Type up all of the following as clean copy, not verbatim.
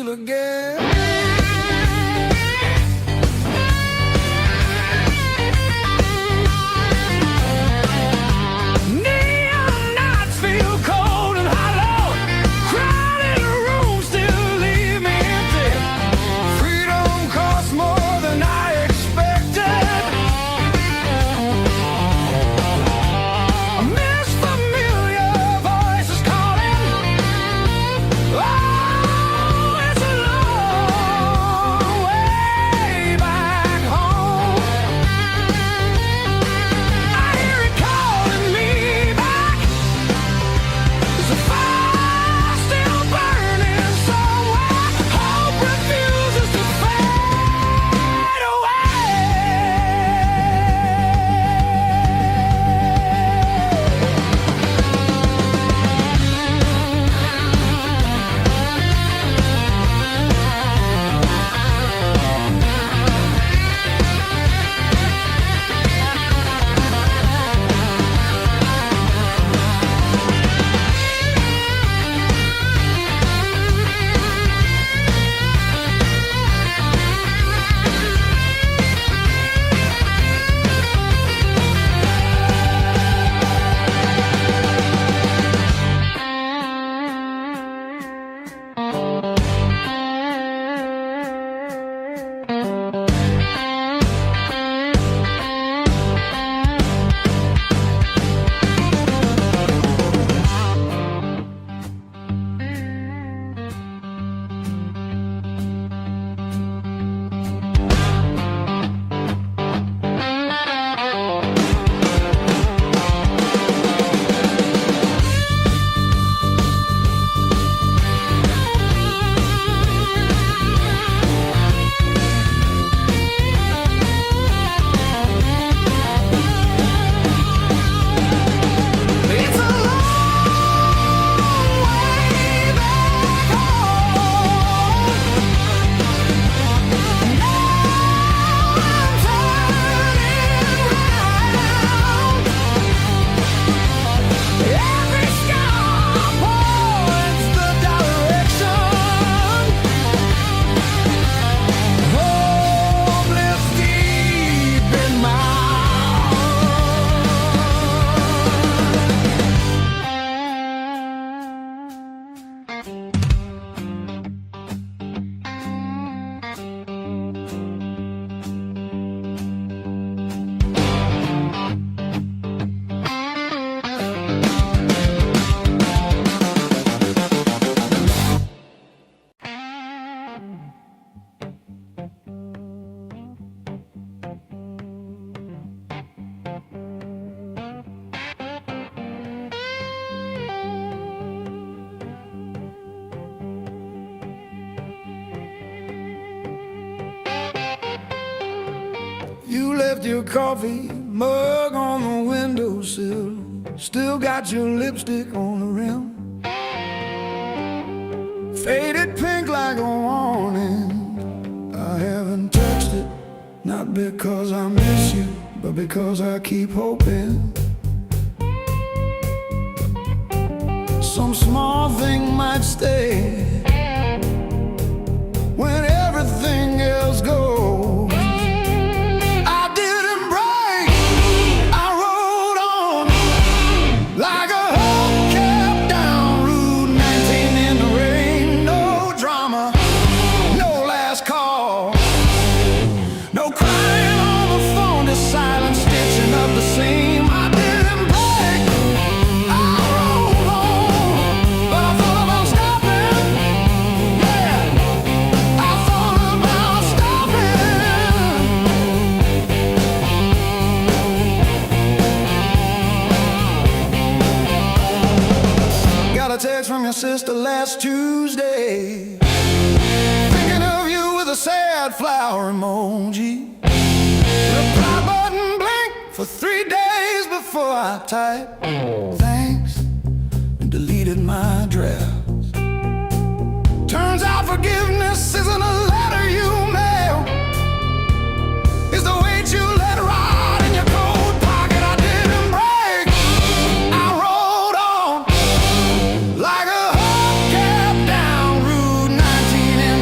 feel again. Neon nights feel cold and hollow. Crowded rooms still leave me empty. Freedom costs more than I expected. I miss familiar voices calling. Oh, it's a long way back home. I hear it calling me back. There's a fire still burning somewhere. Hope refuses to fade away. It's a long way back home. Now I'm turning round. Every scar points the direction. Hopeless deep in my You left your coffee mug on the windowsill. Still got your lipstick on the rim. Faded pink like a warning. I haven't touched it, not because I miss you, but because I keep hoping some small thing might stay when everything else goes. I didn't break, I rode on like a hubcap down Route 19 in the rain. No drama, no last call, no crying on the phone, just silent stitching up the seam. I didn't break, I rode on, but I thought about stopping. Yeah, I thought about stopping. Got a text from your sister last Tuesday, thinking of you with a sad flower emoji. Reply button blinked for 3 days before I typed thanks and deleted my drafts. Turns out forgiveness isn't a letter you mail, it's the weight you let ride in your coat pocket. I didn't break, I rode on like a hubcap down Route 19 in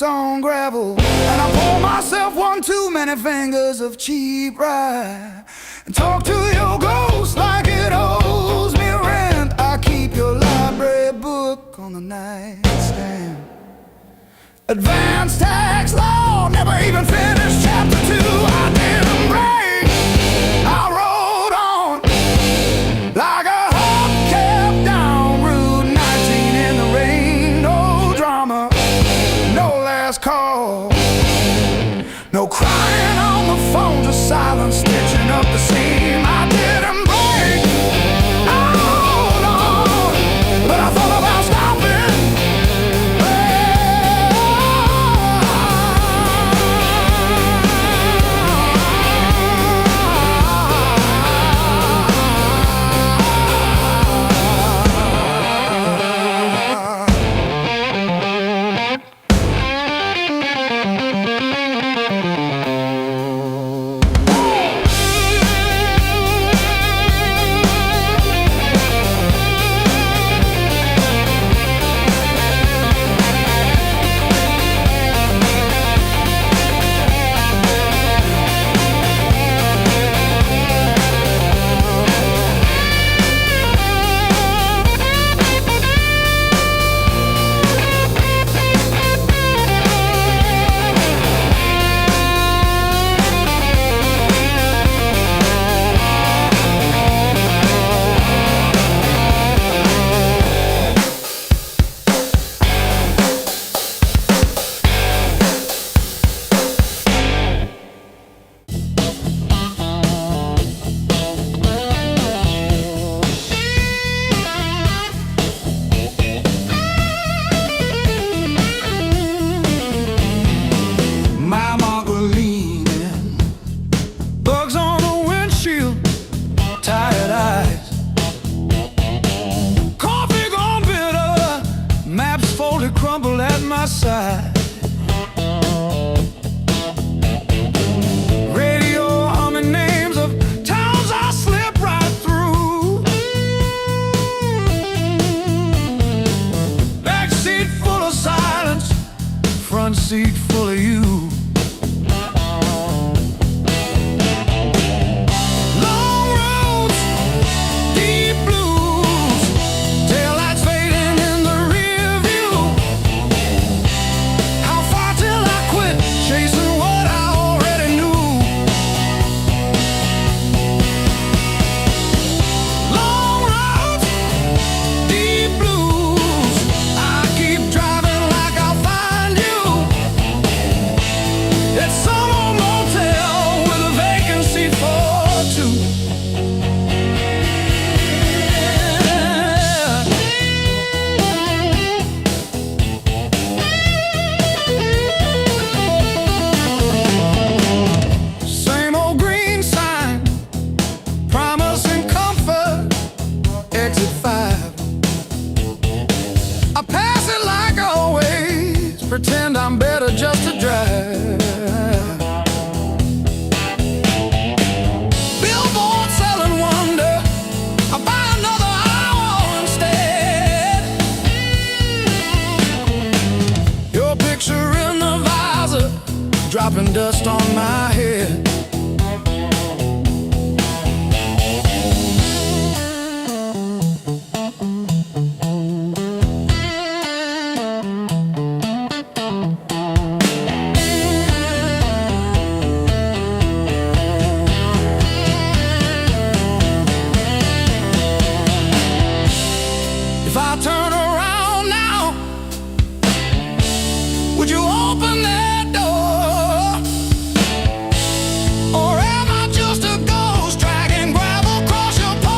on gravel, and I pour myself one too many fingers of cheap rye, and talk to your ghost like it owes me rent. I keep your library book on the nightstand. Advanced tax law, never even finished chapter 2. I didn't break, I rode on like a hubcap down Route 19 in the rain. No drama, no last call, no crying on the phone, just silence stitching up the seam. I didn't break, I rode on, but I thought about stopping. Crumble at my side, radio humming names of towns I slip right through. Back seat full of silence, front seat full of you. Pretend I'm better just to drive. Billboard selling wonder, I buy another hour instead. Your picture in the visor, dropping dust on my head. If I turn around now, would you open that door? Or am I just a ghost dragging gravel across your porch?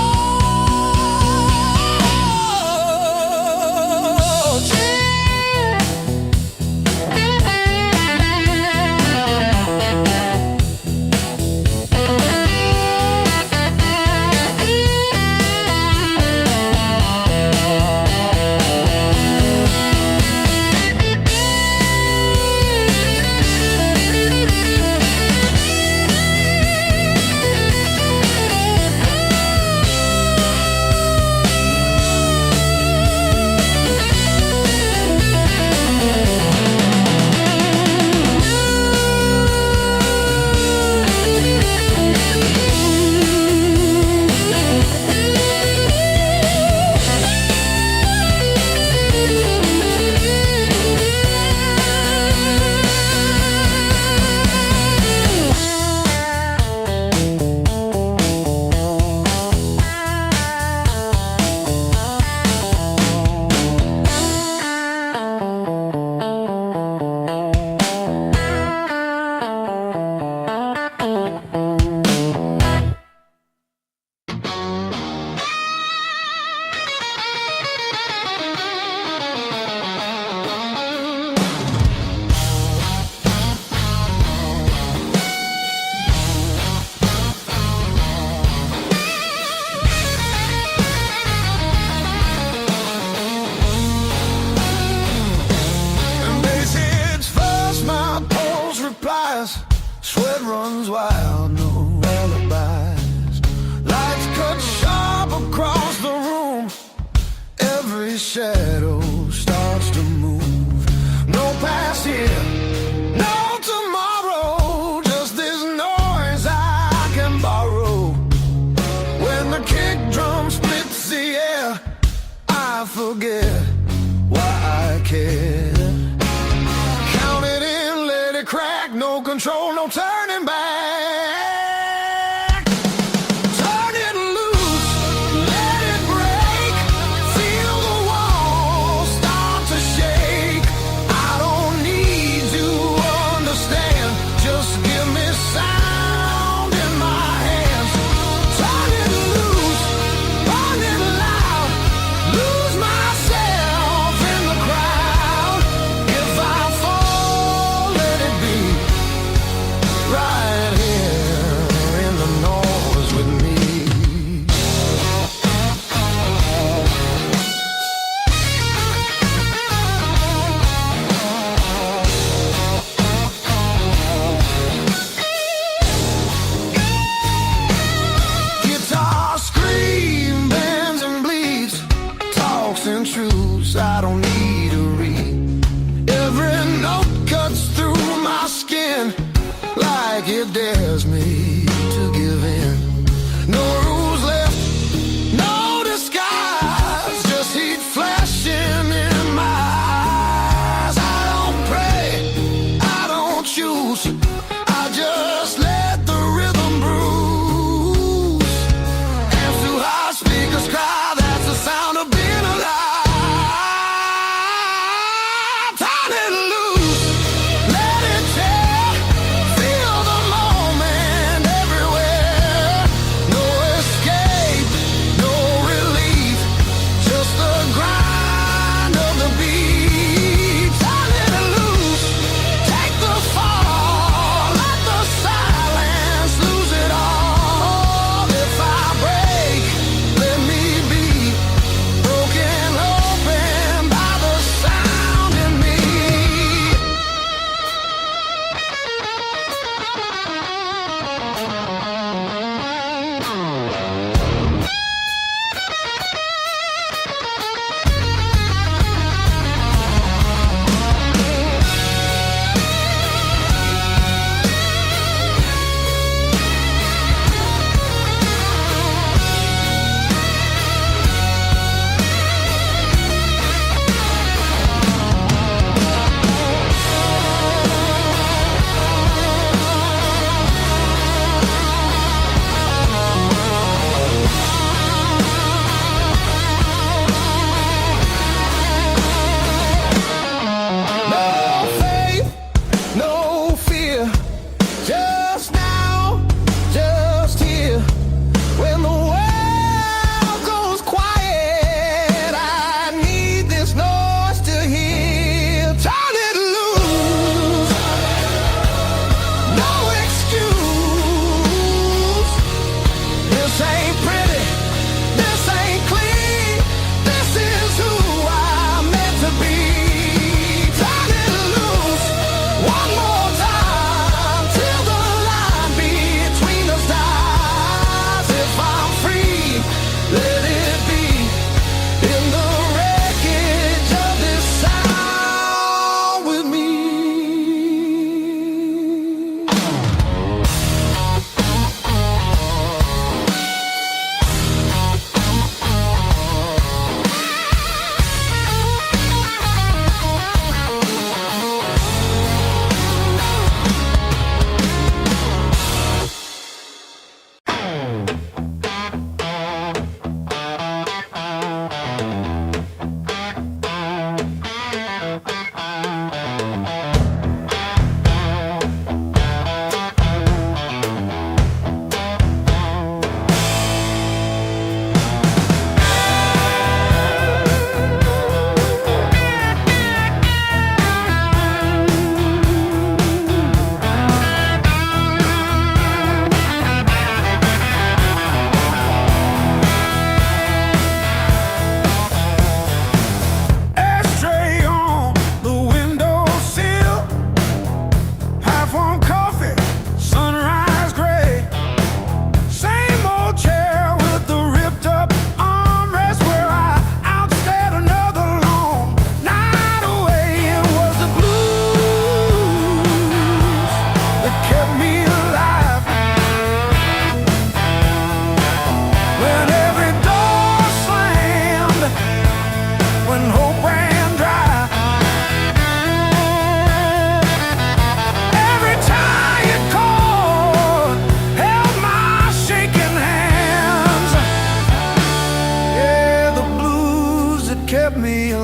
eyes, sweat runs wild, no alibis. Lights cut sharp across the room, every shadow starts to move. No past here, no tomorrow, just this noise I can borrow. When the kick drum splits the air, I forget why I care. Count it in, let it crack, no control, no turning back. Turn it loose, let it break, feel the walls start to shake. I don't need to understand, just give me sound in my hands. Turn it loose, burn it loud, lose myself in the crowd. If I fall, let it be right here in the noise with me. Guitar scream, bends and bleeds, talks and truths I don't need to read. Every note cuts through my skin like it dares me to give in. No rules left, no disguise, just heat flashing in my eyes. I don't pray, I don't choose, I just let the rhythm bruise. Amps too high, speakers cry, that's the sound of being alive.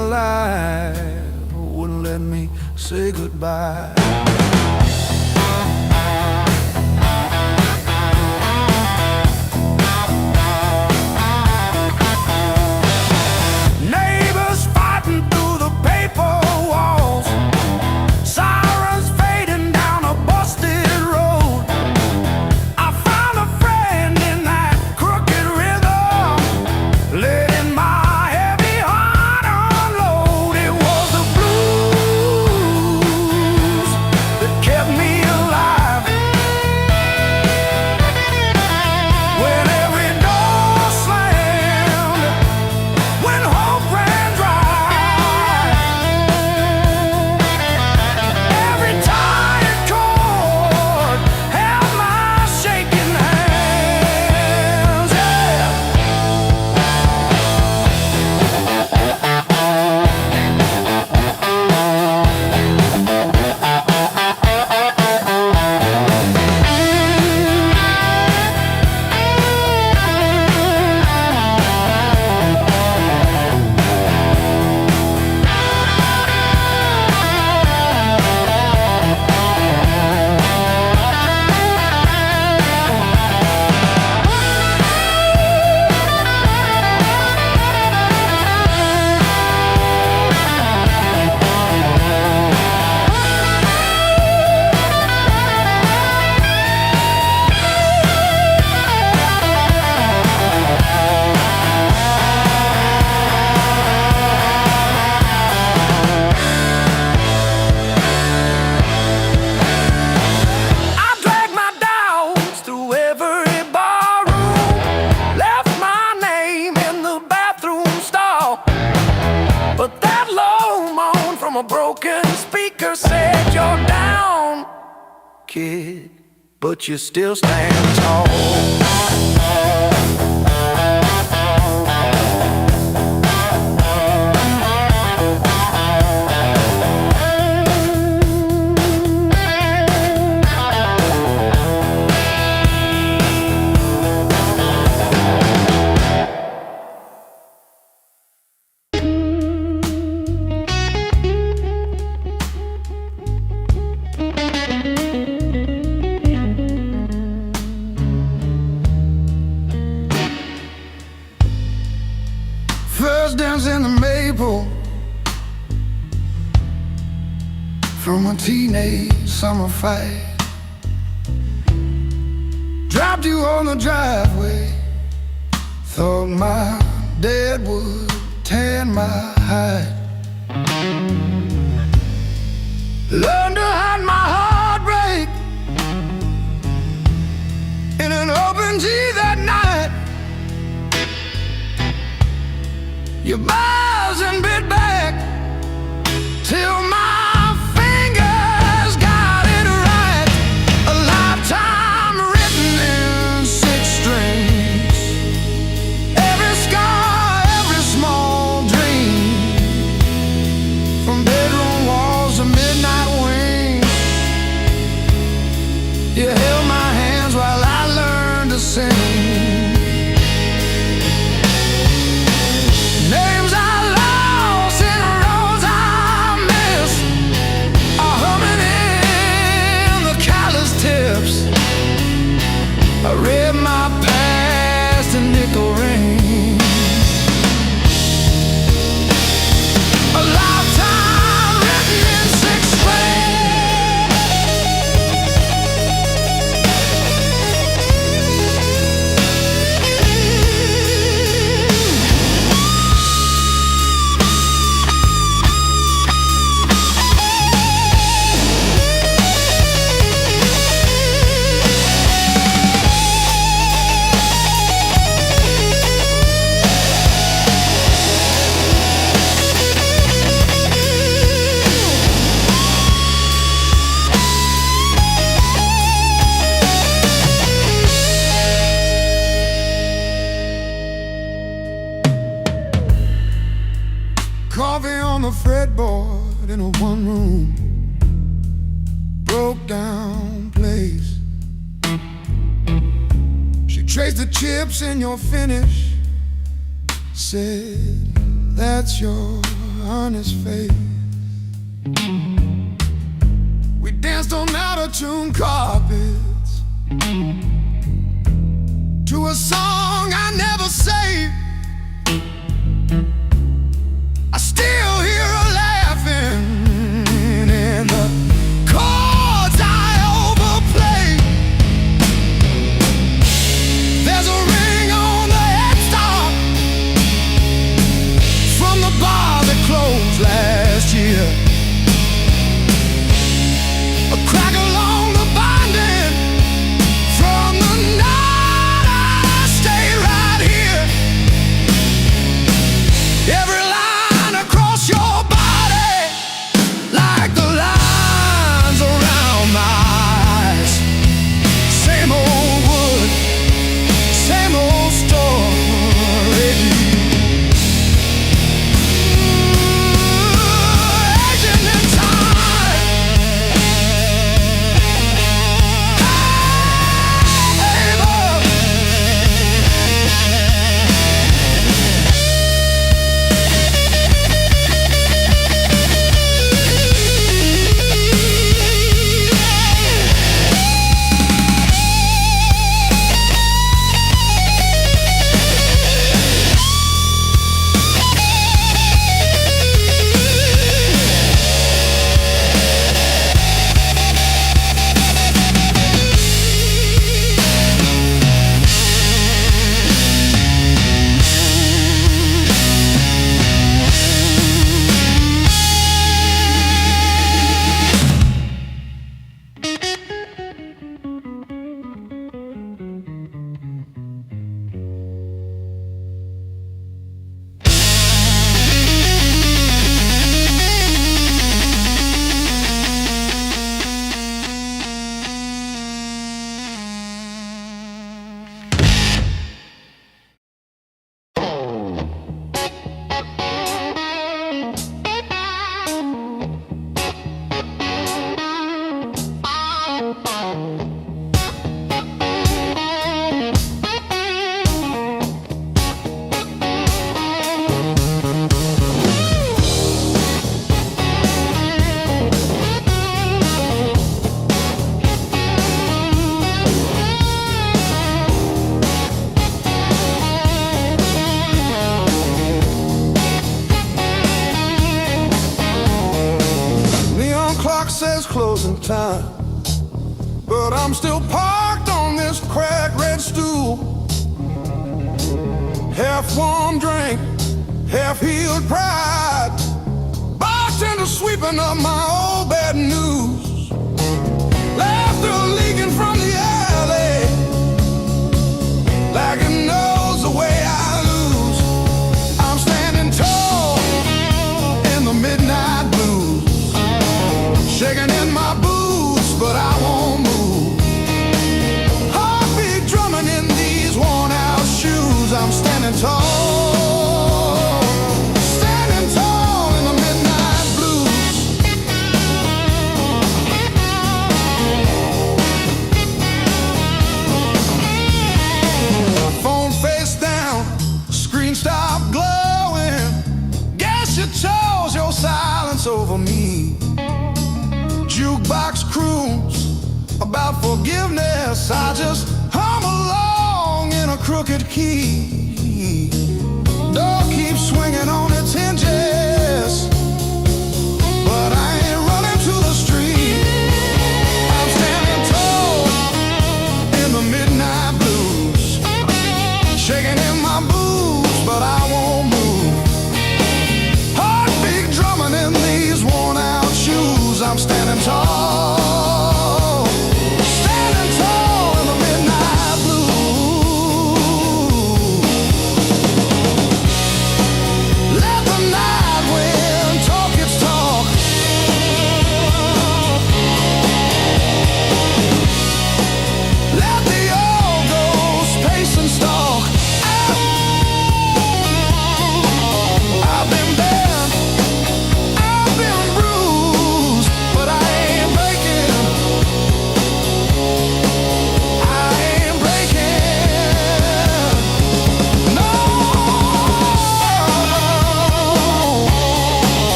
alive, wouldn't let me say goodbye. Neighbors fighting through the paper walls, sirens fading down a busted road. I found a friend in that crooked rhythm, letting my heavy heart unload. It was the blues that kept me alive. When every door slammed, when hope ran dry, every tired chord held my shaking hands. Yeah. I dragged my doubts through every barroom, left my name in the bathroom stall. But that low moan from a broken speaker said, "You're down, kid, but you still stand tall." First dance in the maple from a teenage summer fight. Dropped you on the driveway, thought my dad would tan my hide. Learned to hide my heartbreak in an open tea that night. You buzz and bit back till my fingers got it right. A lifetime written in 6 strings. Every scar, every small dream, from bedroom walls to midnight wings. You held my hands while I learned to sing. Names I lost and roads I missed are humming in the callous tips. I read my past in nickel rings. A lifetime written in 6 Coffee on the fretboard in a one-room broke down place. She traced the chips in your finish, said, "That's your on his face. We danced on out-of-tune carpets to a song I never saved. I still hear her laughing in the chords I overplay. There's a ring on the headstock from the bar that closed last year. A crack along the binding from the night I stayed right here. Every line across your body, like the lines around my eyes. Same old wood, same old story. Aging in time. Hey, love. Neon clock says closing time, but I'm still parked on this cracked red stool. Half warm drink, half healed pride. Bartender sweeping up my old bad news. Laughter leaking from the alley, like it knows the way I lose. I'm standing tall in the midnight blues, shaking in my boots, but I won't move. Heartbeat drumming in these worn out shoes. I'm standing tall, standing tall in the midnight blues. Phone face down, screen stopped glowing. Guess you chose your silence over me. Jukebox croons about forgiveness. I just hum along in a crooked key. Door keeps swinging on its hinges, but I ain't running to the street. I'm standing tall in the midnight blues, shaking in my boots, but I won't move. Heartbeat drumming in these worn out shoes. I'm standing tall, standing tall in the midnight blue. Let the night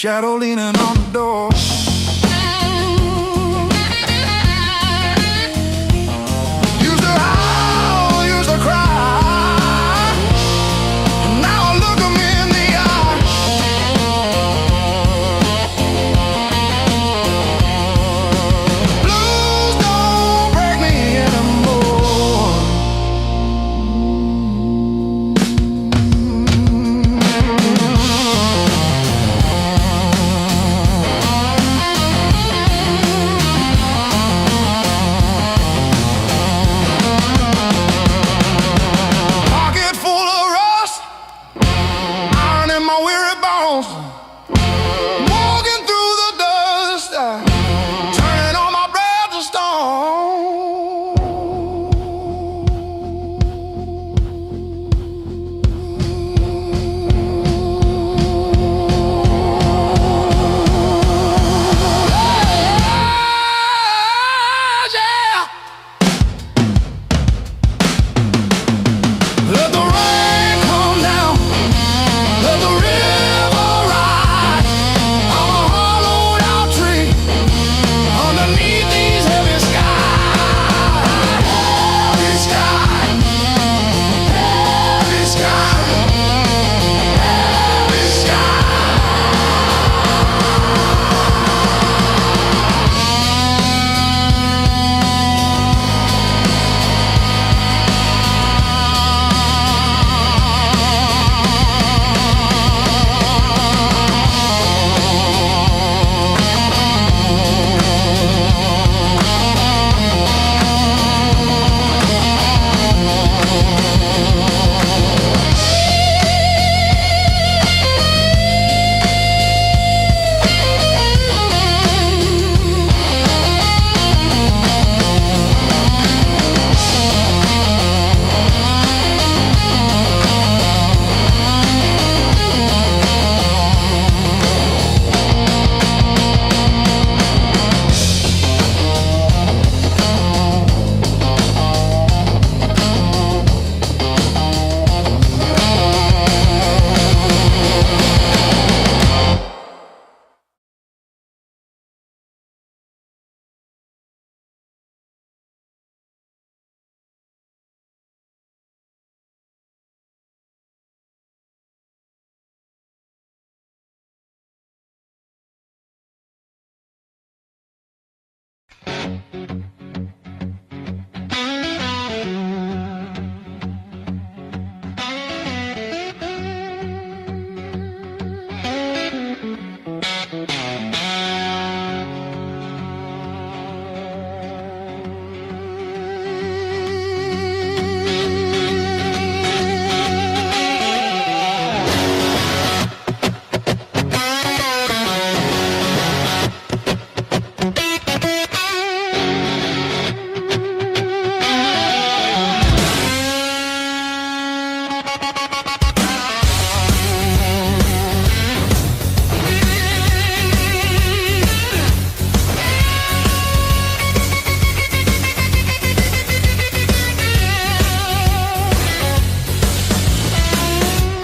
shadow leaning on the door. Used to howl, used to cry. Now I look 'em in the eye. Blues don't break me anymore. Pocket full of rust, iron in my weary bones. Walking through the dust, turning all my breath to stone. Yeah. Let the rain come down, let the river rise. I'm a hollowed out tree underneath these heavy skies. Heavy sky, heavy sky, heavy sky.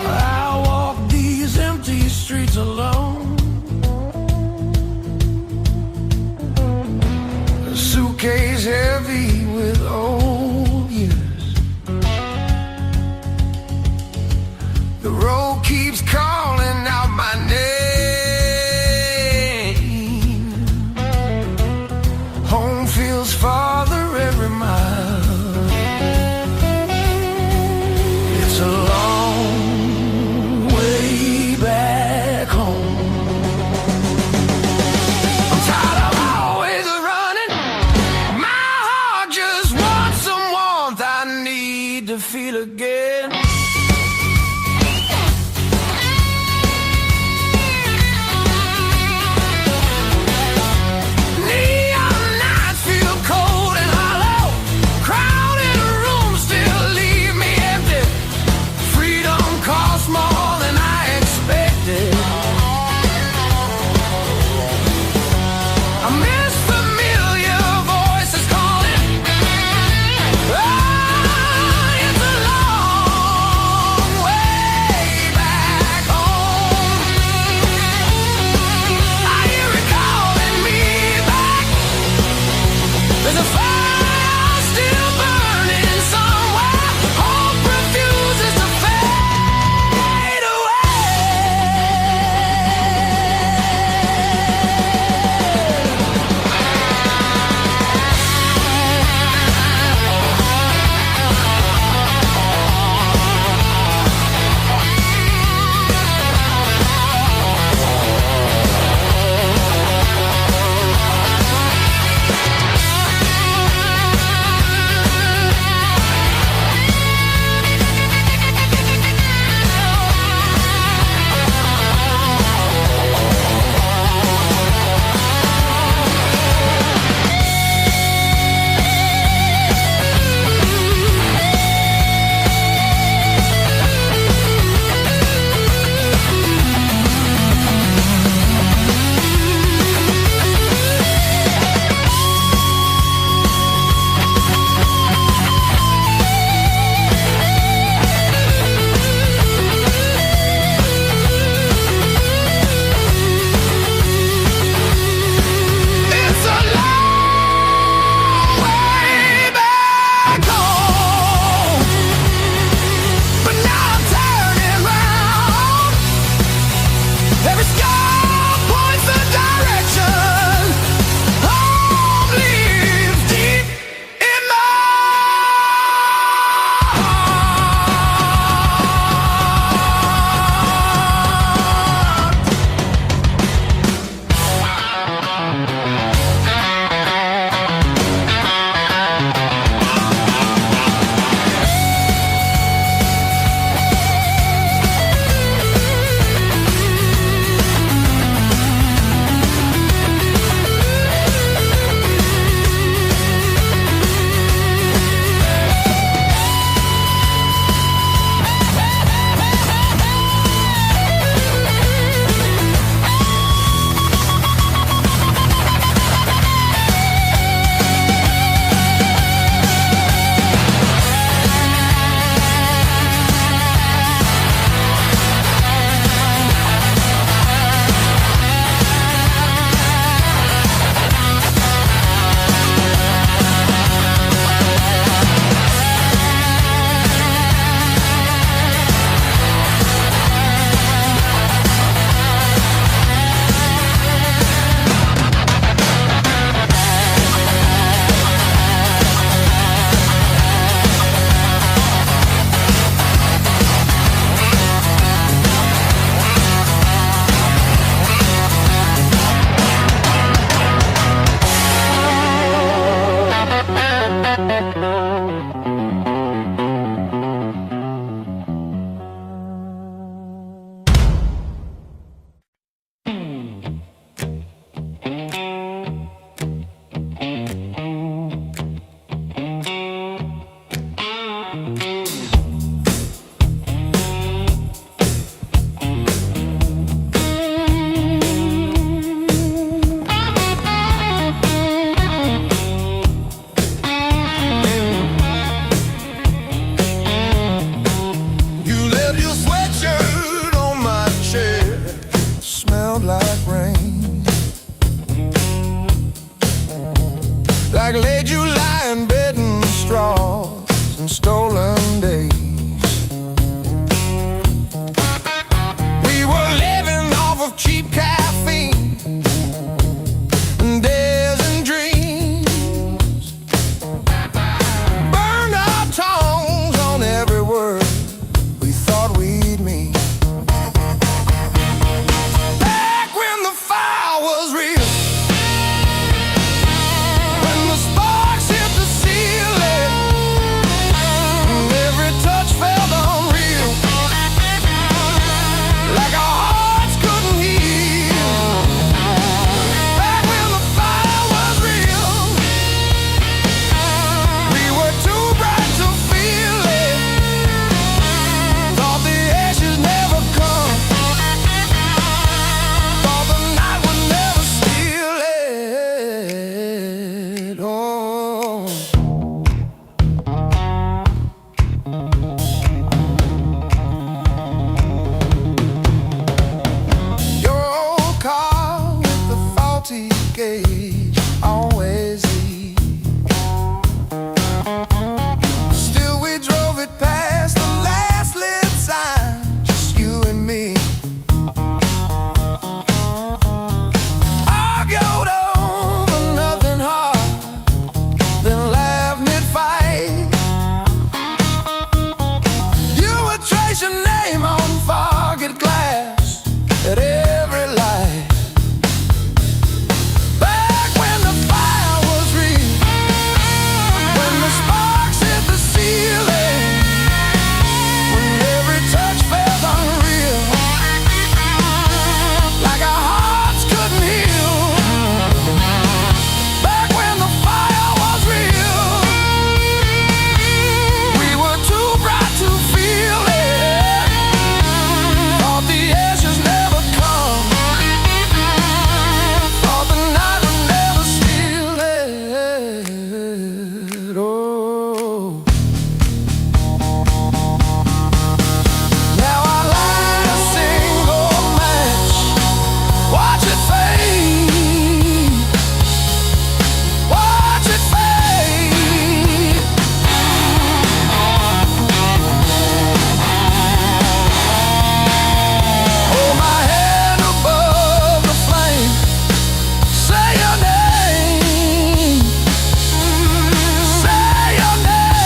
I walk these empty streets alone. A suitcase heavy with old years. The road keeps calling out my name. Home feels farther every mile. It's a long way back home. I'm tired of always running. My heart just wants some warmth. I need to feel again. Neon nights feel cold and hollow. Crowded rooms still leave me empty. Freedom costs more than I expected. I miss familiar voices calling. Ah, it's a long golden days. We were living off of cheap caffeine and days and dreams. Burned our tongues on every word we thought we'd mean. Back when the fire was real, when the sparks hit the ceiling, and every touch felt unreal, like our hearts couldn't heal. Back when the fire was real, we were too bright to feel it. Thought the ashes never come, thought the night would never steal it. Oh, your old car with the faulty gauge always leaves. Still we drove it past the last lit sign, just you and me. Argued over nothing hard, then laughed mid-fight. You would trace your name on foggy glass at every light. Back when the fire was real, when the sparks hit the ceiling, when every touch felt unreal, like our hearts couldn't heal. Back when the fire was real, we were too bright to feel it. Thought the ashes never come, thought the night would never steal it. Oh, now I light a single match, watch it fade, watch it fade. Hold my head above the flame, say your name, say your name.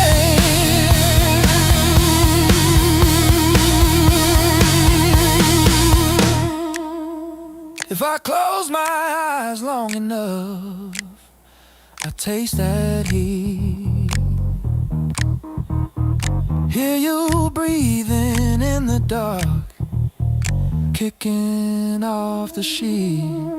If I close my eyes long enough, I taste that heat. Hear you breathing in the dark, kicking off the sheet.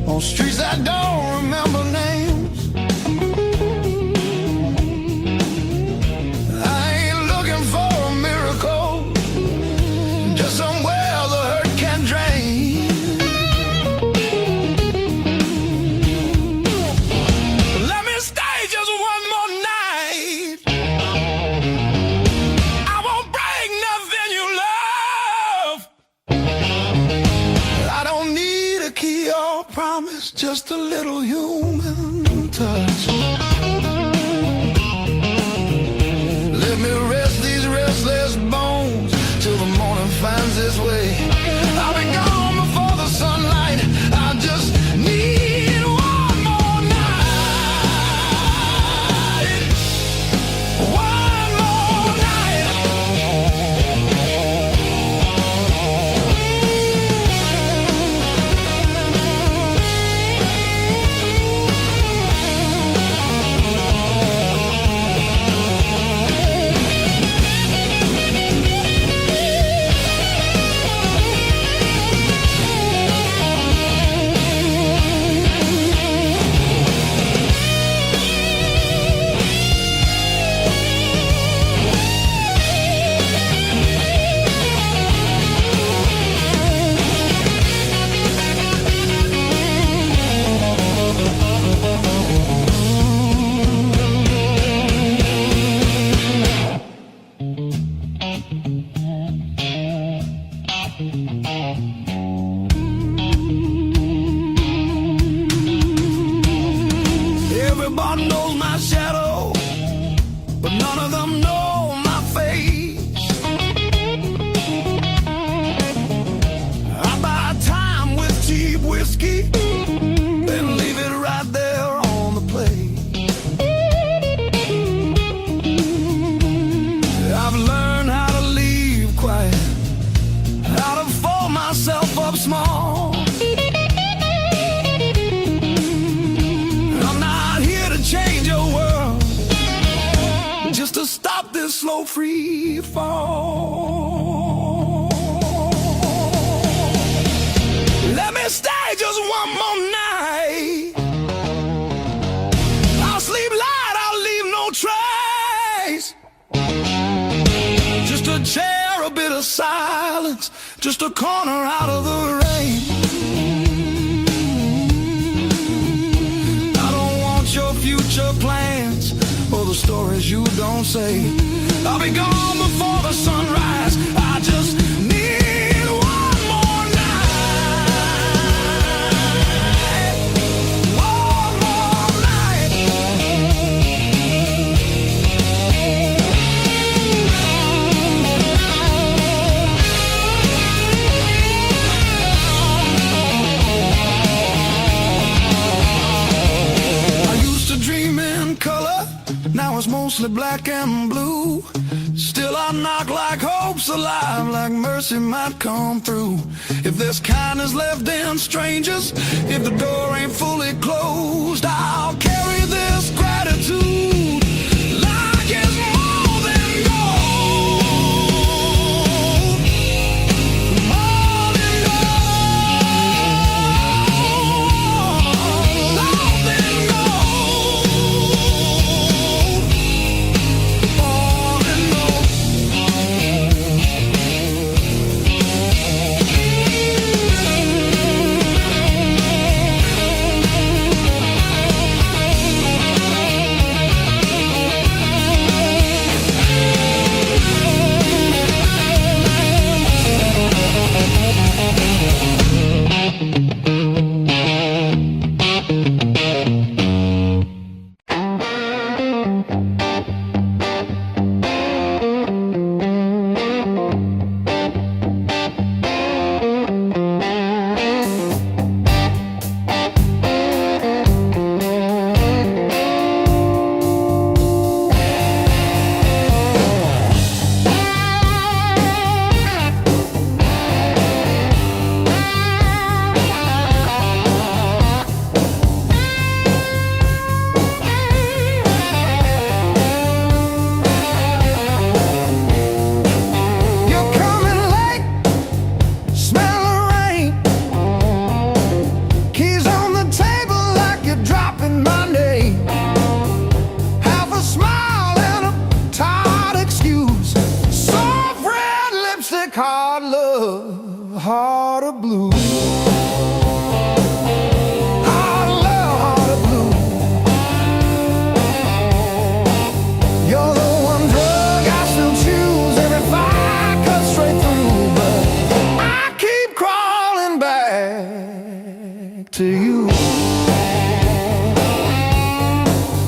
on streets that don't remember names. I ain't looking for a miracle, just somewhere the hurt can drain. Let me stay just one more night. I won't break nothing you love. I don't need a key or promise, just a little human touch. Let me rest these restless bones till the morning finds its way. I'll be gone before the sunlight. I just need one more night. One more night. Everybody knows my shadow, but none of them know my face. I buy time with cheap whiskey, then leave it right there on the plate. I've learned how to leave quiet, how to fold myself up small. I'm not here to change your world, just to stop this slow free fall. Let me stay just one more night. I'll sleep light, I'll leave no trace. Just a chair, a bit of silence, just a corner out of the rain. I don't want your future plans or the stories you don't say. I'll be gone before the sunrise. I just need one more night. One more night. I used to dream in color, now it's mostly black and blue. Still I knock like hope's alive, like mercy might come through. If there's kindness left in strangers, if the door ain't fully closed, I'll carry this gratitude like it's more than gold. More than gold. More than gold. More than gold.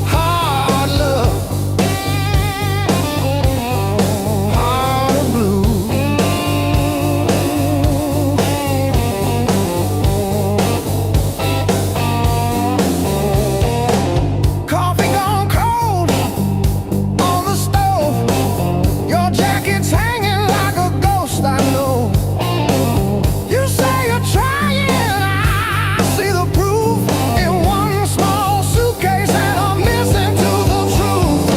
Hard love, heart of blue. Coffee gone cold on the stove. Your jacket's hanging like a ghost, I know. You say you're trying, I see the proof in one small suitcase, and I'm missing to the truth.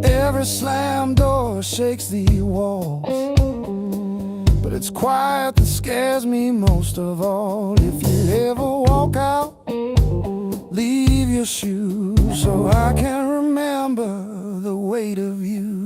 Every slam door shakes the walls, but it's quiet that scares me most of all. If you ever walk out, leave your shoes so I can remember the weight of you.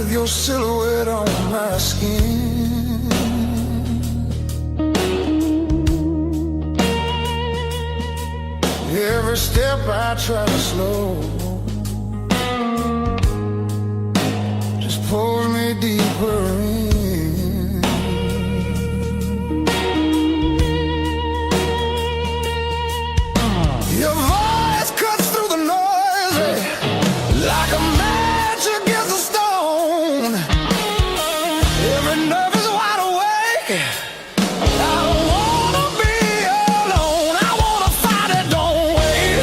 Your silhouette on my skin. Every step I try to slow just pulls me deeper in. Your voice cuts through the noise like a match against a stone. Every nerve is wide awake. I don't wanna be alone. I wanna fight it, don't wait.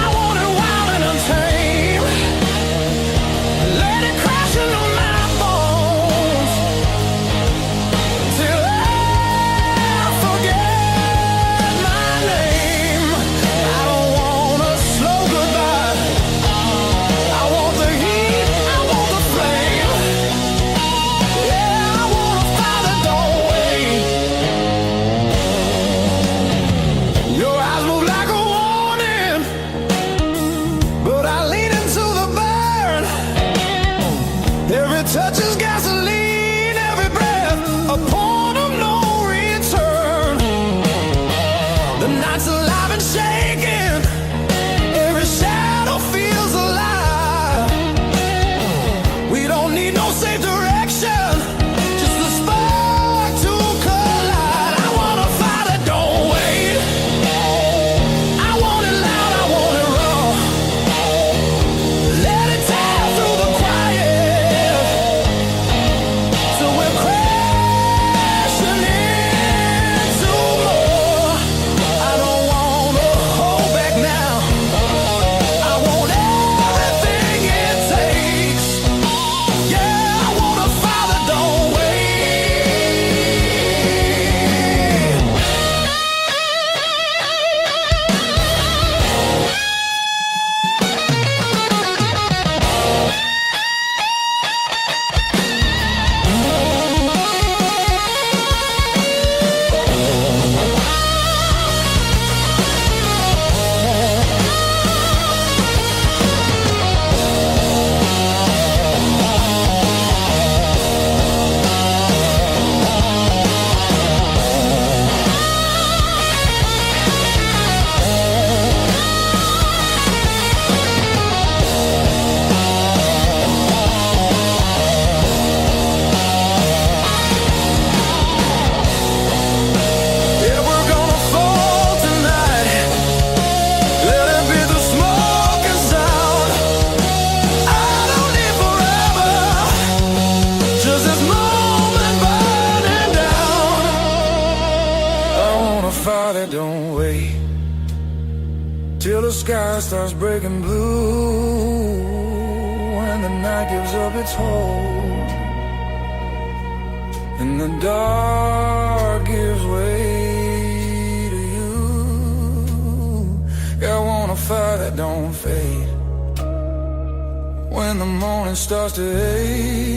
I want it wild and untamed. Let it crash into my bones. that don't wait till the sky starts breaking blue, when the night gives up its hold and the dark gives way to you. Yeah, I want a fire that don't fade when the morning starts to ache.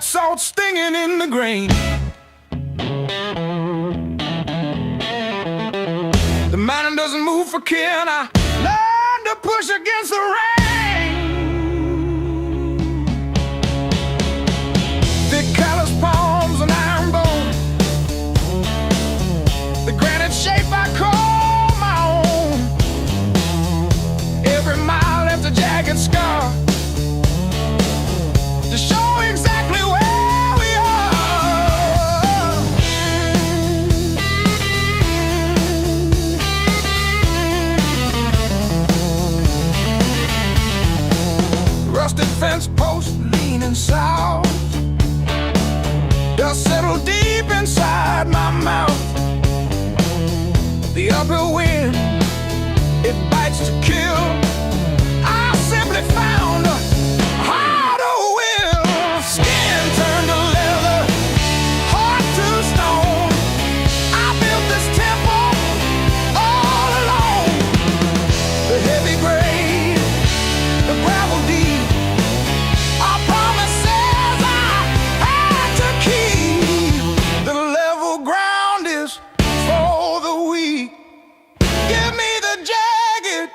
Salt stinging in the grain. The mountain doesn't move for kin. I learned to push against the rain. Thick callous palms and iron bone, the granite shape I call my own. Every mile left a jagged scar to show exactly where we are. Rusted fence post leaning south, dust settled deep inside my mouth. The uphill wind, it bites to kill. I simply found a harder will. Skin turned to leather, heart to stone. I built this temple all alone. The heavy grade, the gravel deep, our promises I had to keep. The level ground is for the weak. Give me the jagged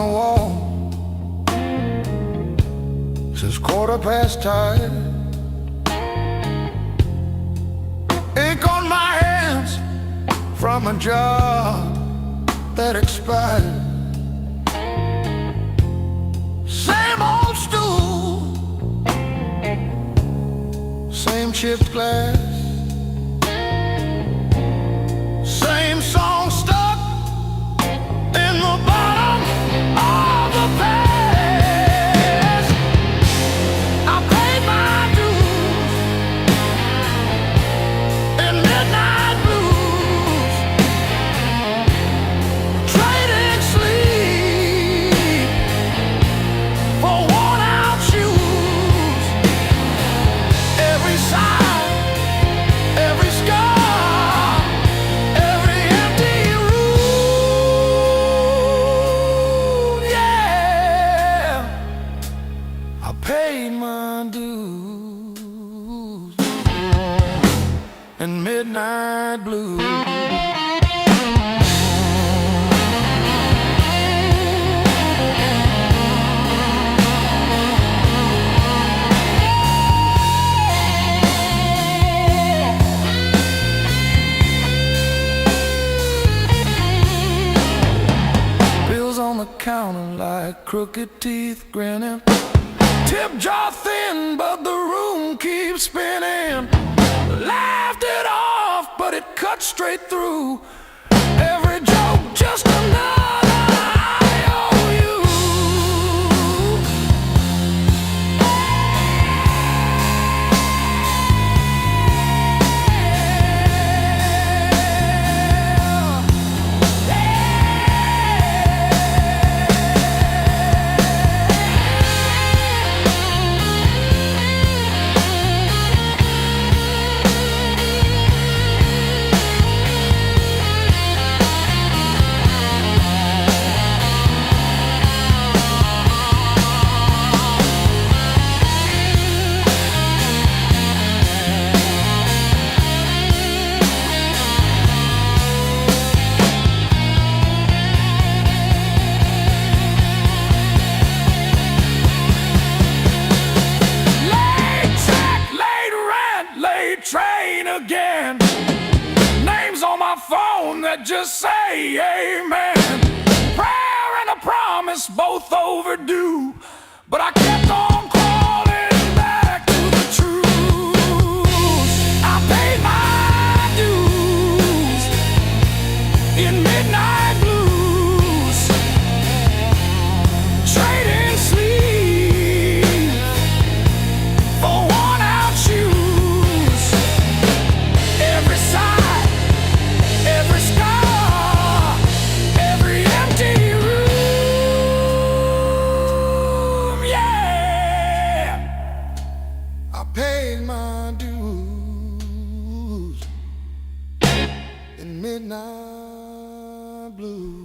the wall says 10:15. Ink on my hands from a job that expired. Same old stool, same chipped glass, same song stuck in the bottom of the past. I paid my dues in midnight blues, trading sleep for worn out shoes. Every sigh, every scar, every empty room, yeah. I paid my dues in midnight blues. Bills on the counter like crooked teeth grinning. Tip jar thin, but the room keeps spinning. Laughed it off, but it cut straight through. Every joke just another IOU. Late check, late rent, late train again. Names on my phone that just say amen. Prayer and a promise, both overdue. But I kept on crawling back to the truth. I paid my dues in midnight blues, trading sleep for worn out shoes. Every sigh, every scar, every empty room, yeah. I paid my dues in midnight blues.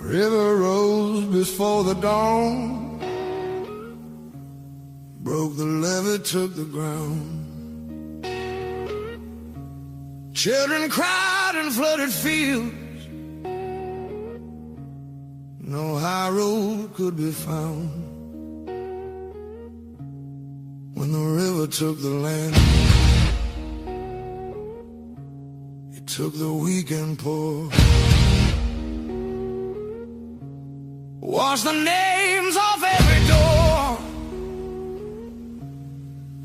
River rose before the dawn, broke the levee, took the ground. Children cried in flooded fields, no high road could be found. When the river took the land, it took the weak and poor. Washed the names off every door,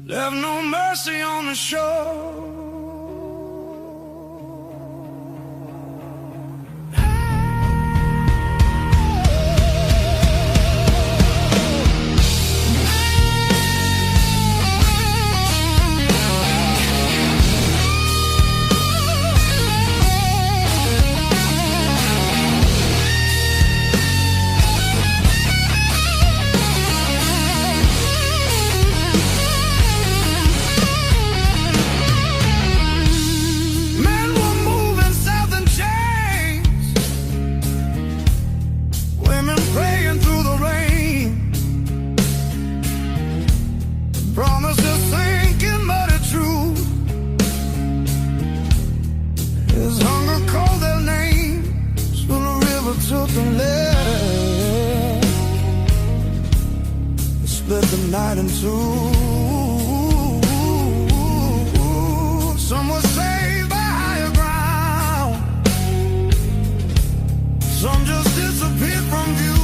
left no mercy on the shore. Split the night in two. Some were saved by higher ground, some just disappeared from view.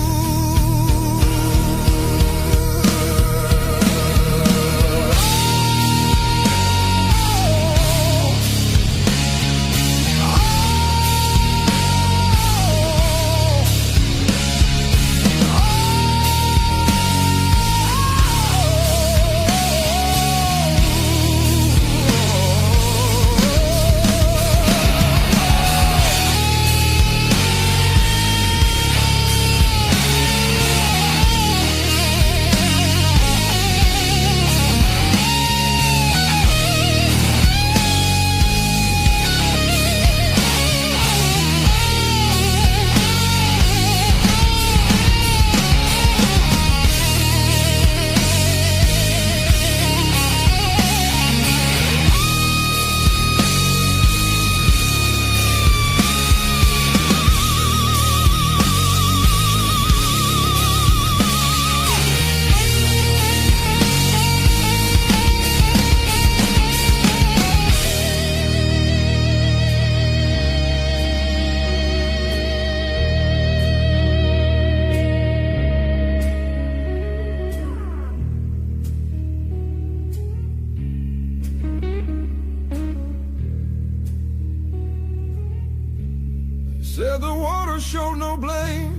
Said the water showed no blame,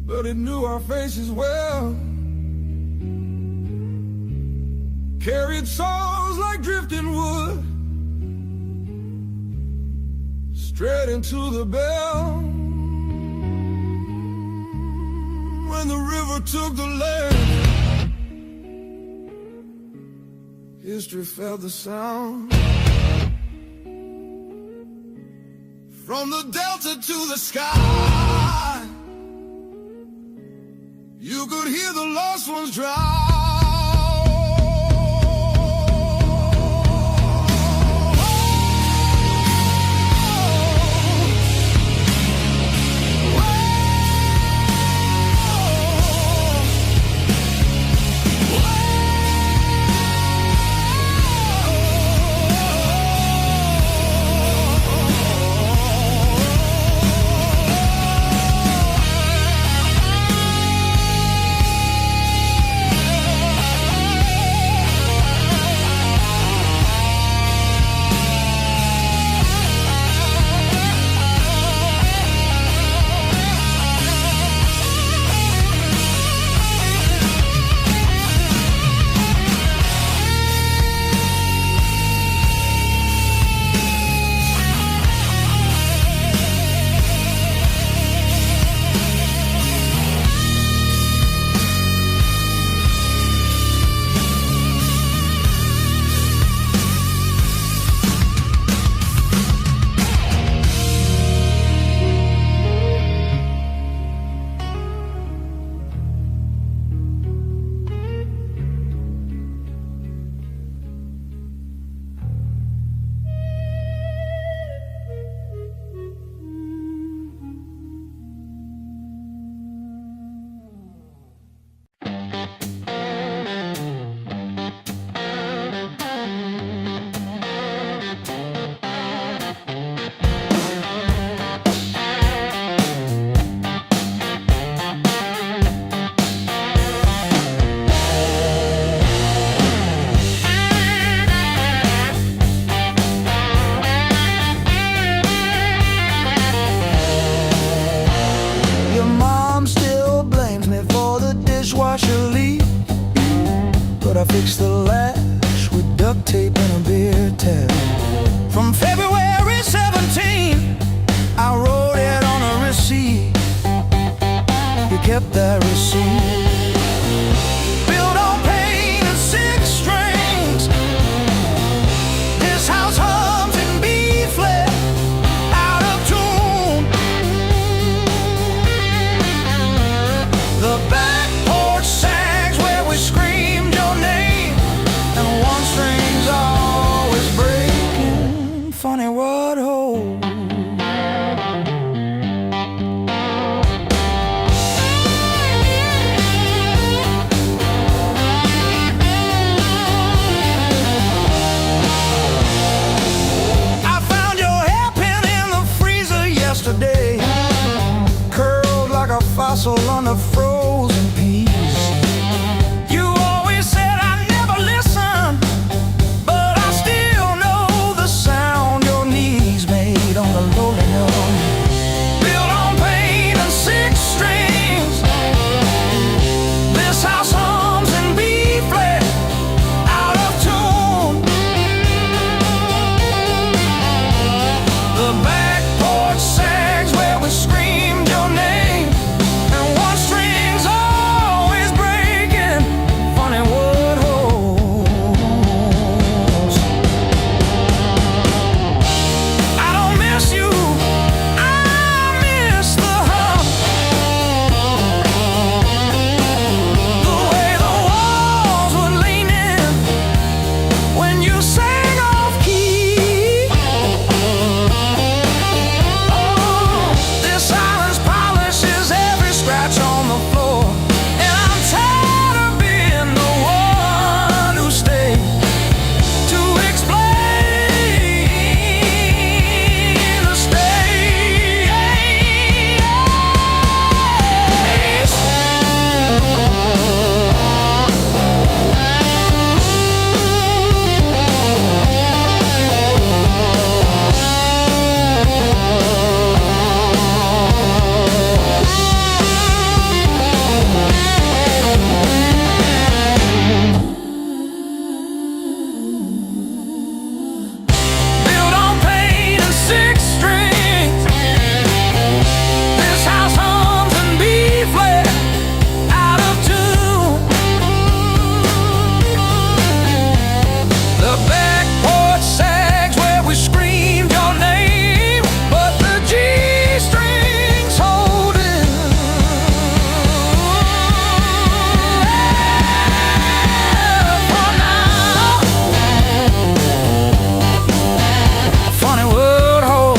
but it knew our faces well. Carried souls like drifting wood, straight into the bell. When the river took the land, history felt the sound. From the delta to the sky, you could hear the lost ones drown. kept that receipt. Built on pain and six strings. This house hums in B flat, out of tune. The back porch sags where we screamed your name, and one string's always breaking. Funny what holds. Curled like a fossil under frozen peas. You always said I never listened, but I still know the sound your knees made on the lowly note. Built on pain and six strings. This house hums in B flat, out of tune. The back porch sags where we screamed your name, and one string's always breaking. Funny what holds. I don't miss you, I miss the hum. The way the walls were leaning when you sang off key. This silence polishes every scratch on the floor, and I'm tired of being the one who stayed to explain the state. Built on pain and six strings. This house hums in B flat, out of tune. The back porch sags where we screamed your name, but the G strings holding. For now, funny what holds.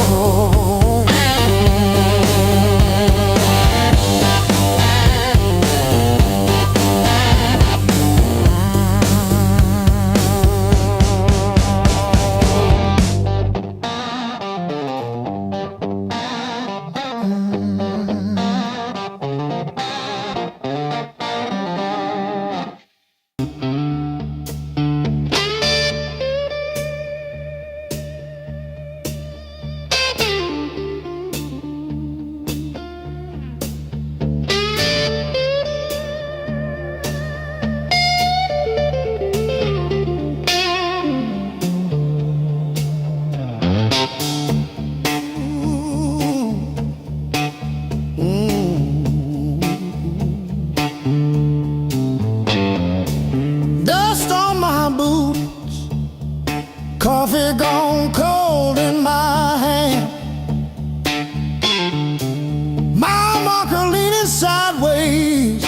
Dust on my boots, coffee gone cold in my hand. My marker leaning sideways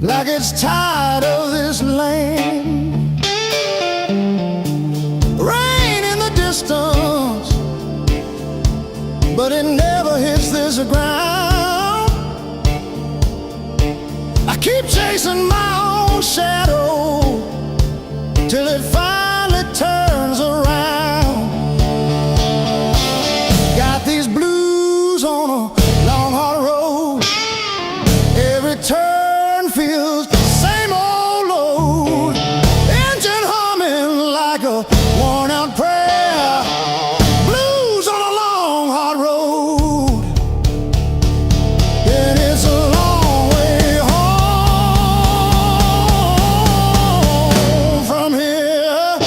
like it's tired of this land. Rain in the distance, but it never hits this ground. I keep chasing my own shadow till it finally turns around. Got these blues on a long hard road. Every turn feels the same old load. Engine humming like a worn out prayer. Blues on a long hard road. And it's a long way home from here.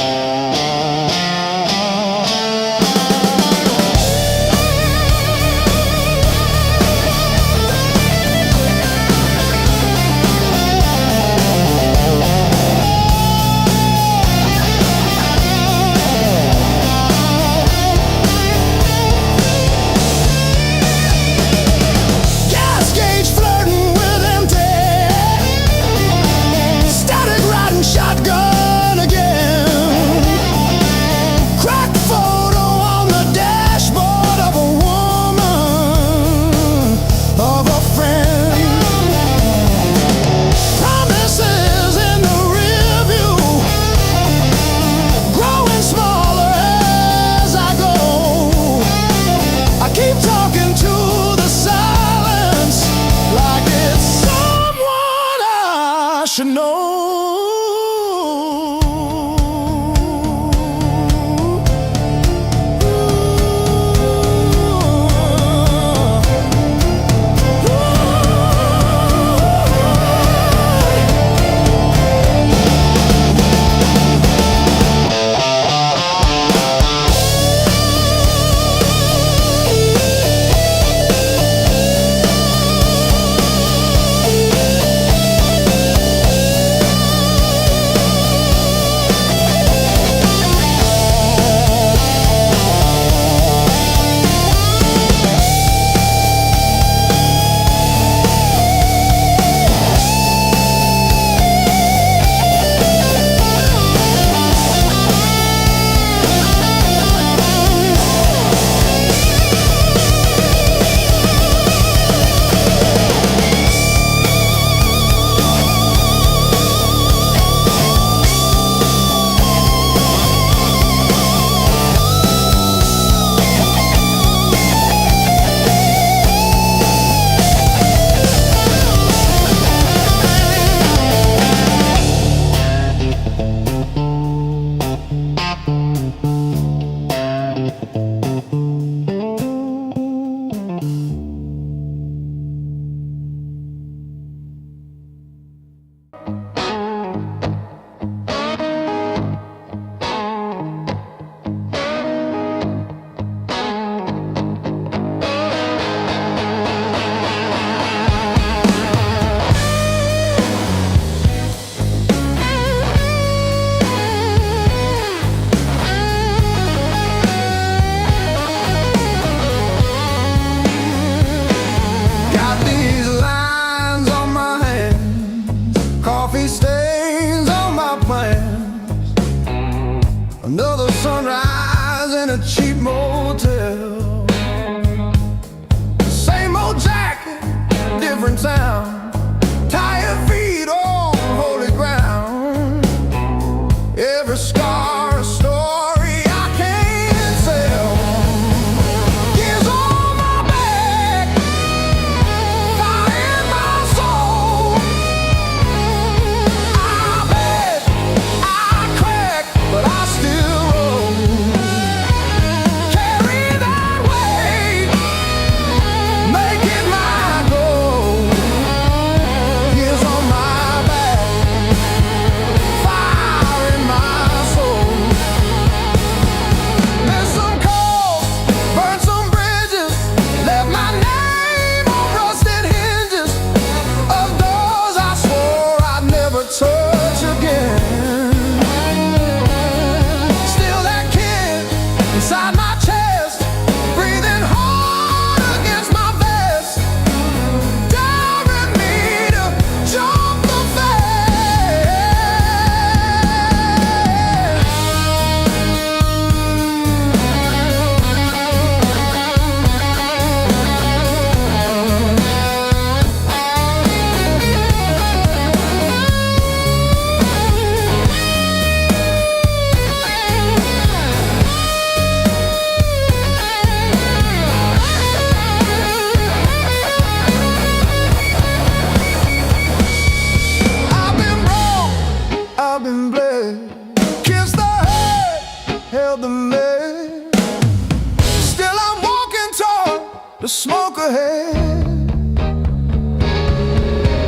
the smoke ahead.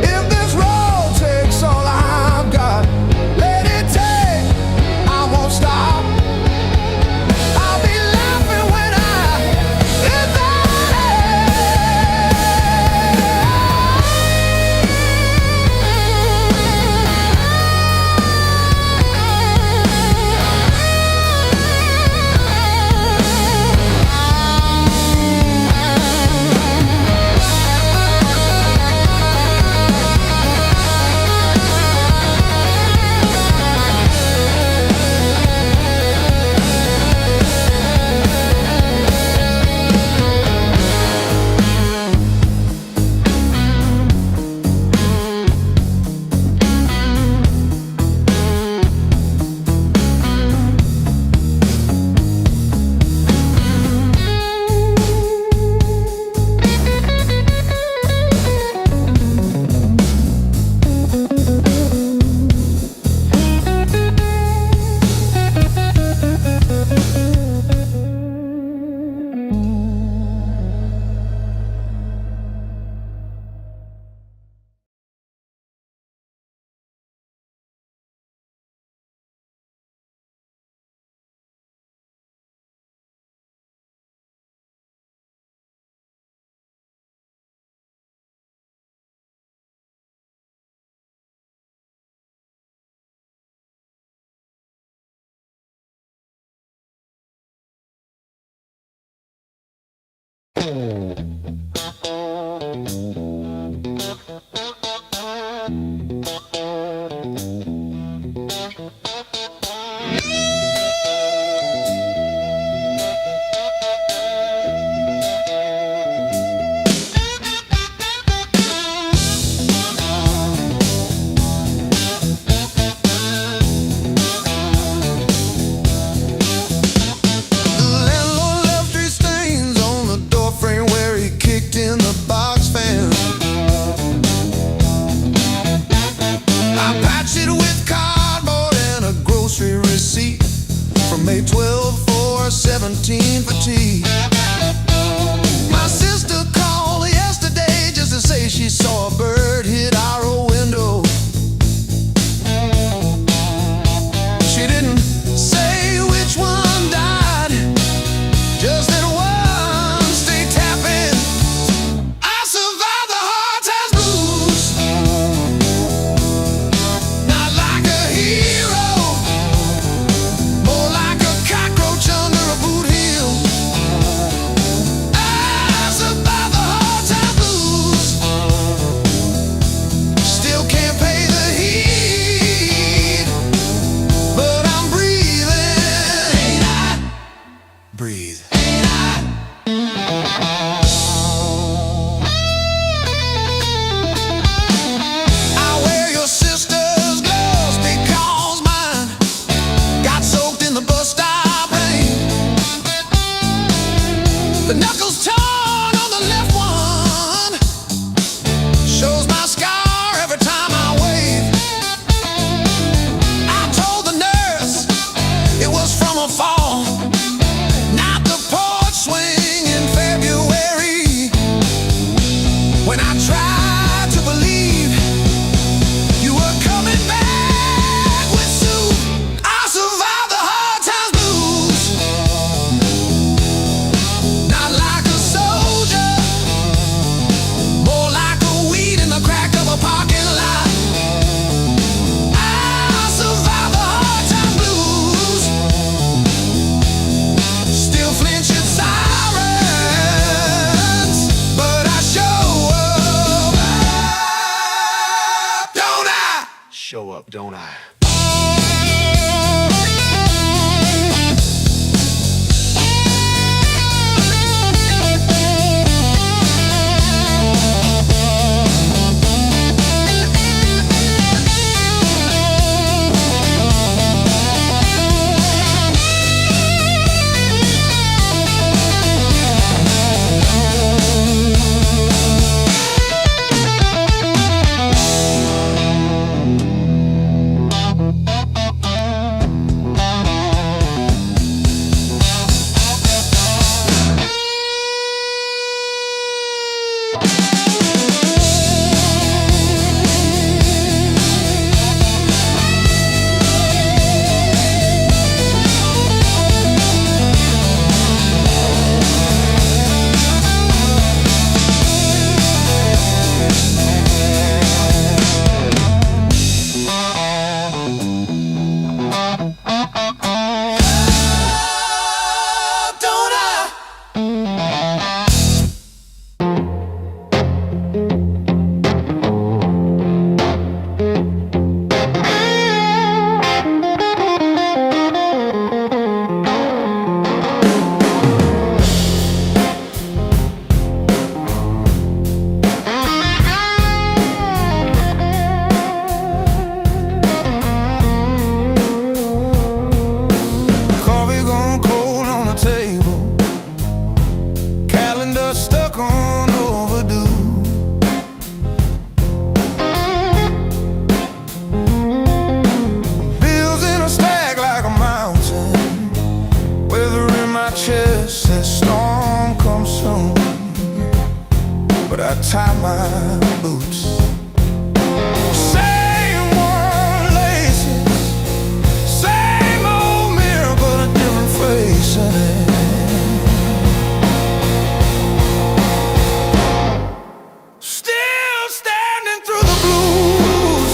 If this road takes all I've got, let it take, I won't stop. I'll be laughing when I hit that May 12 for 17 for tea. My sister called yesterday just to say she saw a bird hit our old window. She didn't say which one died, just that one stayed tapping. I survived the hard times blues, not like a hero, more like a cockroach under a boot heel. I survived the hard times blues, still can't pay the heat, but I'm breathing. Ain't I? Breathe. Ain't I? I wear your sister's gloves because mine got soaked in the bus stop rain. The knuckles torn on the left one shows my scar every time I wave. I told the nurse it was from a fall, not the porch swing in February. When I tried to believe you were coming back with soup, I survived the hard times blues, not like a soldier, more like a weed in the crack of a parking lot. I survived the hard times blues, still flinch at sirens, but I show up, don't I? Show up, don't I? I tie my boots. Same worn laces, same old mirror, but a different face in it. Still standing through the blues,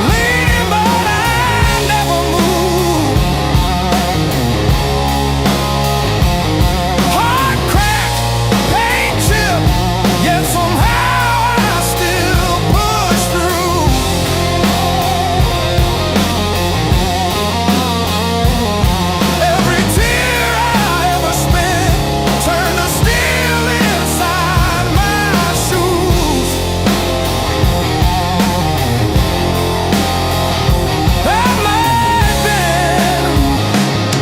leaning but I never move. Heart cracked, paint chipped, yet somehow I still push through. Every tear I ever spent turned to steel inside my shoes. I might bend,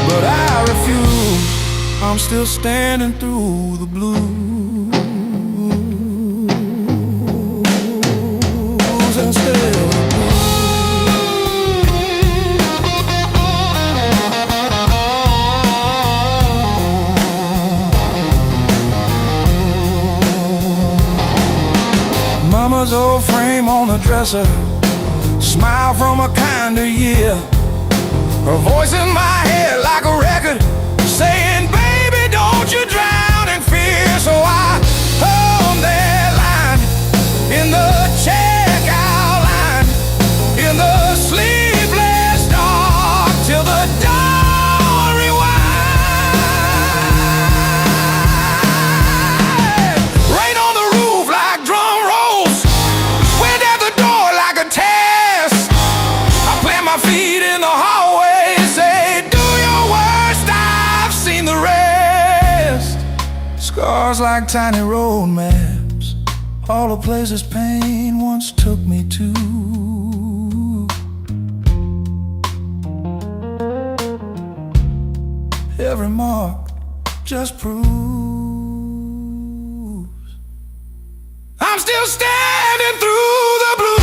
but I refuse. I'm still standing through the blues and still the blues. Mama's old frame on the dresser, smile from a kinder year. Her voice in my head like a record saying, baby, don't you drown in fear. So I hung that line in the checkout line, in the sleepless dark, till the dawn rewind. Rain on the roof like drum rolls, wind at the door like a test. I plant my feet in the hallway, say, do your worst, I've seen the rest. Scars like tiny road maps, all the places pain once took me to. Every mark just proves I'm still standing through the blues.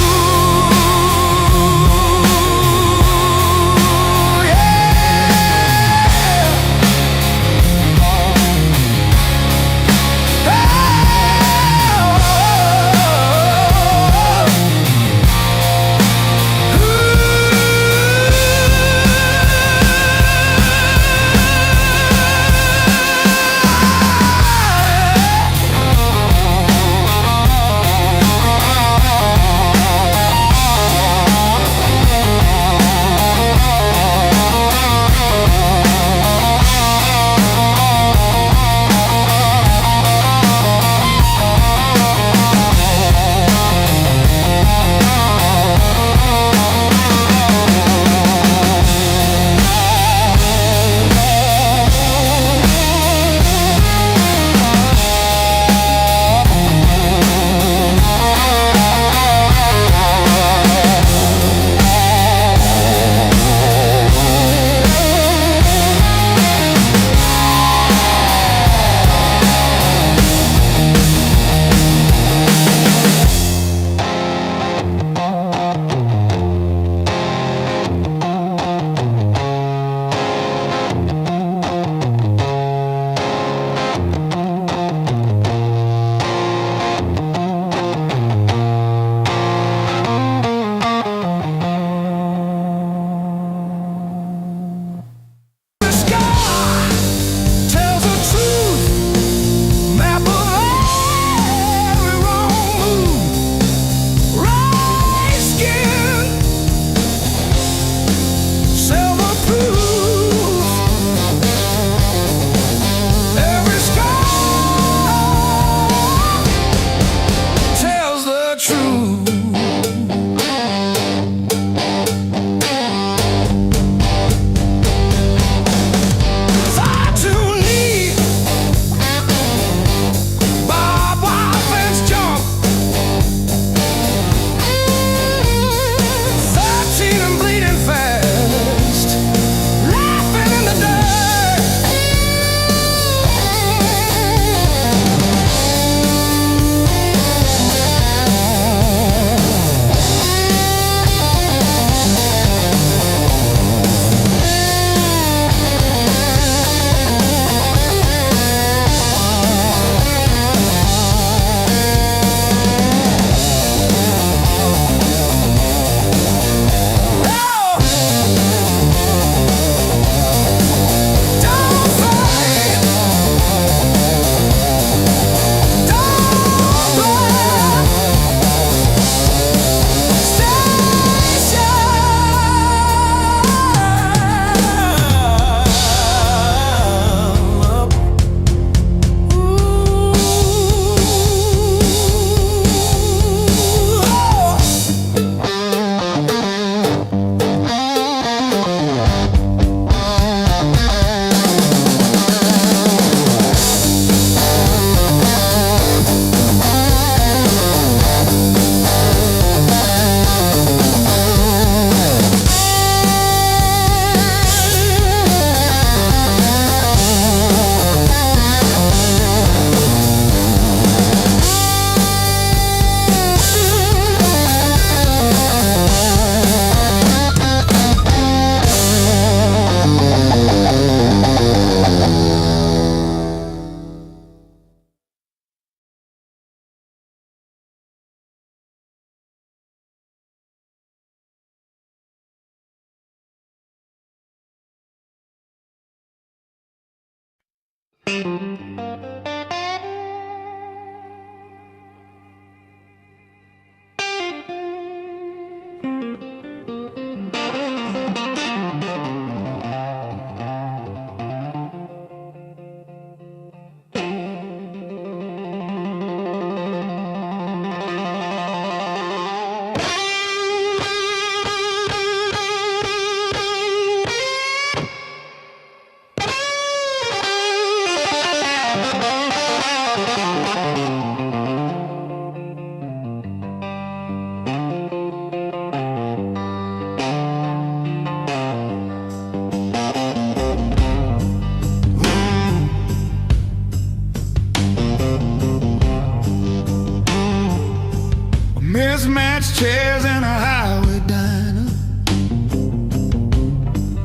Mismatched chairs in a highway diner,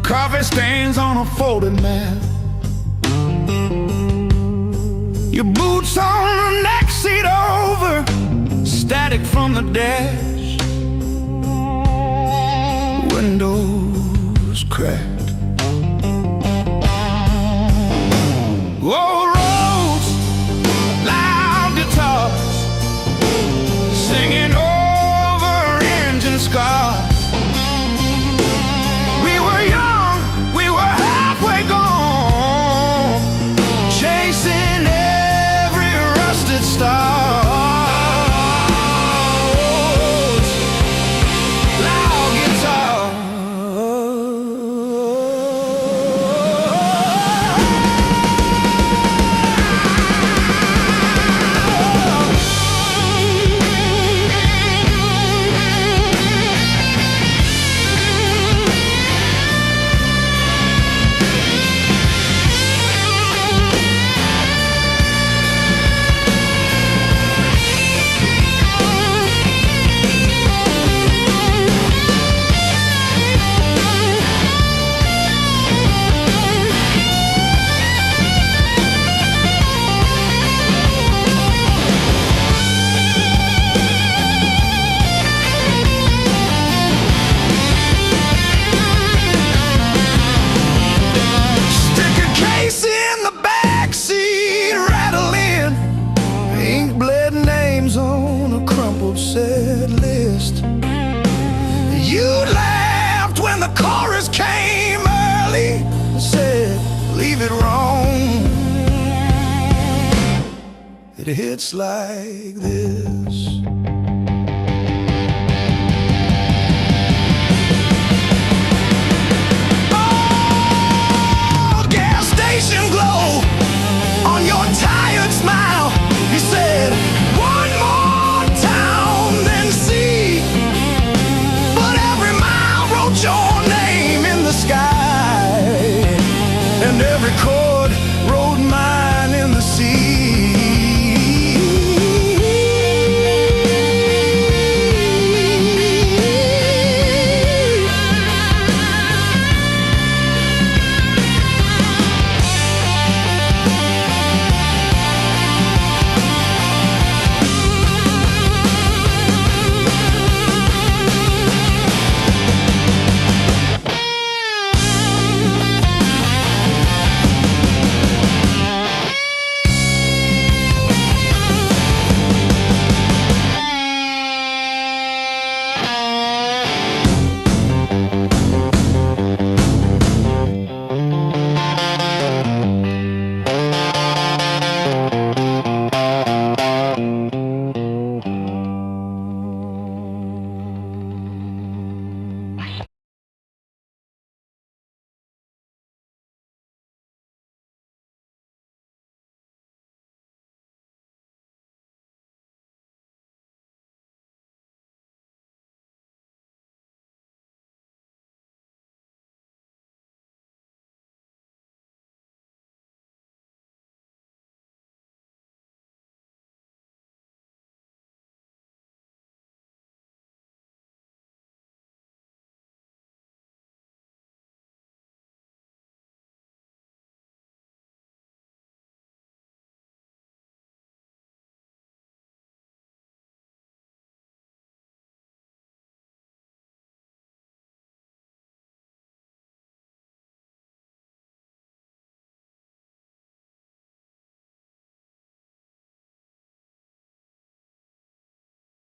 coffee stains on a folded mat, your boots on the next seat over, static from the dash, windows cracked. Old roads, loud guitars, singing over engine scars. We were young, we were halfway gone, chasing every rusted star. Loud guitar. Set list. You laughed when the chorus came early and said, leave it wrong. It hits like this. Oh, gas station glow on your tired smile. You said, one more then see, but every mile wrote your name in the sky, and every chord wrote mine in the sea.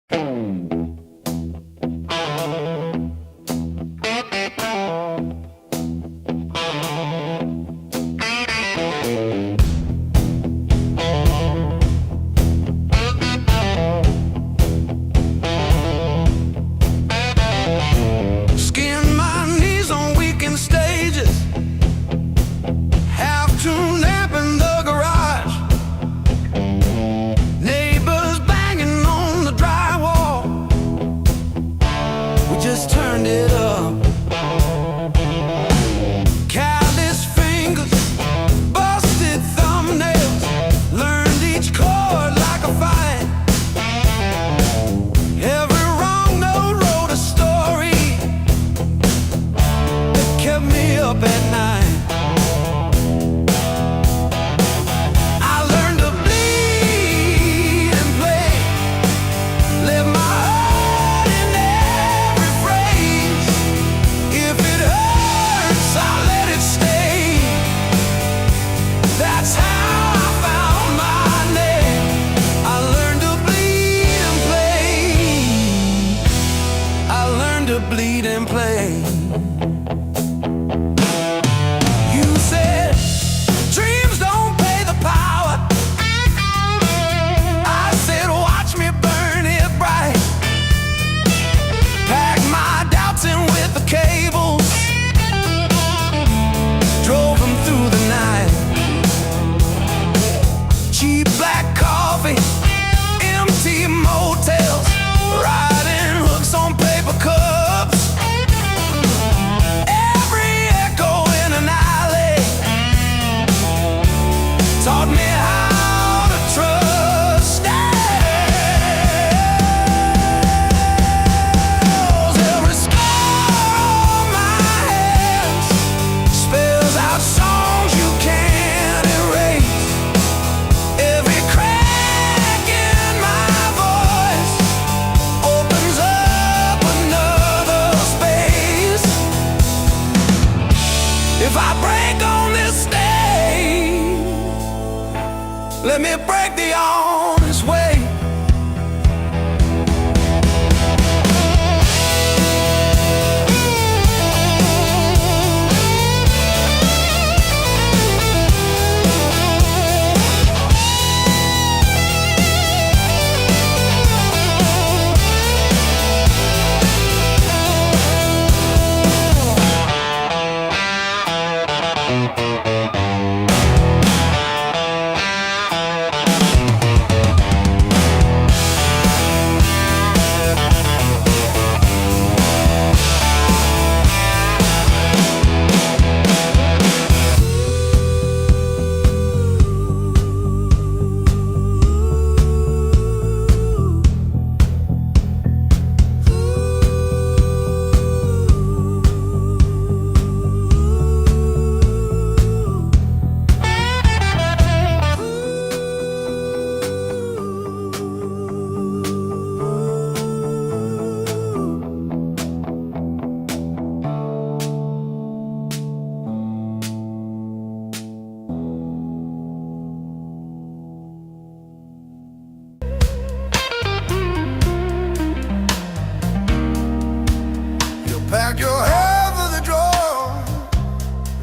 Skin my knees on weekend stages, have to nap in the garage. Neighbors banging on the drywall, we just turned it up. Callous fingers, busted thumbnails, learned each chord like a fight. Every wrong note wrote a story that kept me up at night. I learned to bleed and play, let my heart in every phrase. If it hurts, I'll let it stay. That's how I found my name. I learned to bleed and play. I learned to bleed and play. You said dreams don't pay the power. I said watch me burn it bright. Pack my doubts in with the cables, drove them through the night. Cheap black coffee, empty motels, riding hooks on paper cups. Every echo in an alley taught me how to trust. Every scar on my hands spells out songs you can't erase. Every crack in my voice opens up another space. If I break on this stage, let me break the honest way. You packed your hair for the drawer,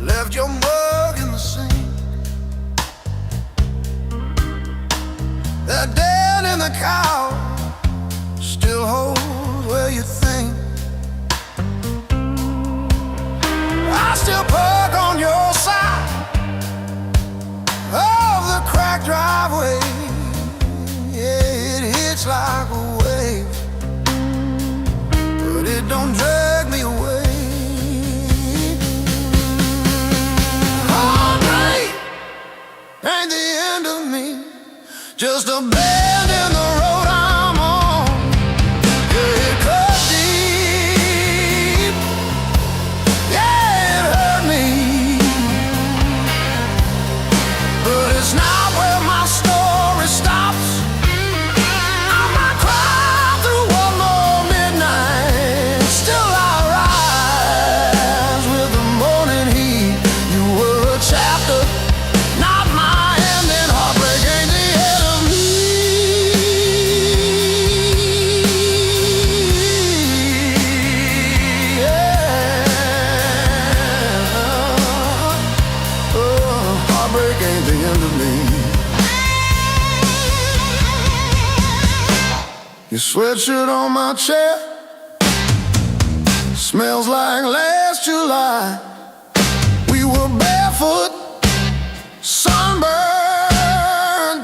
left your mug in the sink. That dead in the cow still holds where you think. I still park on your side of the cracked driveway. Yeah, it hits like a wave, but it don't drag me away. Heartbreak ain't the end of me, just a bend in the road I'm on. Yeah, it cut deep. Yeah, it hurt me, but it's not where my story stops. I might cry through one more midnight, still I rise with the morning heat. You were a chapter, not my ending. Heartbreak ain't the end of me. me. Your sweatshirt on my chair smells like last July. We were barefoot, sunburned,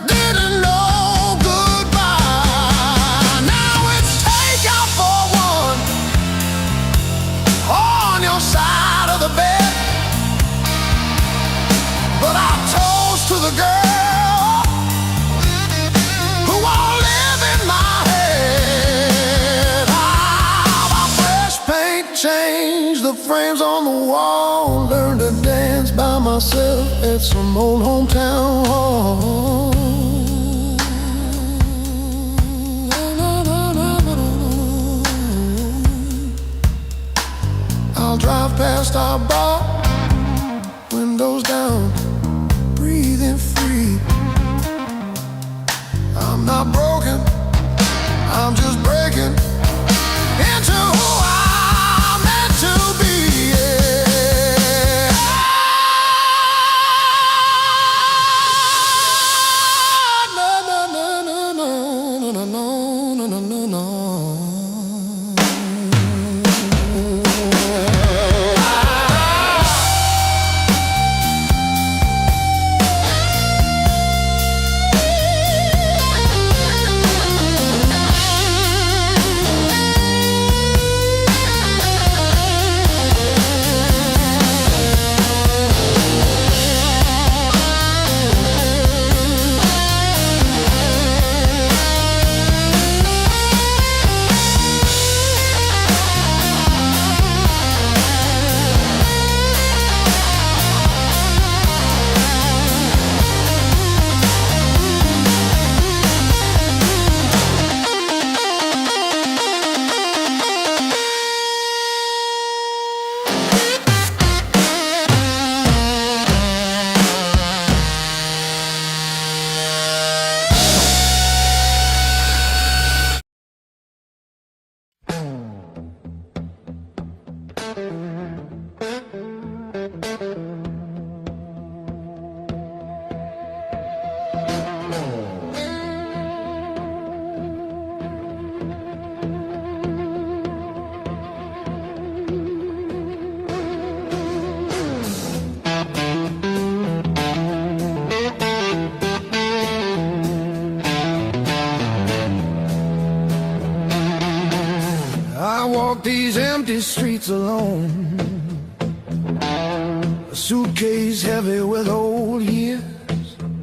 didn't know goodbye. Now it's takeout for one on your side of the bed. But I toast to the girl who won't live in my head. My fresh paint changed the frames on the wall. Learned to dance by myself at some old hometown hall. I'll drive past our bar, windows down, breathing free. I'm not broken, I'm just breaking into who I'm meant to be. Yeah. No, no, no, no, no, no, no, no, no, no, no. I walk these empty streets alone, a suitcase heavy with old years.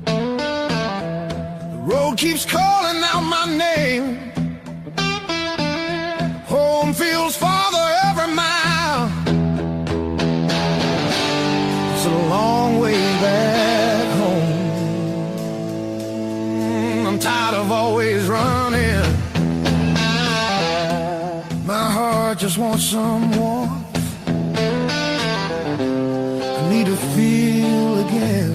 The road keeps calling out my name. Home feels farther every mile. It's a long way back home. I'm tired of always running. My heart just wants some warmth. I need to feel again.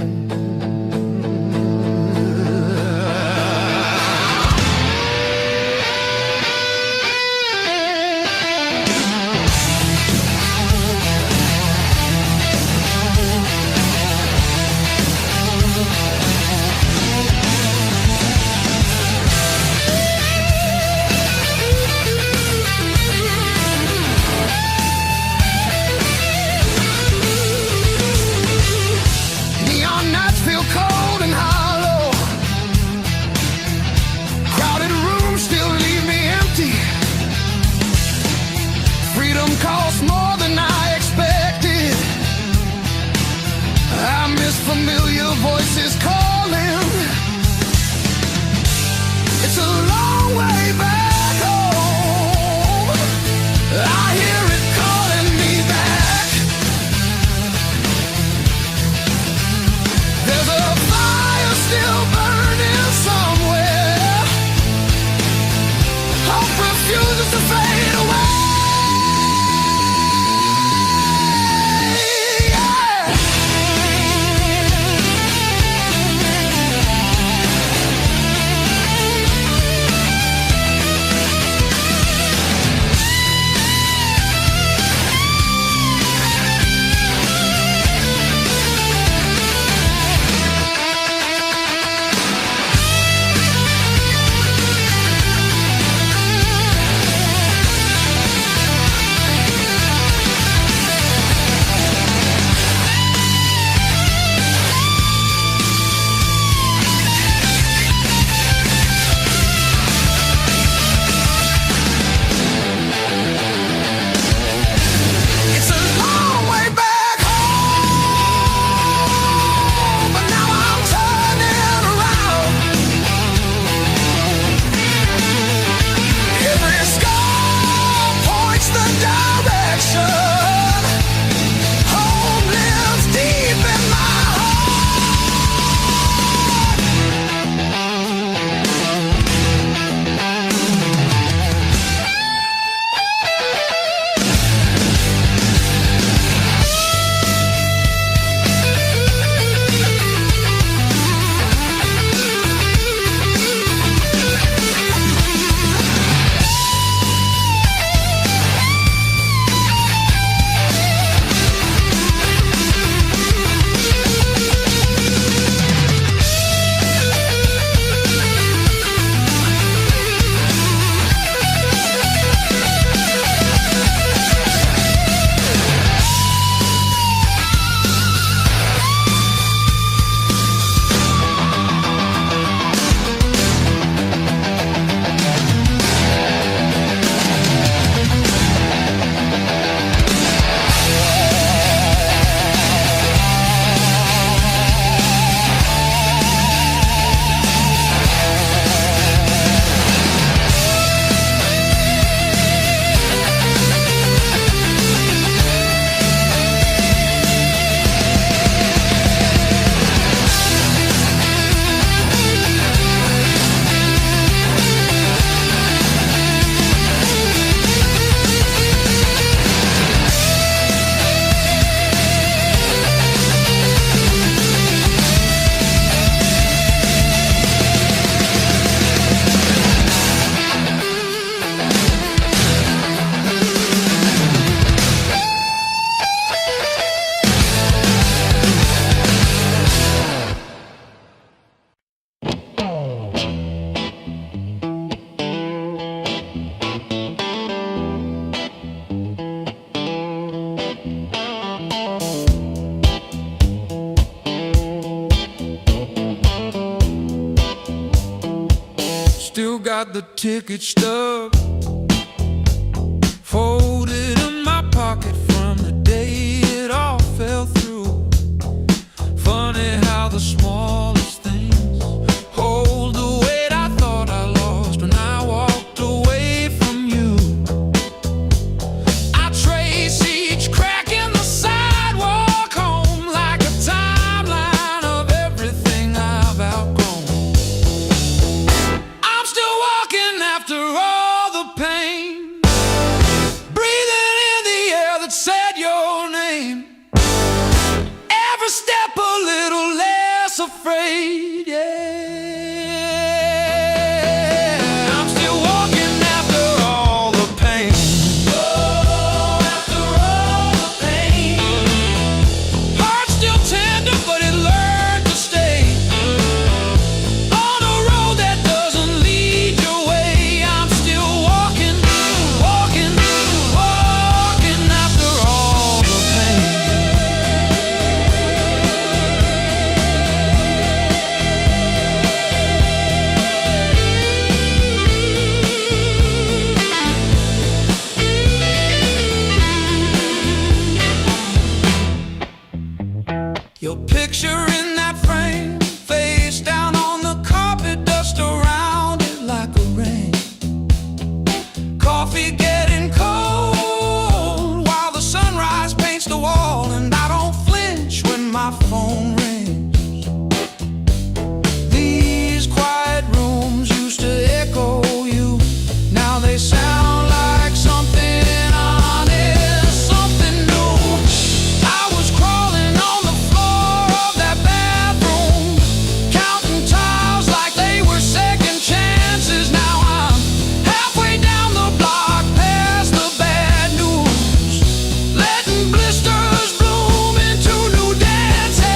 Still got the ticket stub folded in my pocket from the day it all fell through. Funny how the smallest things hold the weight I thought I lost when I walked away from you. I trace each crack in the sidewalk home like a timeline of everything I've outgrown. I'm still walking after all the pain, breathing in the air that said your name. Every step a little less afraid, yeah. I'm still walking after all the pain. Oh, after all the pain. Heart still tender, but it learned to stay on a road that doesn't lead your way. I'm still walking, walking, walking after all the pain. Your picture in that frame, face down on the carpet, dust around it like a rain. Coffee getting cold while the sunrise paints the wall, and I don't flinch when my phone rings. These quiet rooms used to echo you, now they sound like something honest, something new. I was crawling on the floor of that bathroom, counting tiles like they were second chances. Now I'm halfway down the block past the bad news, letting blisters bloom into new dances.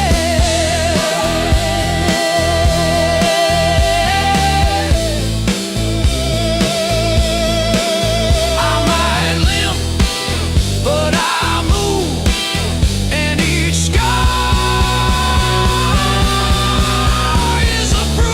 I might limp, but I move, and each scar is a bruise.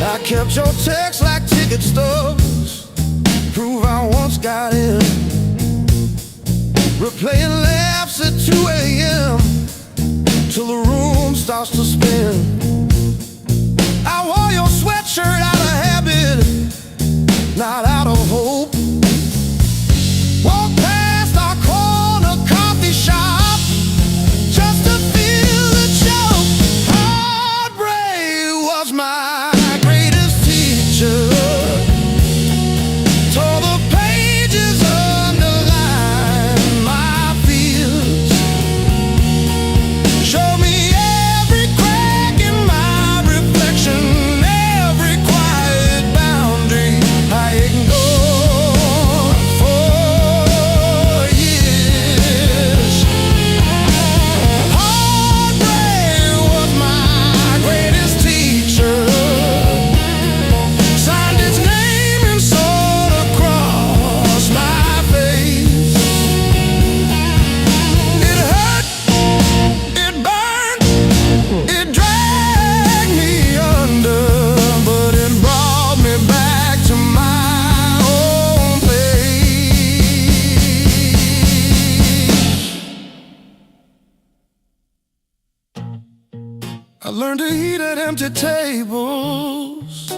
I kept your text like ticket stubs, prove I once got in. Replaying laughs at 2 a.m. till the room starts to spin. I wore your sweatshirt out of habit, not out of hope. Walked past our corner coffee shop just to feel the choke. Heartbreak was my greatest teacher. Tore the pages, underlined my fears. Showed me every crack in my learned to eat at empty tables,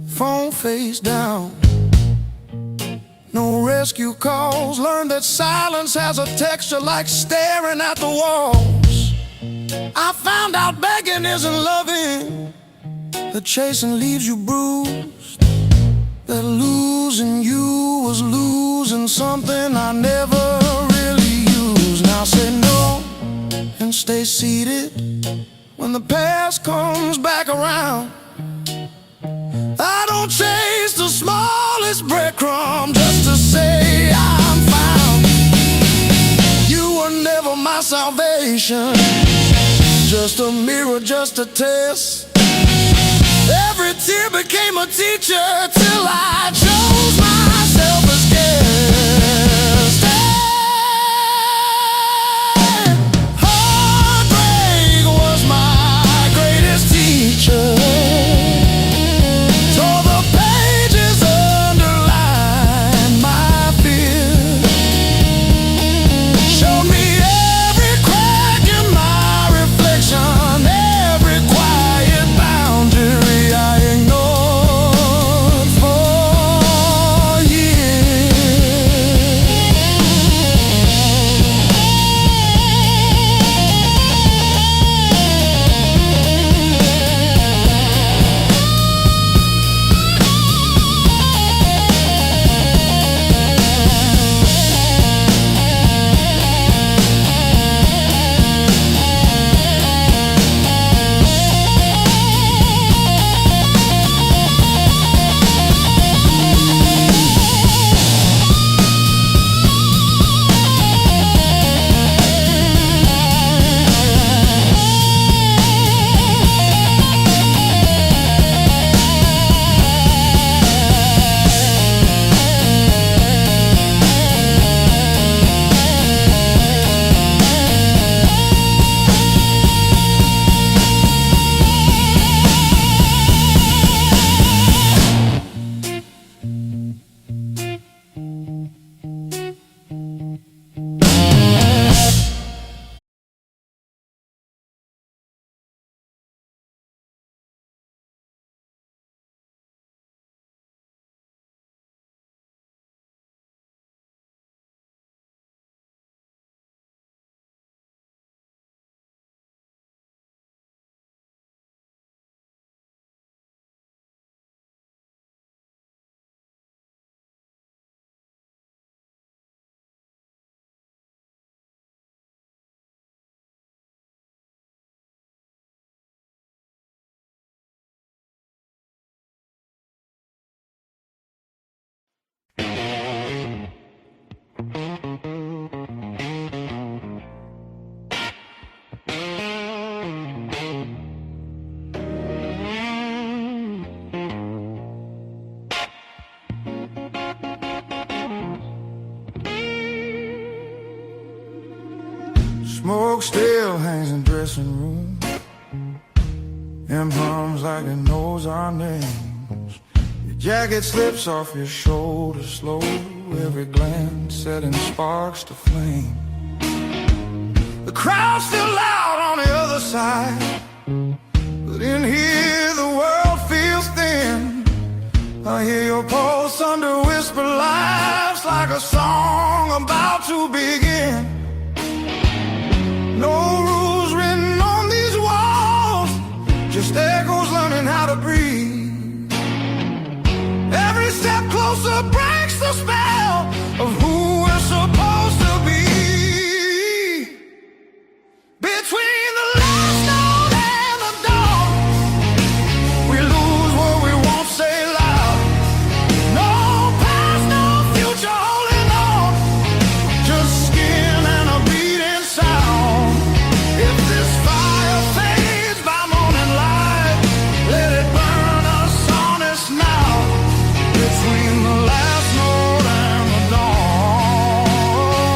phone face down. No rescue calls. Learned that silence has a texture like staring at the walls. I found out begging isn't loving, that chasing leaves you bruised, that losing you was losing something I never really used. Now say no and stay seated when the past comes back around. I don't chase the smallest breadcrumb just to say I'm found. You were never my salvation, just a mirror, just a test. Every tear became a teacher till I chose myself as guest. And heartbreak was my greatest teacher. Tore the pages, underlined my fear. Showed me every crack in my reflection, every quiet boundary I ignored for years. Smoke still hangs in dressing room and hums like it knows our names. Your jacket slips off your shoulders slow, every glance setting sparks to flame. The crowd's still loud on the other side, but in here the world feels thin. I hear your pulse under whispered laughs, like a song about to begin. No rules written on these walls, just echoes learning how to breathe. Every step closer breaks the spell of who we're supposed to be. Between the last note and the dawn, we lose what we won't say loud. No past, no future holding on, just skin and a beating sound. If this fire fades by morning light, let it burn us honest now. Between the last note and the dawn.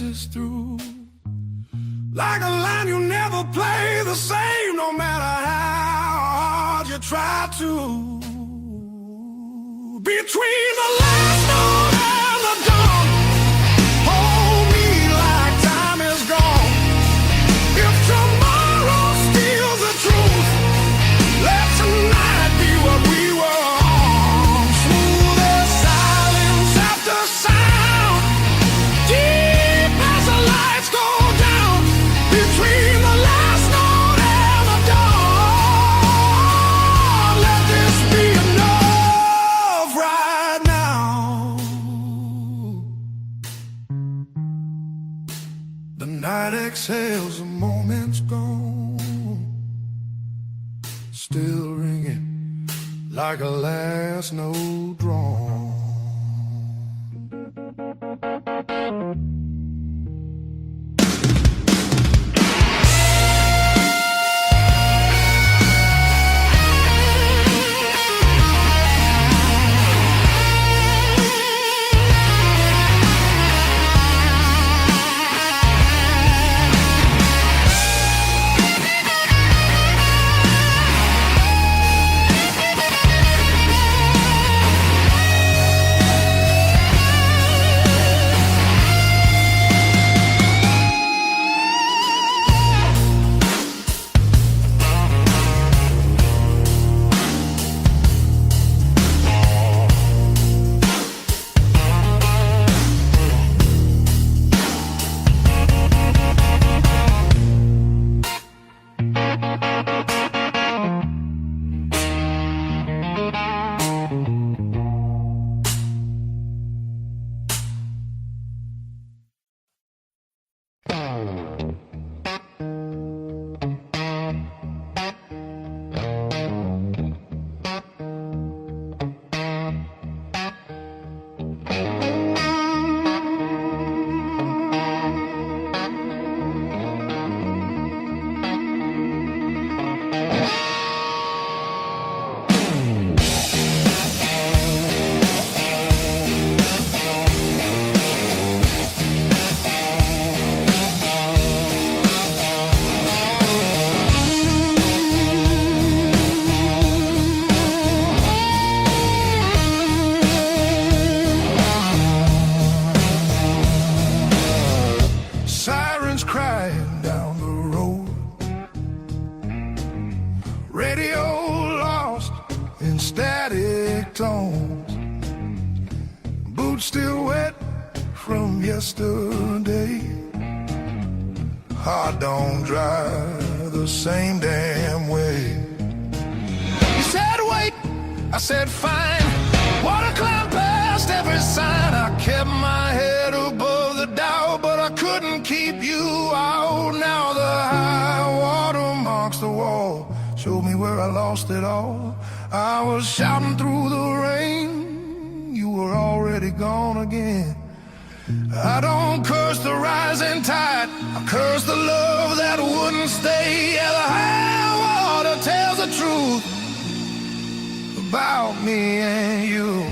passes through. Like a line you never play the same, no matter how hard you try to. Between the last note and the dawn, hold me like time is gone. If tomorrow steals the truth, let tonight be what we were on. Smooth as silence after sound, deep as the lights go down. Between the last note and the dawn, let this be enough right now. The night exhales, the moment's gone, still ringing like a last note drawn. Sirens crying down the road, radio lost in static tones, boots still wet from yesterday, heart don't drive the same damn way. You said wait, I said fine, water climbed past every sign. I kept my head above the doubt, but I couldn't keep you out. Now the high water marks the wall, showed me where I lost it all. I was shouting through the rain, you were already gone again. I don't curse the rising tide, I curse the love that wouldn't stay. Yeah, the high water tells the truth about me and you.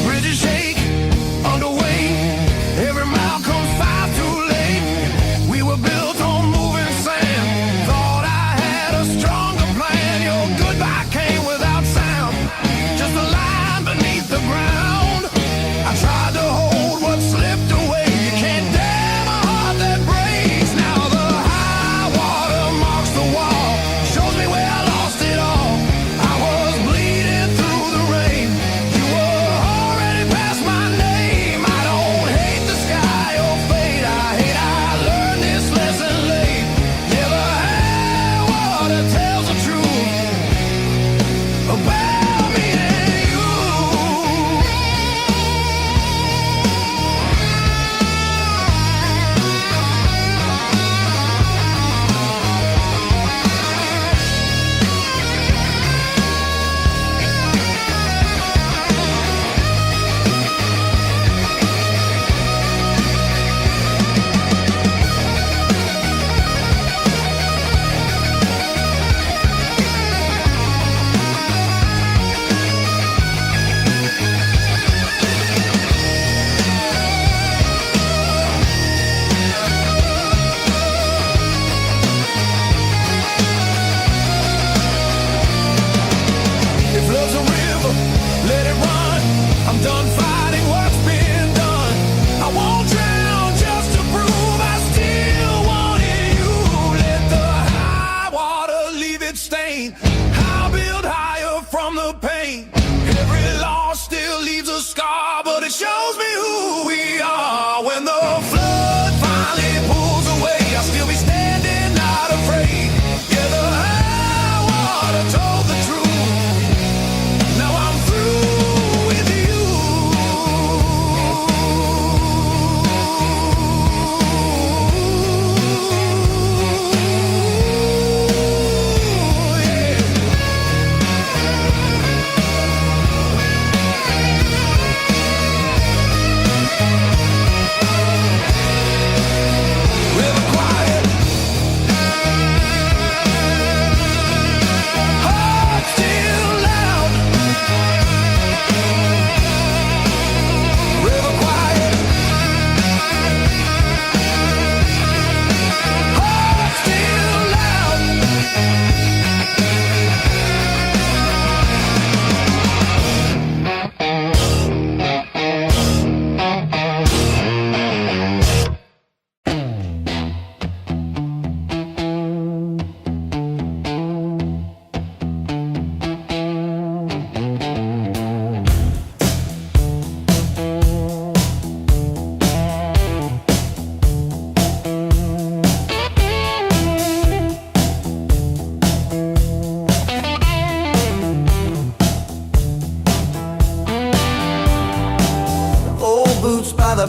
Bridges shake underway, every mile comes far too late. We were built on moving sand, thought I had a stronger plan. Your goodbye came without sound, just a line beneath the ground. I tried to hold what slipped away, you can't damn a heart that breaks. Now the high water marks the wall, shows me where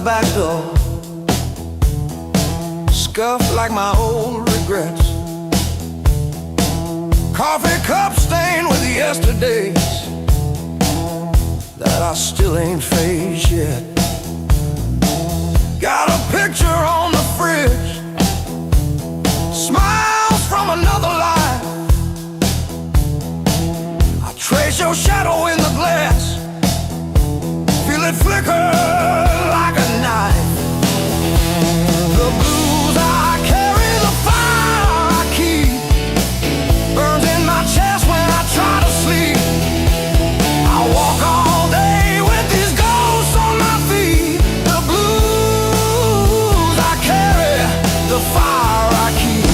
back door, scuffed like my old regrets. Coffee cup stained with yesterdays that I still ain't faced yet. Got a picture on the fridge, smiles from another life. I trace your shadow in the glass, feel it flicker like a knife. The blues I carry, the fire I keep, burns in my chest when I try to sleep. I walk all day with these ghosts on my feet. The blues I carry, the fire I keep.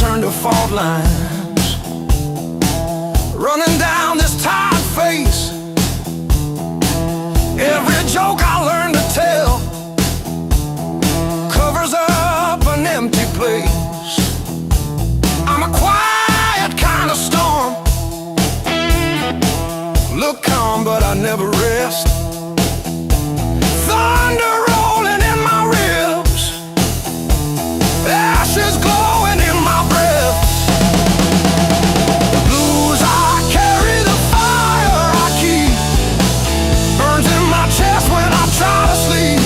Turn to fault lines, running down this tired face. Every joke I learn to tell covers up an empty place. I'm a quiet kind of storm, look calm but I never rest. Thunder rolling in my ribs, ashes glowing in my breath. The blues I carry, the fire I keep, burns in my chest when I try to sleep.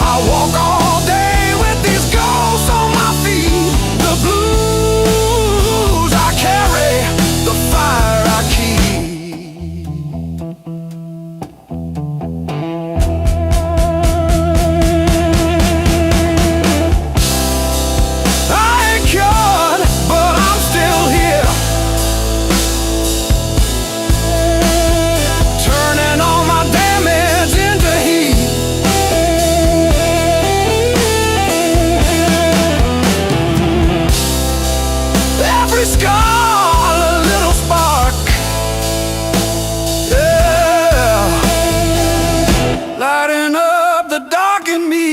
I walk all day with these ghosts on my feet. The blues I carry, the fire I keep. Lighting up the dark in me.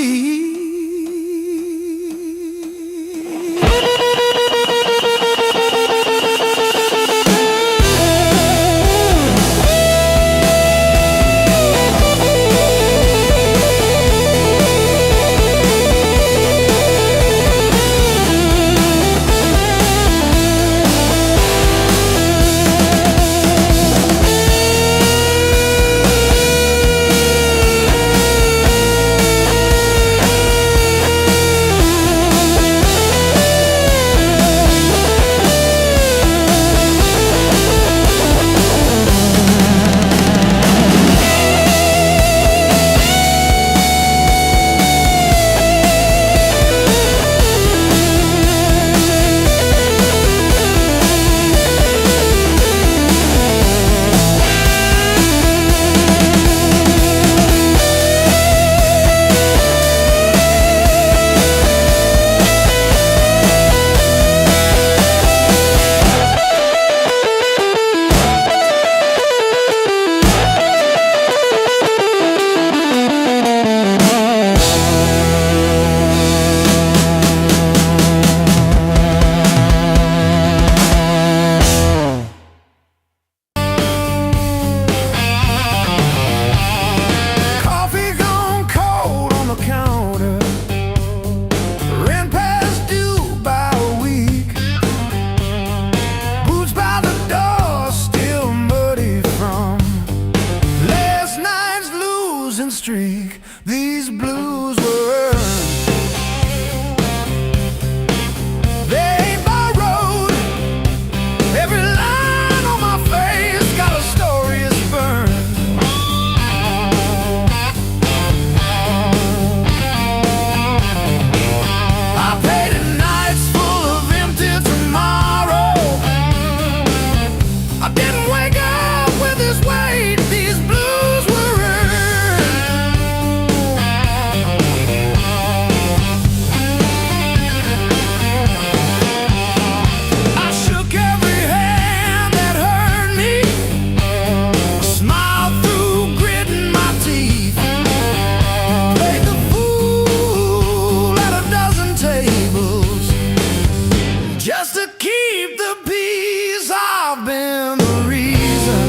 just to keep the peace. I've been the reason.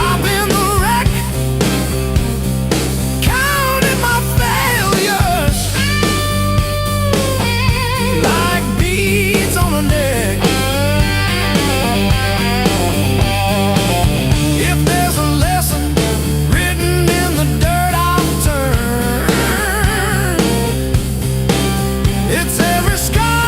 I've been the wreck, counting my failures like beads on a neck. If there's a lesson written in the dirt, I'll turn. It's every scar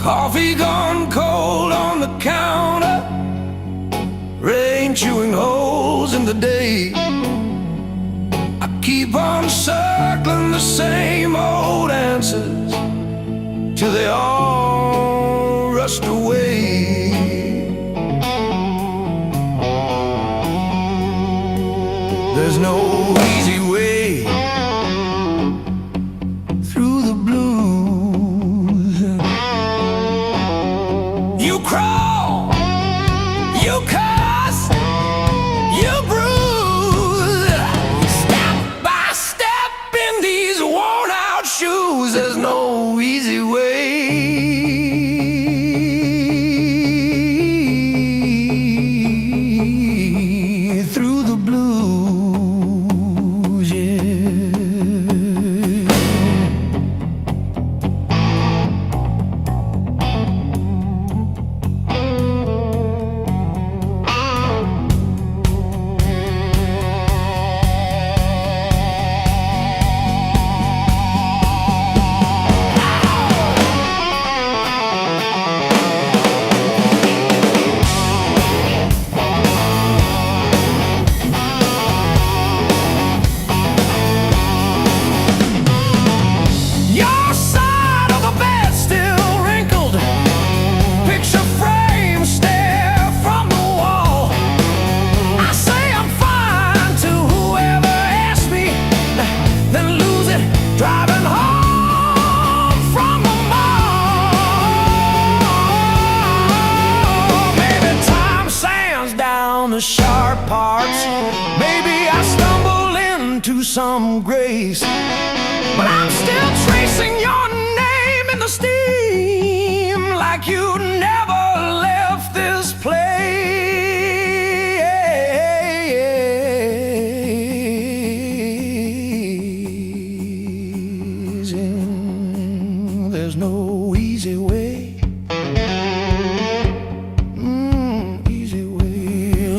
Coffee gone cold on the counter, rain chewing holes in the day. I keep on circling the same old answers till they all rust away. There's no easy way through the blues. You crawl, you cuss, you bruise, step by step in these worn out shoes. There's no easy way through the blues, yeah. Your side of the bed still wrinkled, picture frame stare from the wall. I say I'm fine to whoever asks me, then lose it driving home from the mall. Maybe time sands down the sharp parts. Maybe I stumble into some grace, but I'm still tracing your name in the steam like you never left this place. And there's no easy way. Easy way.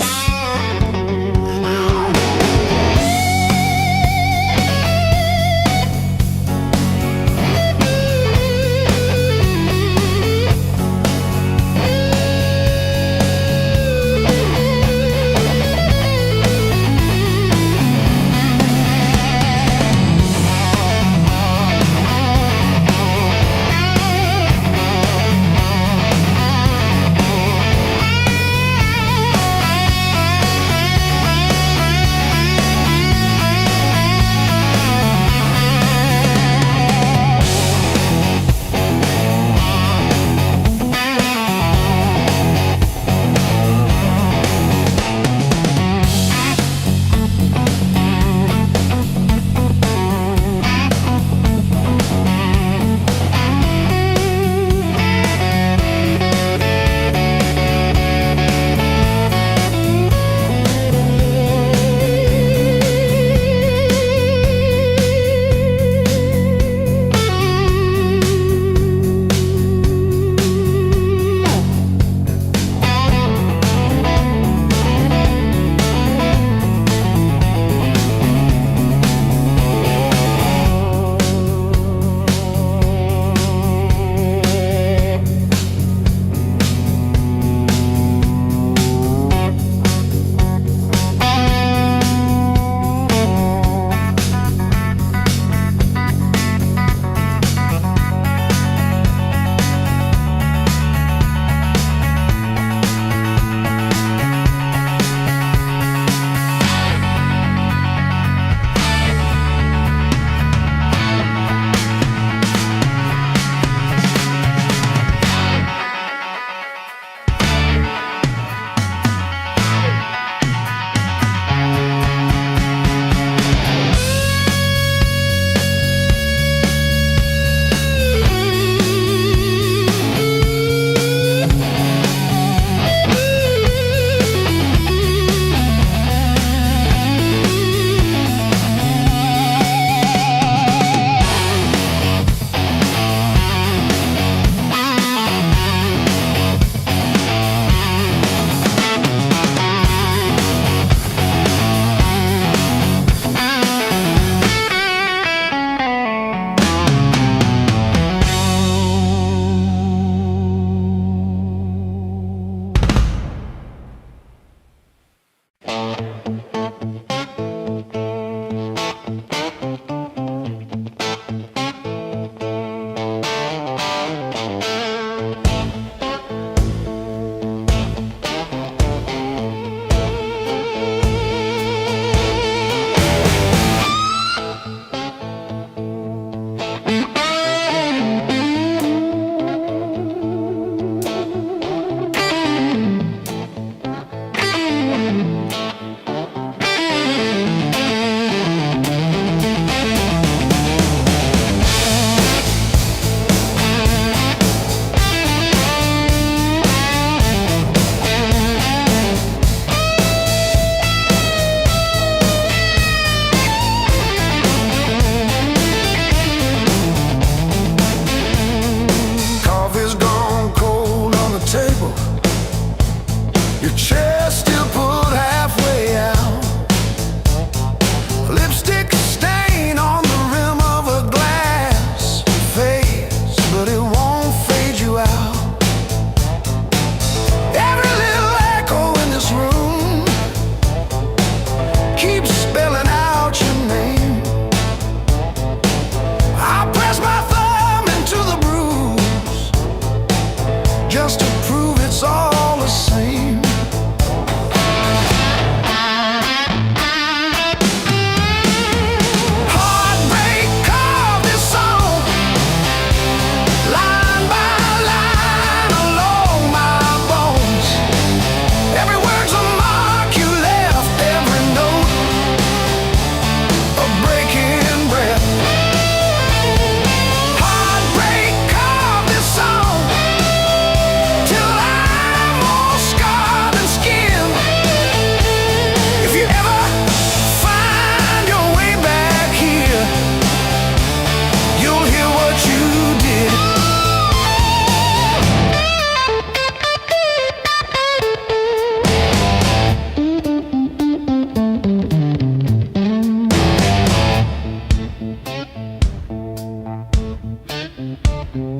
Your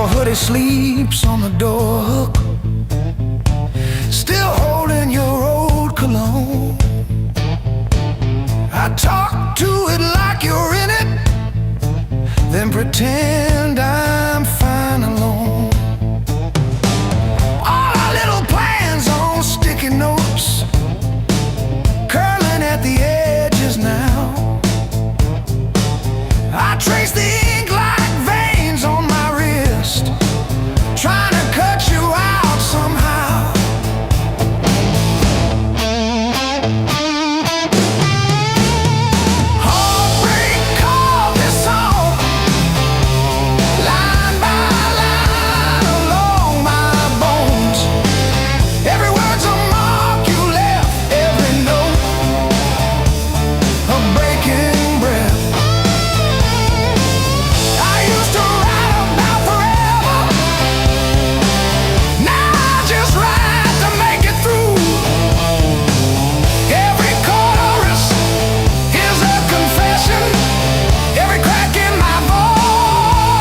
hoodie sleeps on the door hook, still holding your old cologne. I talk to it like you're in it, then pretend I'm fine alone. All our little plans on sticky notes, curling at the edges now. I trace the ink like veins on my wrist, trying to cut you out somehow. Heartbreak called this song, line by line along my bones. Every word's a mark you left, every note a breaking breath. I used to write about forever, now I just write to make it through. Every chorus is a confession, every crack in my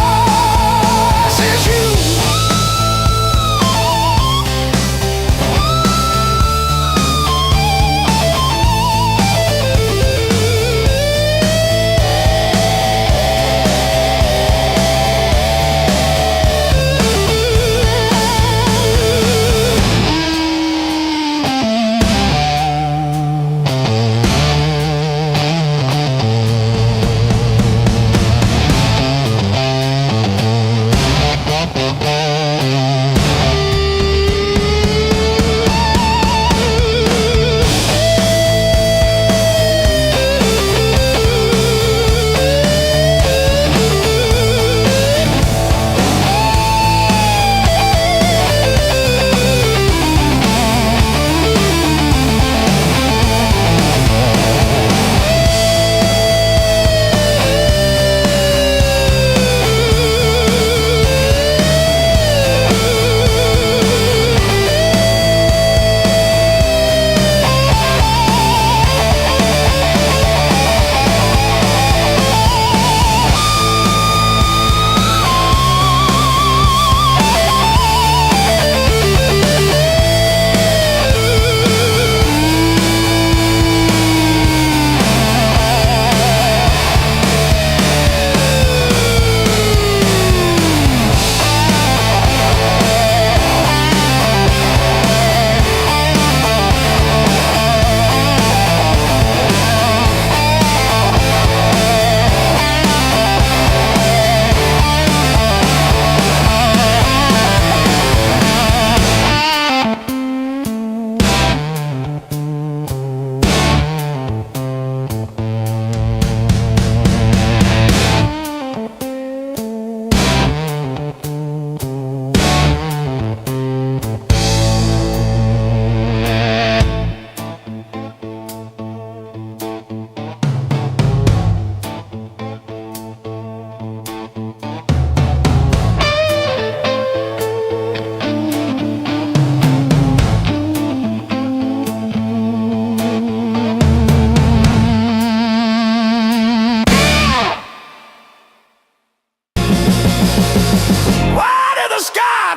voice is you.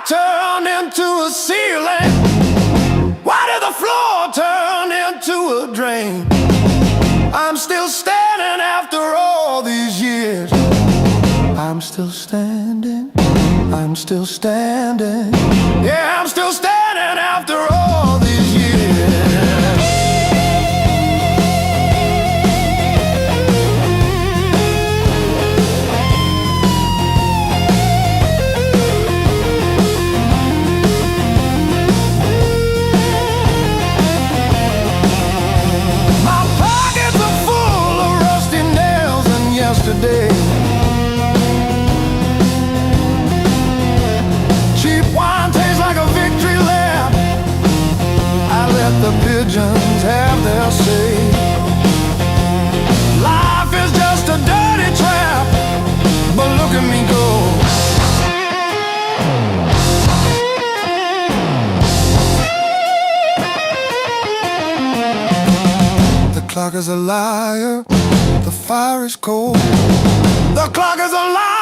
Turn into a ceiling? Why did the floor turn into a drain? I'm still standing after all these years. I'm still standing, I'm still standing. Yeah, I'm still standing after all these years. Yesterday, cheap wine tastes like a victory lap. I let the pigeons have their say. Life is just a dirty trap, but look at me go. The clock is a liar, the fire is cold. The clock is a liar.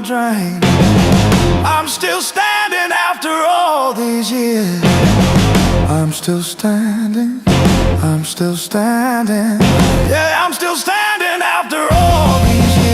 Drain. I'm still standing after all these years. I'm still standing. I'm still standing. Yeah, I'm still standing after all these years.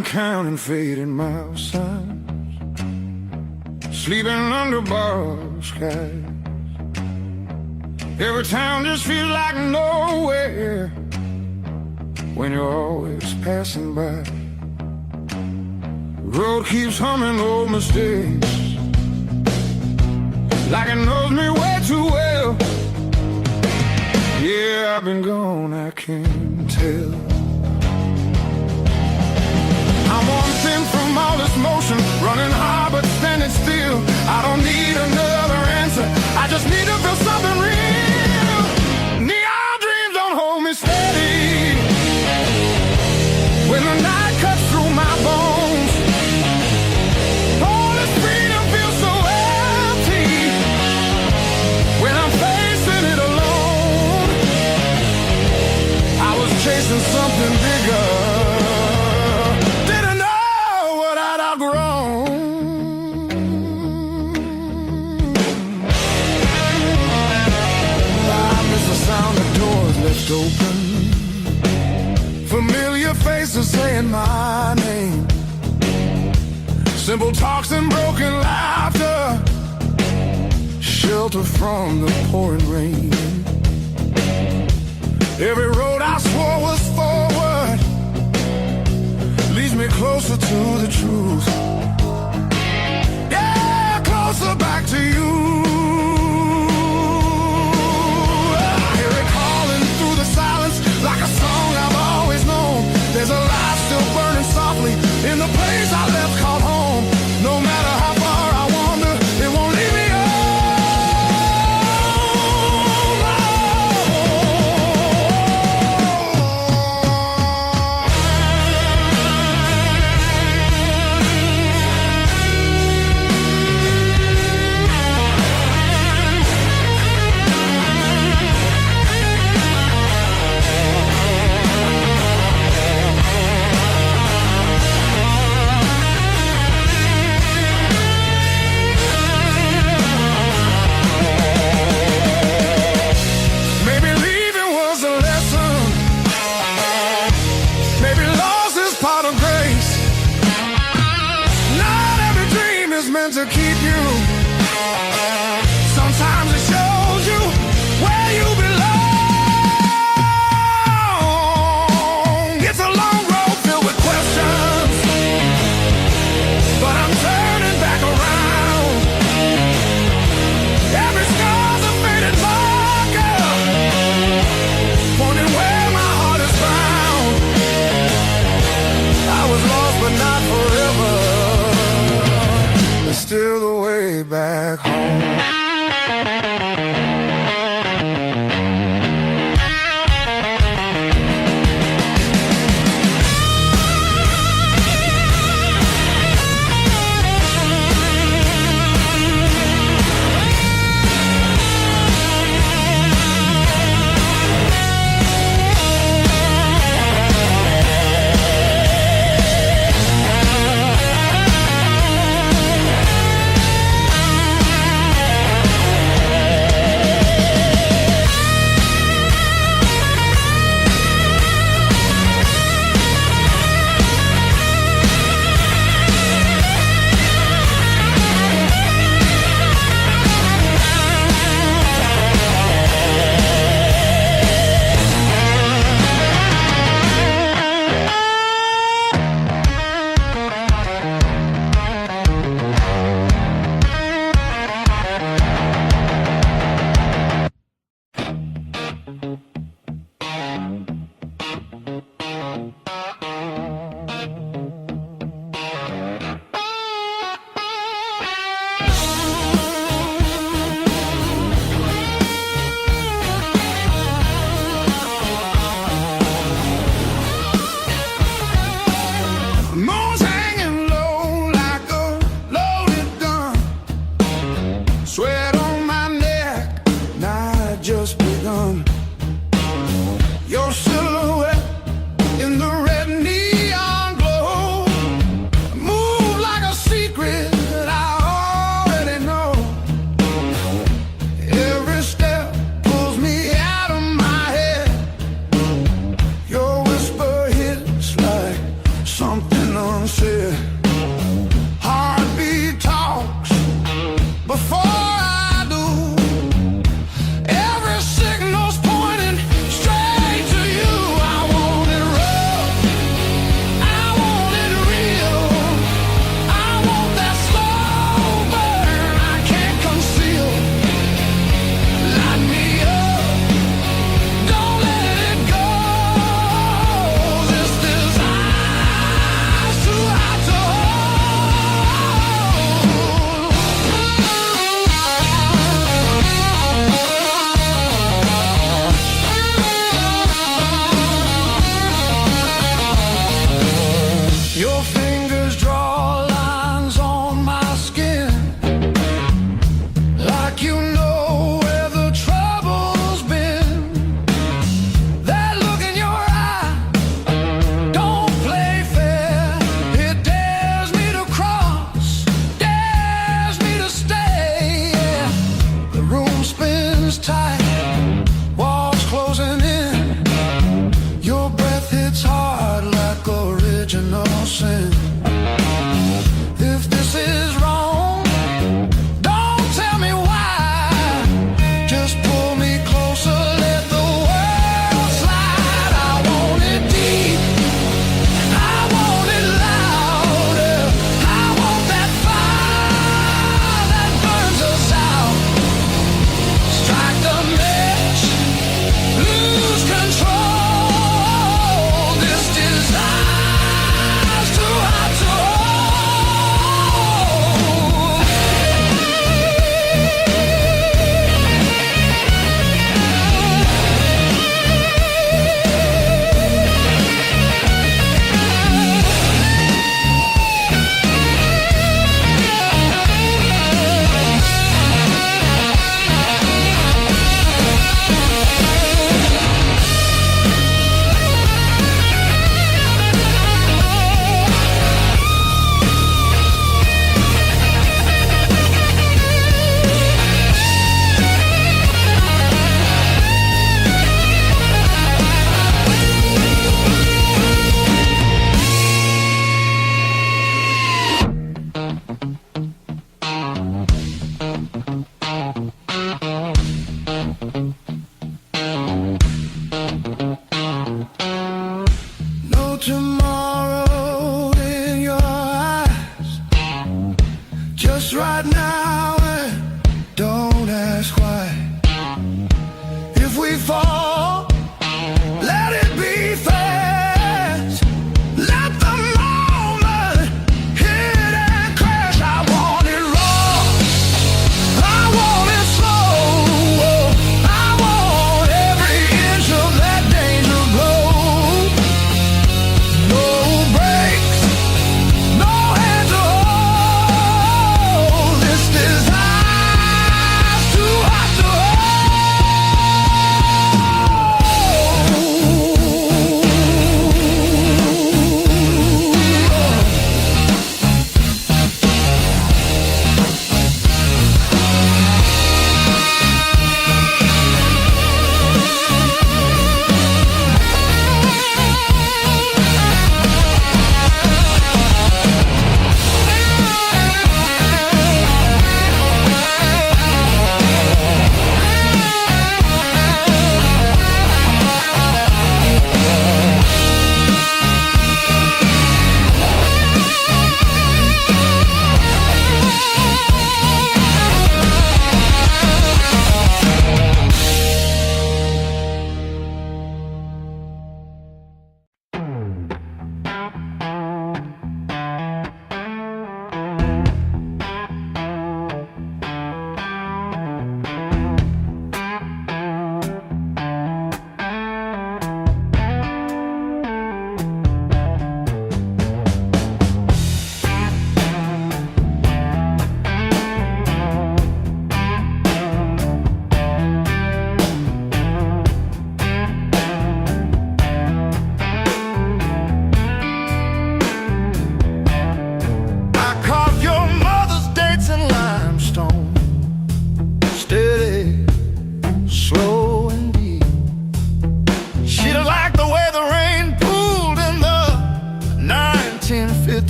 Counting fading miles, sleeping under borrowed skies. Every town just feels like nowhere when you're always passing by. The road keeps humming old mistakes like it knows me way too well. Yeah, I've been gone, I can't tell. I'm one thing from all this motion, running hard but standing still. I don't need another answer, I just need to feel something real. Neon dreams don't hold me steady when the night cuts through my bones. All this freedom feels so empty when I'm facing it alone. I was chasing something bigger, open, familiar faces saying my name, simple talks and broken laughter, shelter from the pouring rain. Every road I swore was forward leads me closer to the truth. Yeah, closer back to you. Like a song I've always known, there's a light still burning softly in the place I left called home. No matter how far I wander, it won't leave me alone.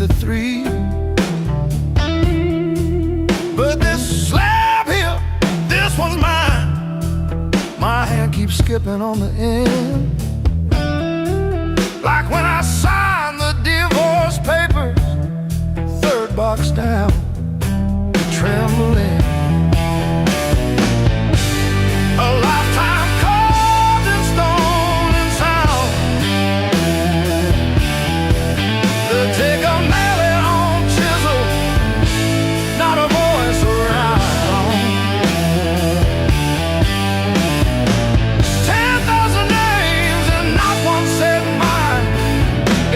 to 3. But this slab here, this one's mine. My hand keeps skipping on the end, like when I signed the divorce papers, 3rd box down, trembling. A lifetime carved in stone and sound. They take a mallet on chisel, not a voice around. 10,000 names and not one said mine,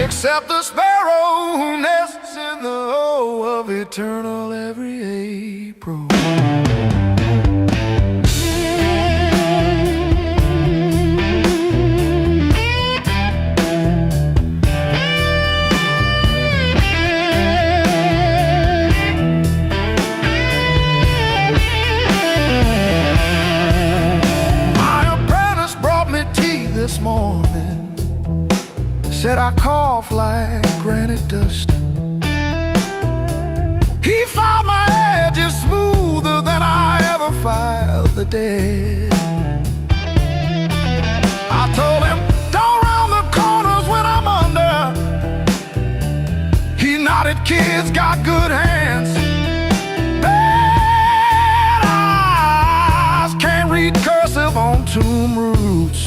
except the sparrow who nests in the O of eternal every April. This morning said I cough like granite dust. He filed my edges smoother than I ever filed the dead. I told him, don't round the corners when I'm under. He nodded, kids got good hands, bad eyes, can't read cursive on tomb roots.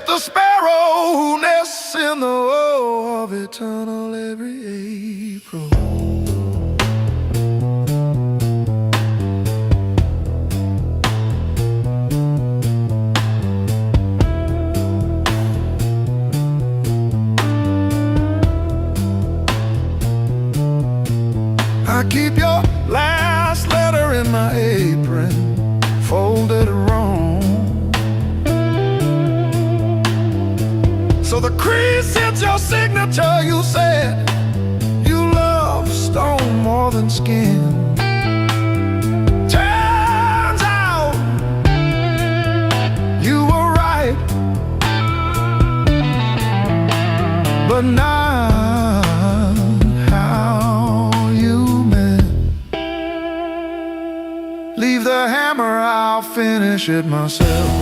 The sparrow who nests in the O of eternal every April. I keep your last letter in my apron, folded wrong. So the crease hits your signature. You said you love stone more than skin. Turns out you were right, but not how you meant. Leave the hammer, I'll finish it myself.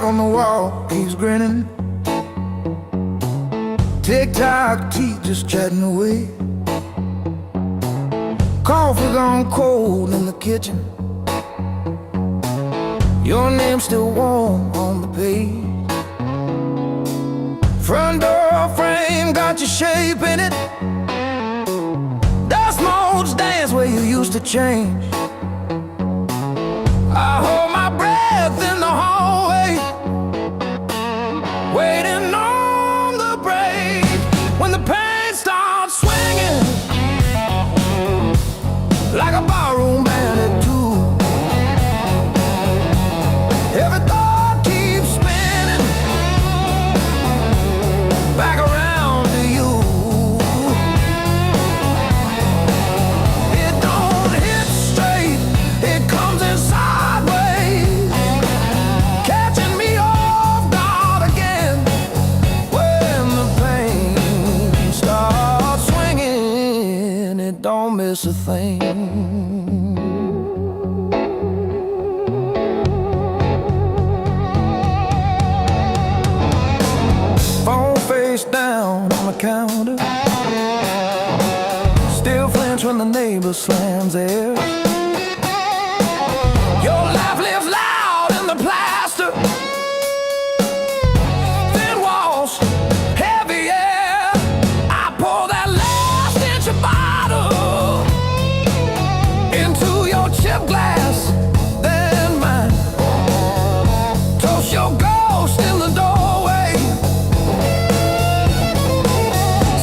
on the wall keeps grinning. Tick-tock, teeth just chatting away. Coffee gone cold in the kitchen. Your name's still warm on the page. Front door frame got your shape in it. Dust motes dance where you used to change. I hold my breath in the hallway, waiting on the break. When the pain starts swinging like a barroom band at two. Every thought keeps spinning back around to you. It don't hit straight, it comes in sideways, catching me off guard again. When the pain starts swinging, it don't miss a thing. Phone face down on the counter, still flinch when the neighbor slams theirs. Your laugh lives loud in the plaster, thin walls, heavy air. I pour that last inch of bottle into your chip glass, then mine. Toast your ghost in the doorway.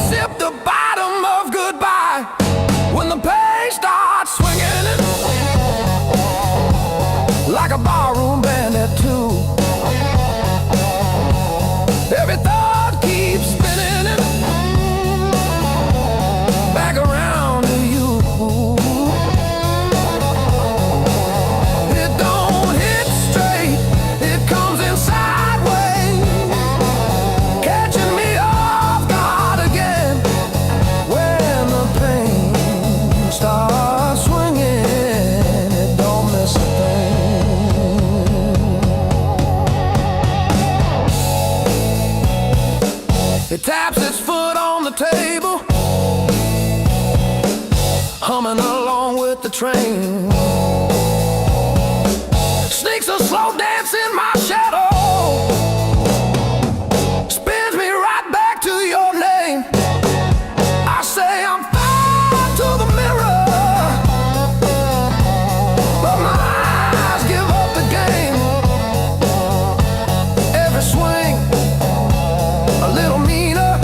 Sip the bottom of goodbye when the pain starts swinging it like a barroom band at two. Every thought keeps spinning it back around to you. It don't hit straight, it comes in sideways, catching me off guard again. When the pain starts swinging, it don't miss a thing. It taps its foot on the table, humming along with the train. Sneaks a slow dance in my shadow, spins me right back to your name. I say I'm fine to the mirror, but my eyes give up the game. Every swing a little meaner,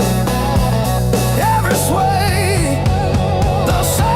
every sway the same.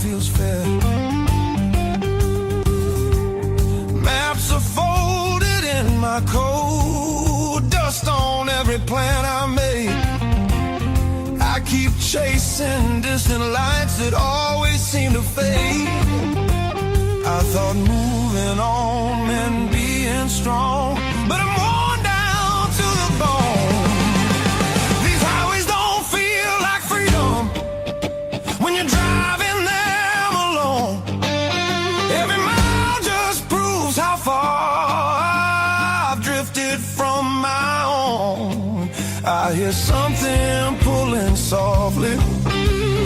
feels fair. Maps are folded in my coat, dust on every plan I made. I keep chasing distant lights that always seem to fade. I thought moving on meant being strong, but I'm worn down to the bone. These highways don't feel like freedom when you're driving them alone. Every mile just proves how far I've drifted from my own. I hear something pulling softly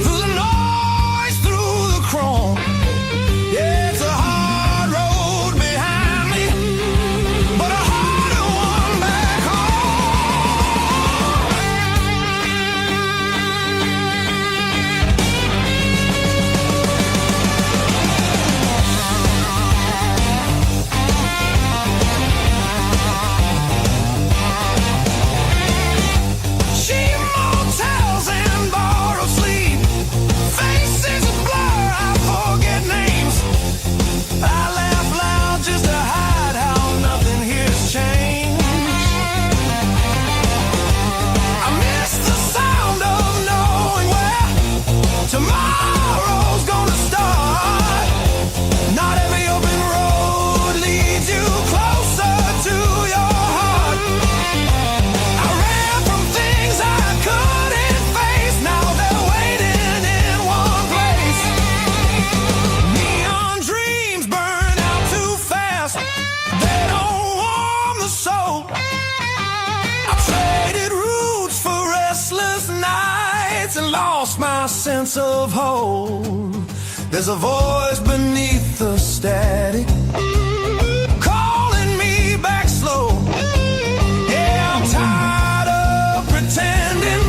through the noise, through the chrome. Yeah, it's a hard road behind me, but a harder one back cheap motels and borrowed sleep, faces a blur, I forget names. I laugh loud just to hide how nothing here's changed. I miss the sound of knowing where tomorrow's gonna start. Not every open road leads you closer to your heart. I ran from things I couldn't face, now they're waiting in one place. Neon dreams burn out too fast, they don't warm the soul. I traded roots for restless nights and lost my sense of hold. There's a voice beneath the static calling me back slow. Yeah, I'm tired of pretending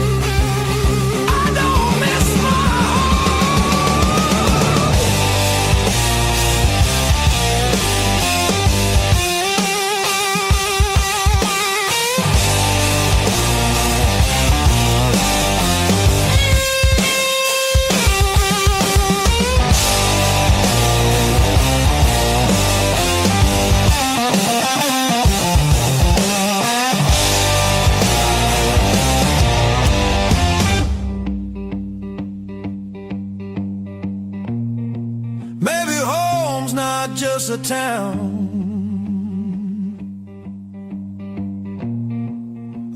I don't miss my maybe home's not just a town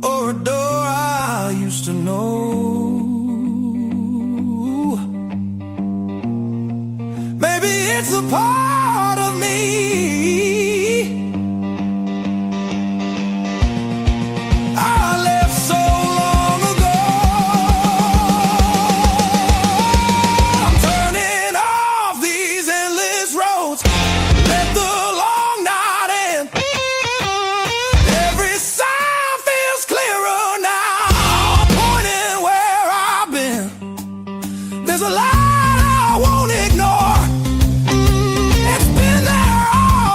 or a door I used to know. Maybe it's a part of me I left so long ago. I'm turning off these endless roads, let the long night end. Every sound feels clearer now, pointing where I've been. There's a light I won't ignore, it's been there all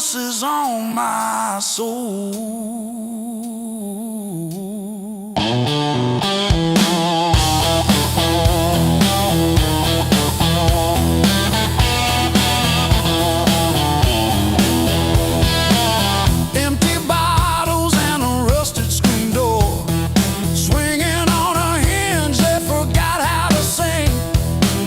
calluses on my soul. Empty bottles and a rusted screen door, swinging on a hinge that forgot how to sing.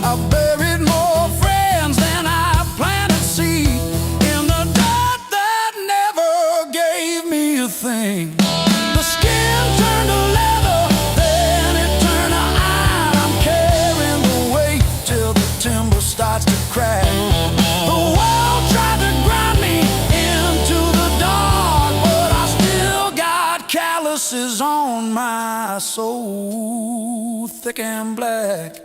I buried more friends than I planted seed in the dirt that never gave me a thing. The skin turned to leather, then it turned to iron. I'm carrying the weight till the timber starts to crack. The world tried to grind me into the dark, but I still got calluses on my soul, thick and black.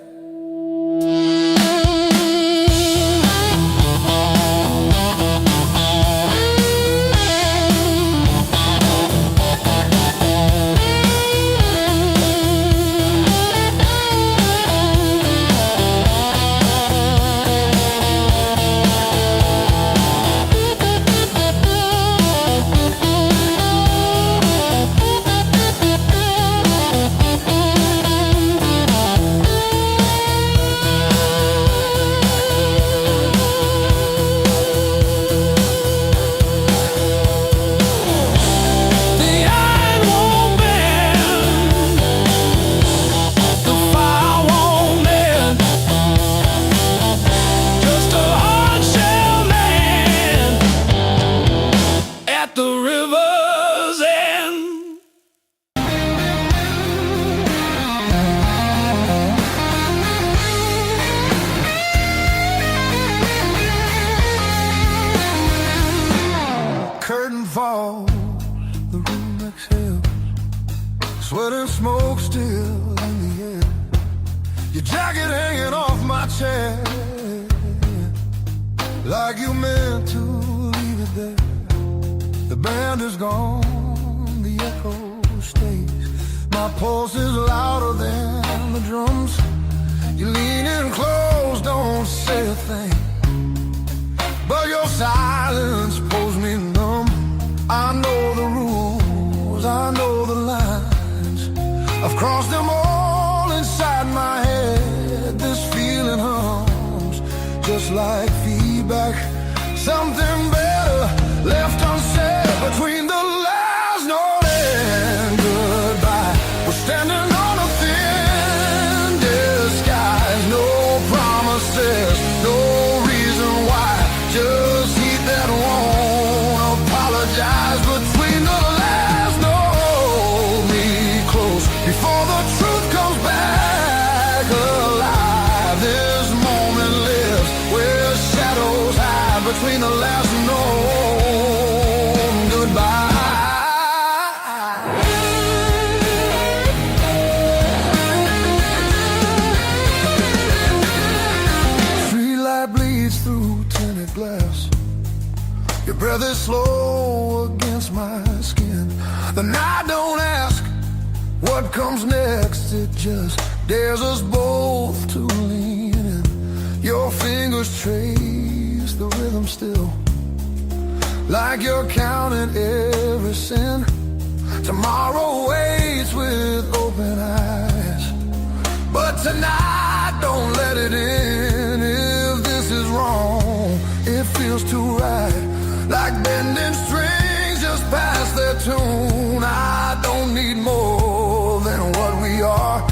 Curtain falls, the room exhales, sweat and smoke still in the air. Your jacket hanging off my chair, like you meant to leave it there. The band is gone, the echo stays. My pulse is louder than the drums. You lean in close, don't say a thing, but your silence pulls me numb. I know the rules, I know the lines. I've crossed them all inside my head. This feeling hums just like feedback. Something better left unsaid between the last note and goodbye. We're standing on a thin disguise. No promises, no reason why. Just heat that won't apologize. Between the last note, me close before the truth comes back alive. This moment lives where shadows hide. Between the last note and goodbye. Street light bleeds through tinted glass. Your breath is slow against my skin. The night don't ask what comes next. It just dares us both to lean in. Your fingers trace the rhythm still, like you're counting every sin. Tomorrow waits with open eyes, but tonight don't let it in. If this is wrong, it feels too right, like bending strings just past their tune. I don't need more than what we are.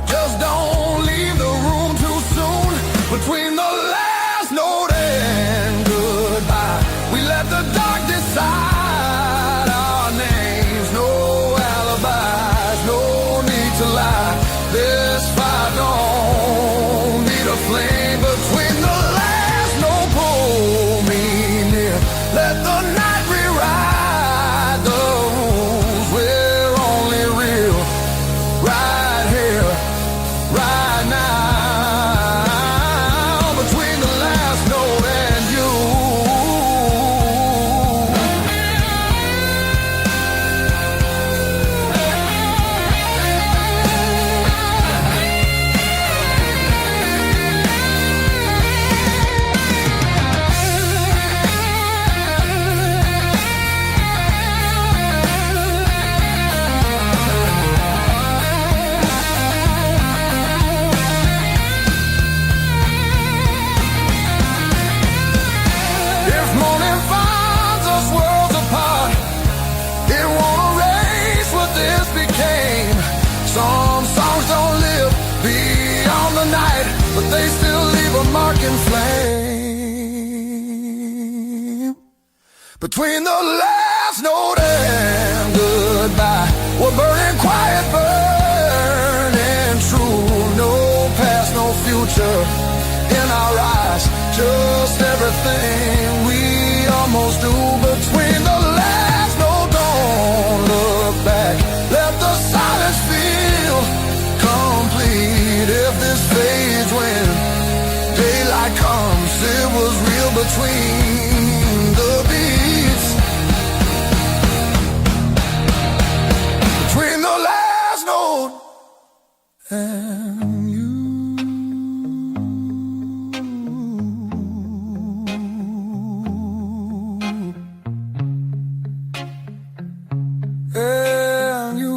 Just don't leave the room too soon. Between the last note and goodbye, we let the dark decide our names. No alibis, no need to lie. This fire don't need a flame. Between the last note, pull me near. Let Between the last note and goodbye, we're burning quiet, burning true. No past, no future in our eyes, just everything we almost do. Between the last note, don't look back, let the silence feel complete. If this fades when daylight comes, it was real between the beats. Between the last note and you. And you.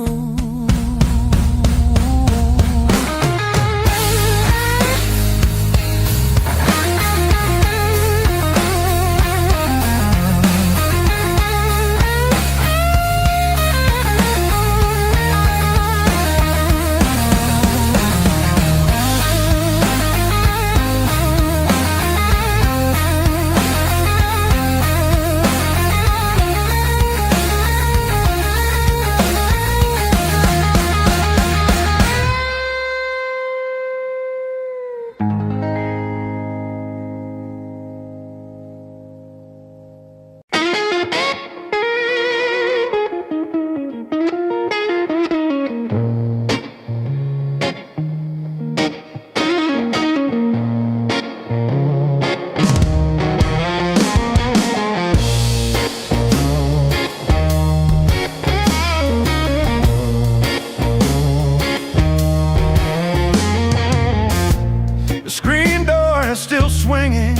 Still swinging,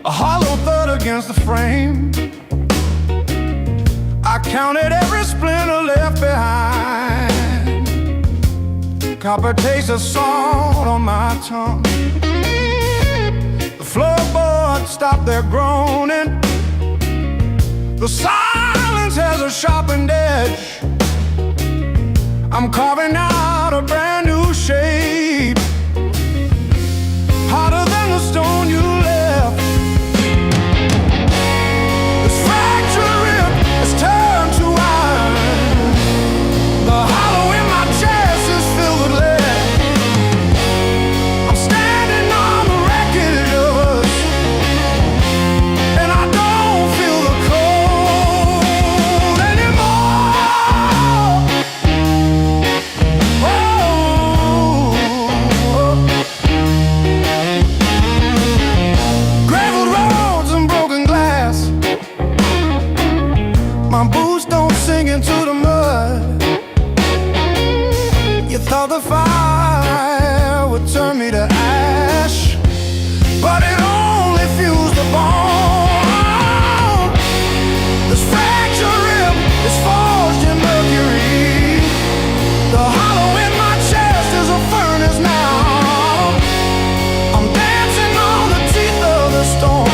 a hollow thud against the frame. I counted every splinter left behind. Copper taste of salt on my tongue. The floorboards stopped their groaning. The silence has a sharpened edge. I'm carving out a brand new shape, harder than the stone you left. This fractured rib has turned to iron. The hollow in my chest is filled with lead. I'm standing on the wreckage of us, and I don't feel the cold anymore. Graveled roads and broken glass, my boots don't sink into the mud. You thought the fire would turn me to ash, but it only fused the bone. This fractured rib is forged in mercury. The hollow in my chest is a furnace now. I'm dancing on the teeth of the storm,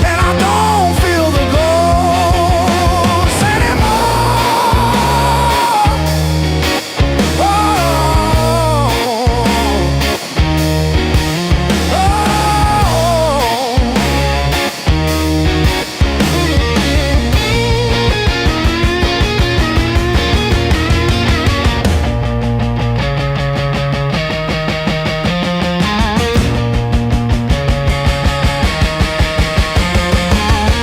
and I don't feel the ghost anymore. Oh,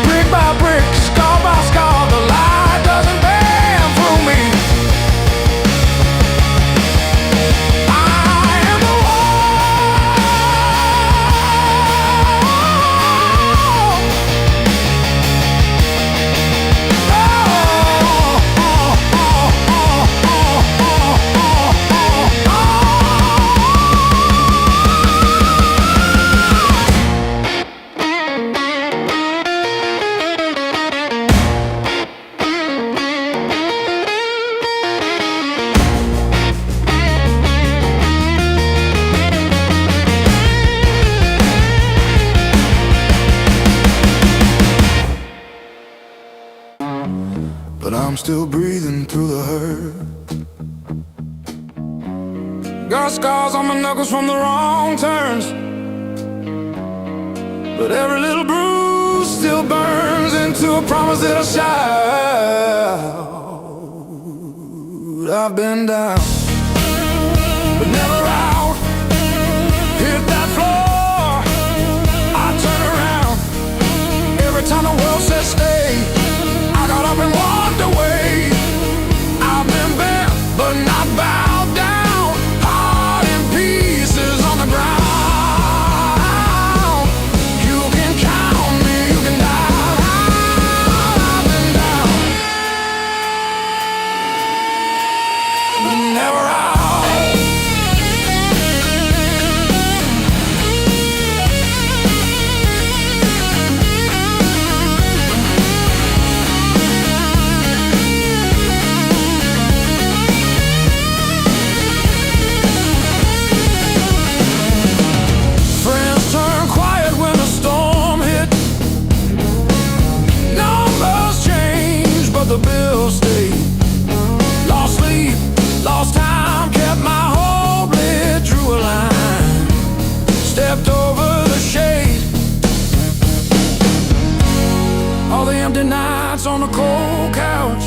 brick by brick, scar by scar, the light doesn't bend through me. I am the but I'm still breathing through the hurt. Got scars on my knuckles from the wrong turns. but every little bruise still burns into a promise that I'll shout. I've been down, but never out. Hit that floor, I turn around. Every time the world says stay, I got up and walked away. I've been bent, but not bowed down. Heart in pieces on the ground. You can count me, you can die. I've been down, but never out. The bills stayed. Lost sleep, lost time, kept my hope lit, drew a line, stepped over the shade. All the empty nights on the cold couch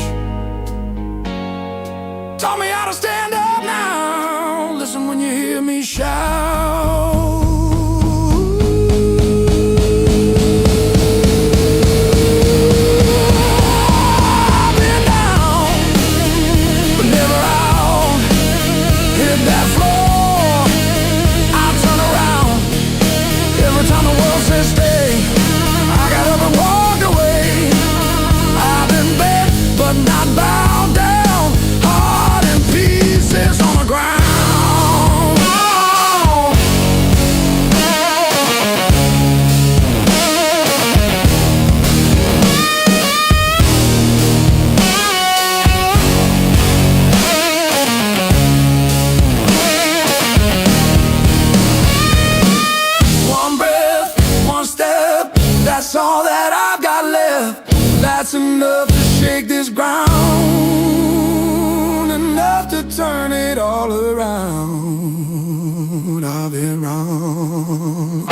taught me how to stand up now. Listen when you hear me shout. That floor, I turn around. Every time the world says stay, I got up and walked away. I've been bent, but not bowed down. Heart in pieces on the ground. That's all that I've got left. That's enough to shake this ground, enough to turn it all around. I've been wrong.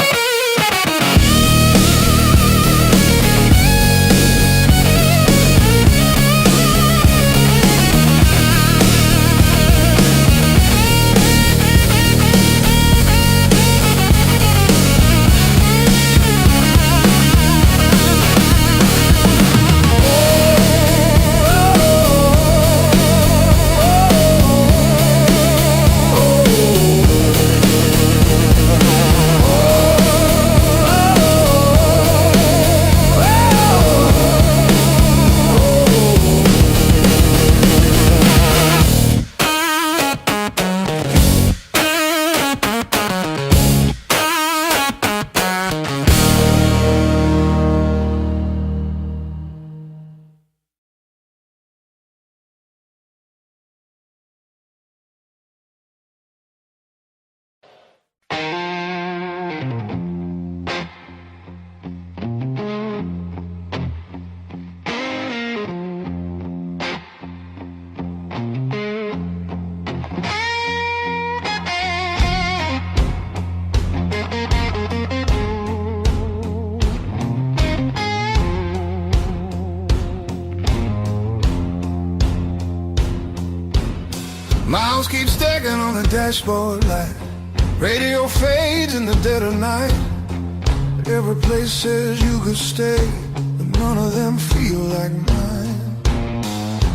Miles keep stacking on the dashboard light. Radio fades in the dead of night. Every place says you could stay, but none of them feel like mine.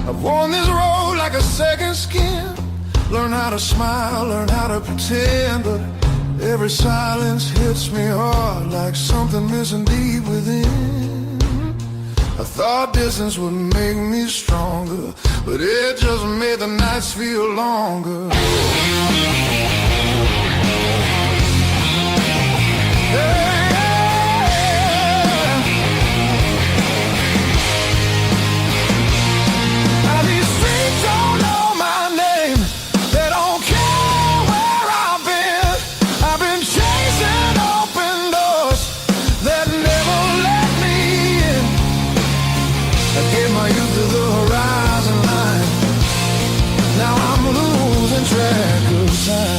I've worn this road like a second skin. Learn how to smile, learn how to pretend, but every silence hits me hard like something missing deep within. I thought distance would make me stronger, but it just made the nights feel longer. Now these streets don't know my name. They don't care where I've been. I've been chasing open doors that never let me in. I gave my youth to the horizon line. Now I'm losing track of time.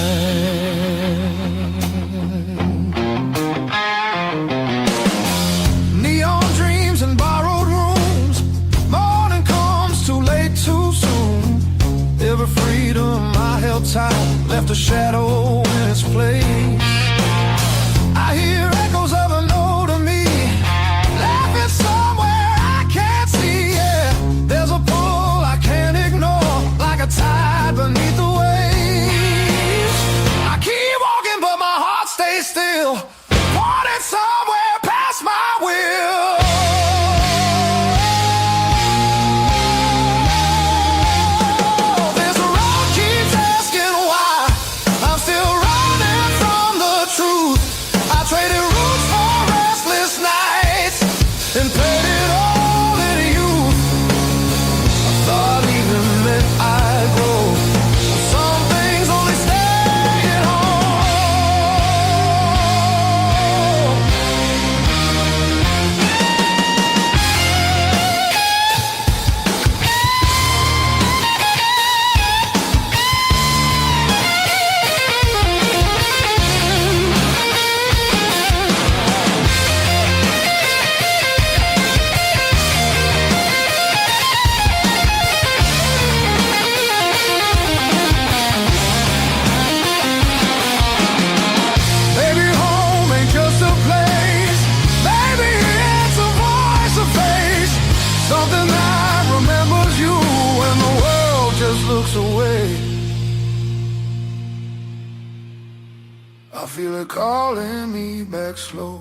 feel it calling me back slow,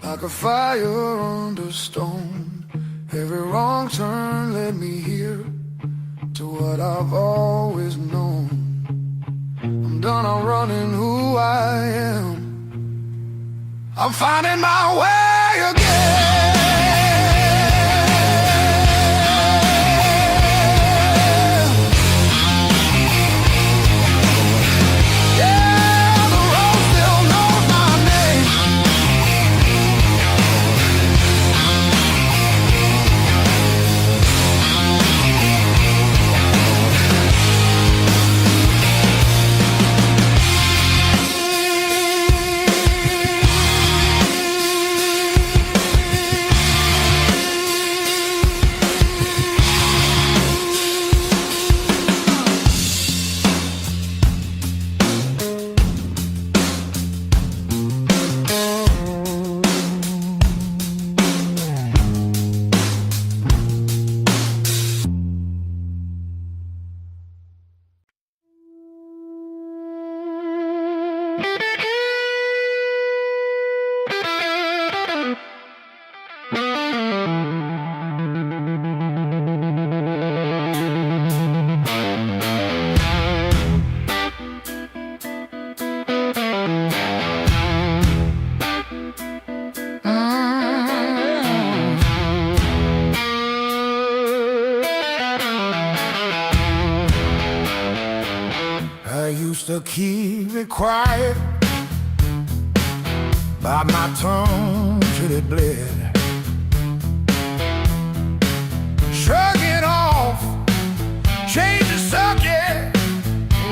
like a fire under stone. Every wrong turn led me here to what I've always known. I'm done, I'm running who I am. I'm finding my way again. I used to keep it quiet, bite my tongue till it bled. Shrug it off, change the subject,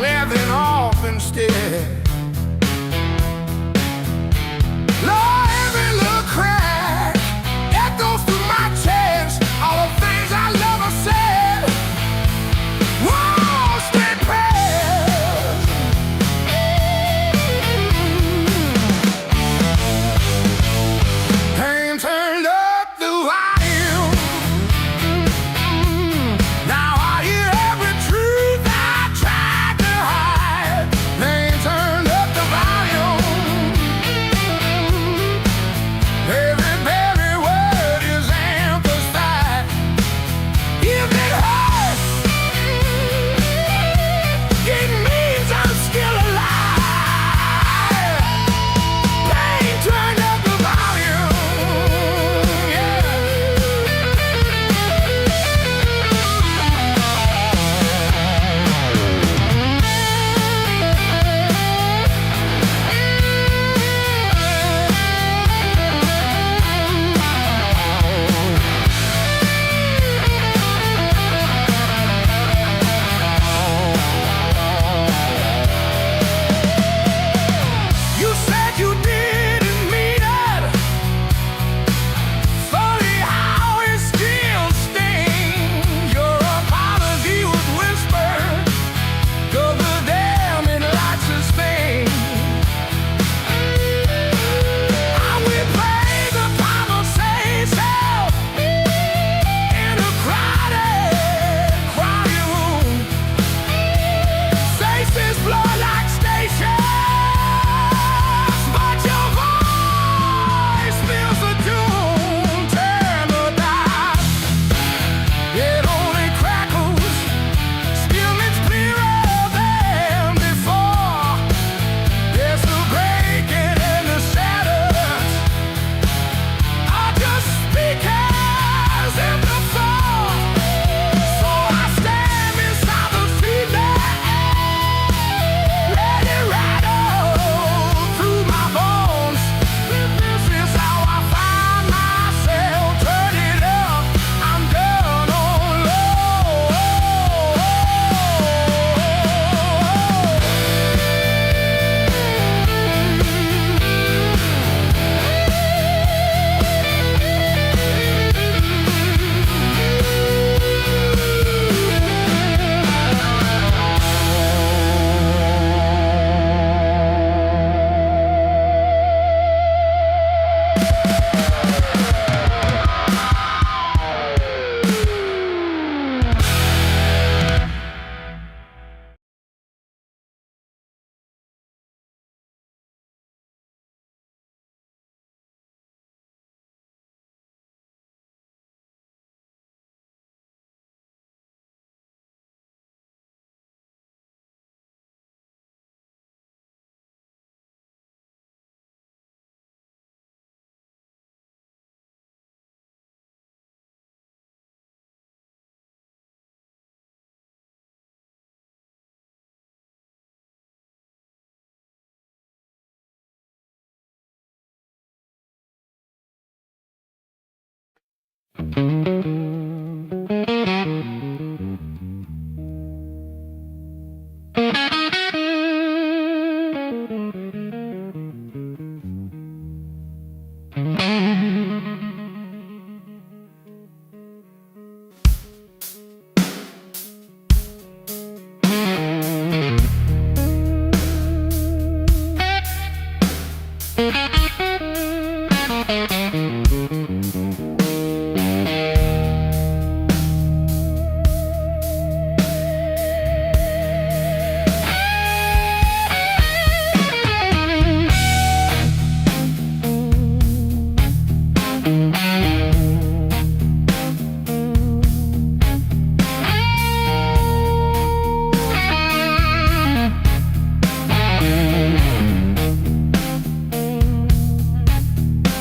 laughing off instead. Lord, every little crack echoes through my chest, all the things I love are said. Walls stay past. Pain turned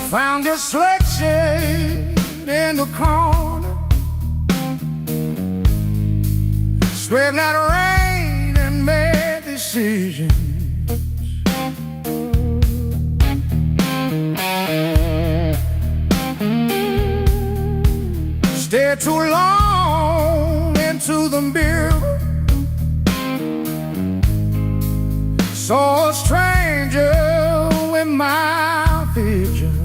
Found this selection in the corner, swept that rain and made decisions. Stared too long into the mirror, saw a stranger in my vision.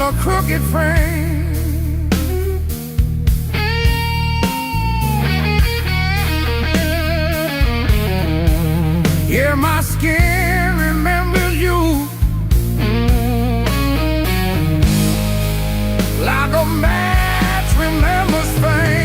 A crooked frame, yeah, my skin remembers you like a match remembers fame.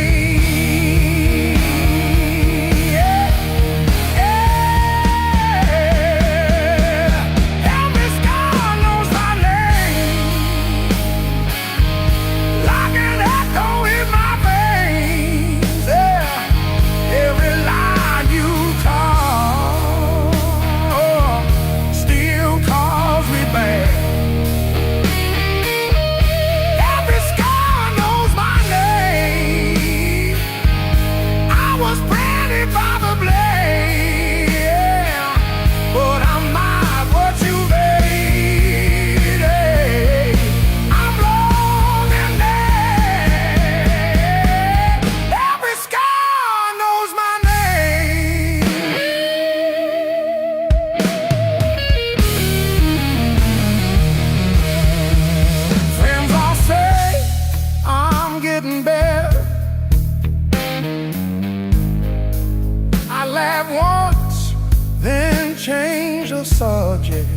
Once, then change the subject.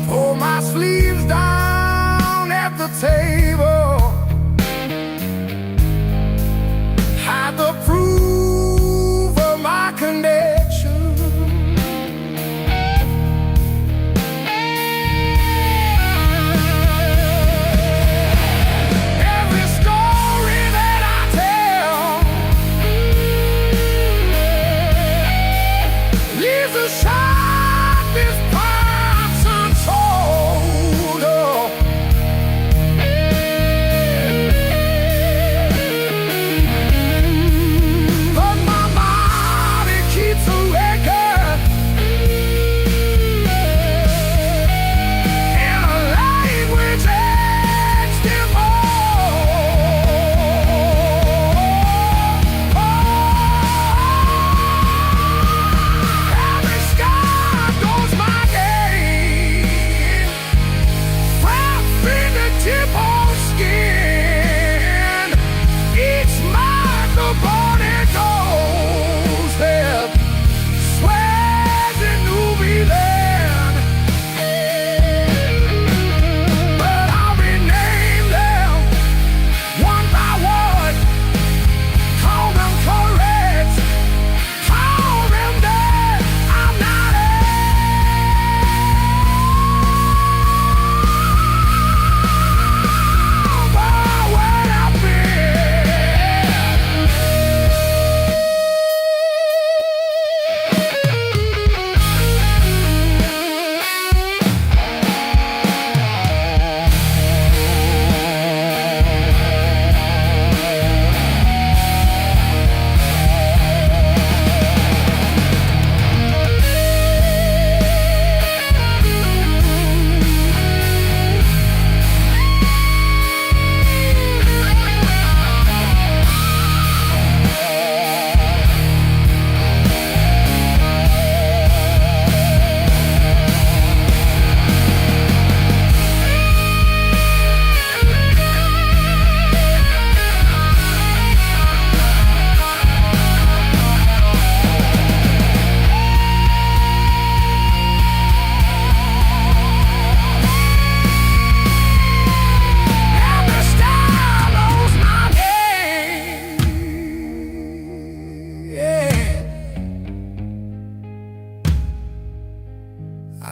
Pull my sleeves down at the table, hide the proof of my connection. Every story that I tell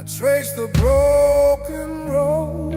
trace the broken road.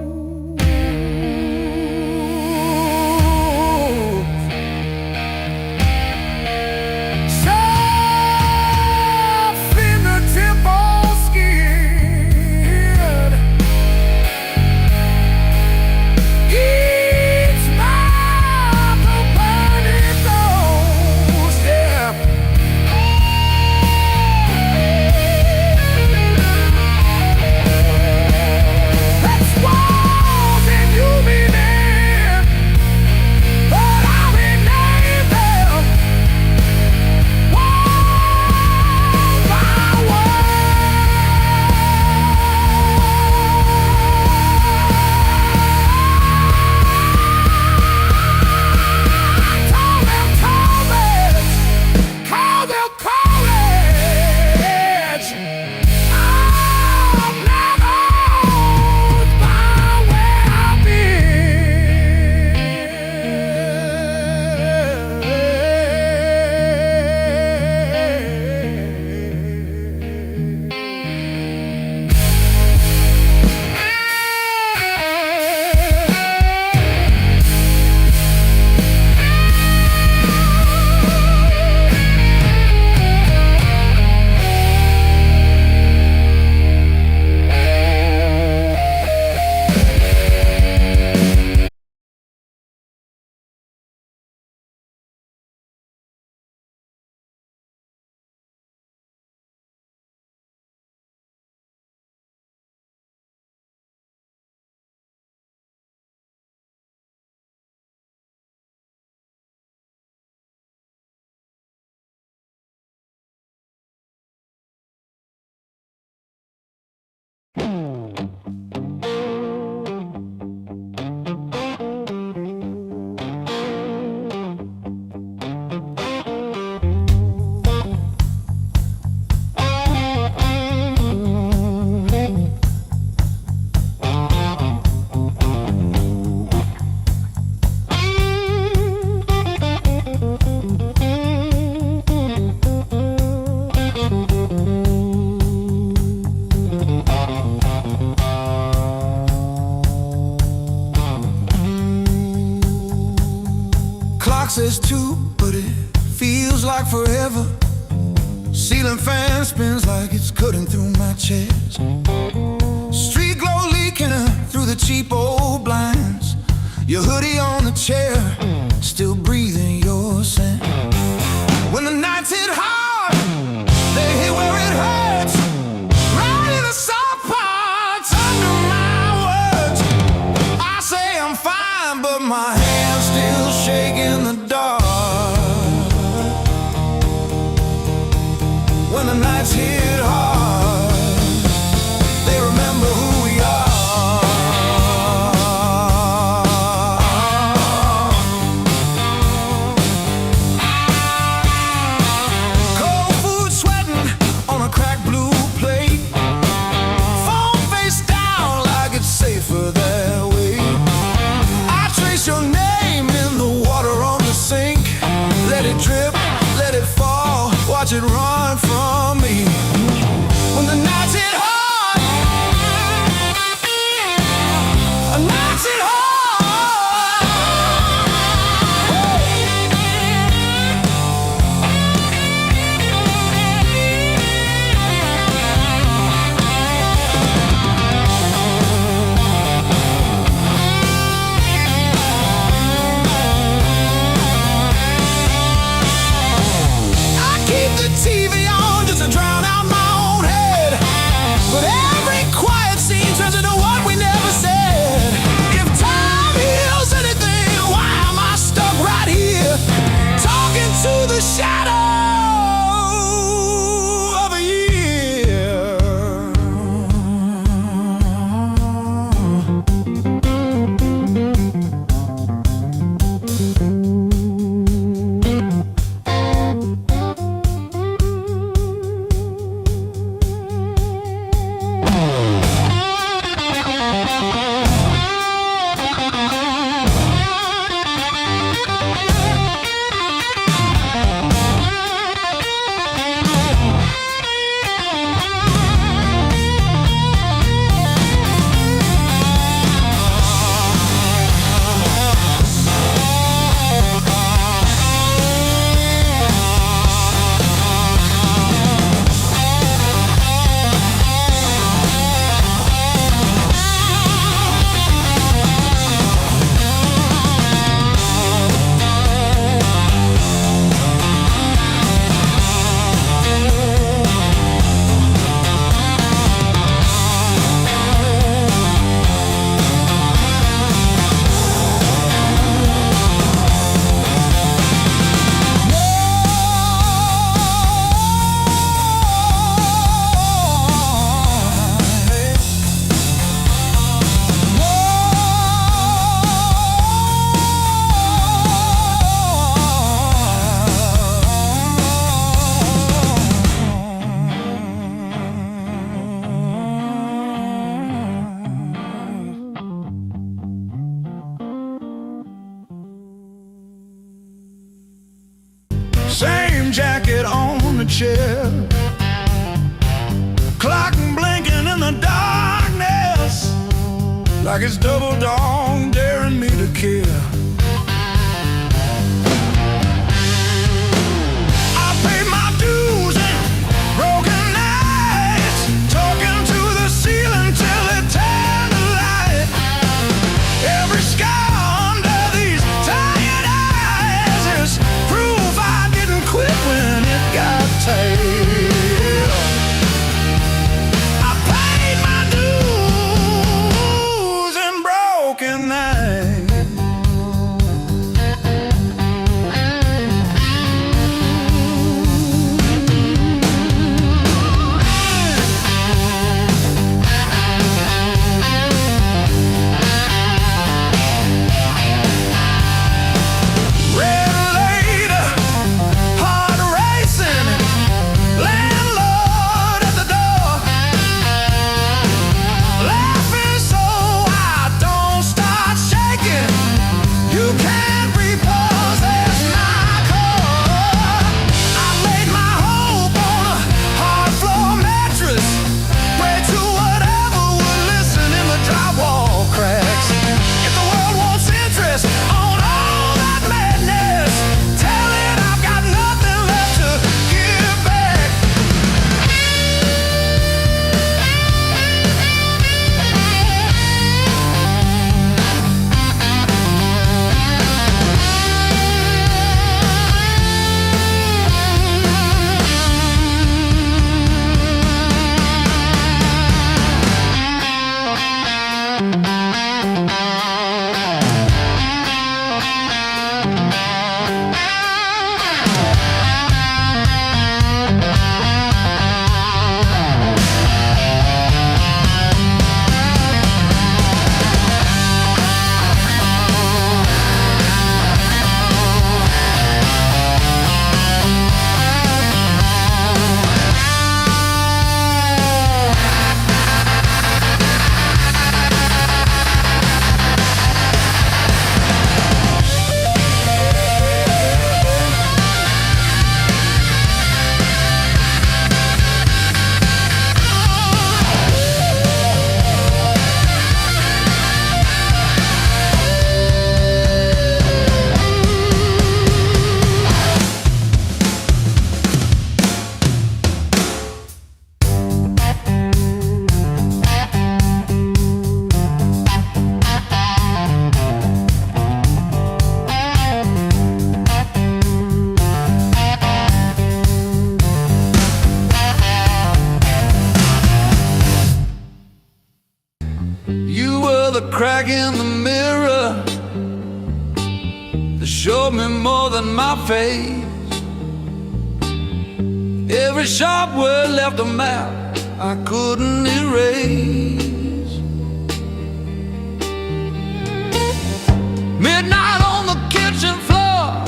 Says two, but it feels like forever. Ceiling fan spins like it's cutting through my chest. Street glow leaking through the cheap old blinds. Your hoodie on the chair, still breathing your scent. When the nights hit hard, they hit where it hurts. Right in the soft parts under my words. I say I'm fine, but my hands still shaking the dark. When the nights hit hard, they remember who we are. Cold food sweating on a cracked blue plate. Phone face down like it's safer that way. I trace your name in the water on the sink. Let it drip, let it fall, watch it run from me. Same jacket on the chair, clock blinking in the darkness, like it's double dawn daring me to care. I paid my dues and broken nights, talking to the ceiling till it turned to light. Every scar under these tired eyes is proof I didn't quit when it got tight. I paid my dues and broken nights. The crack in the mirror that showed me more than my face. Every sharp word left a map I couldn't erase. Midnight on the kitchen floor,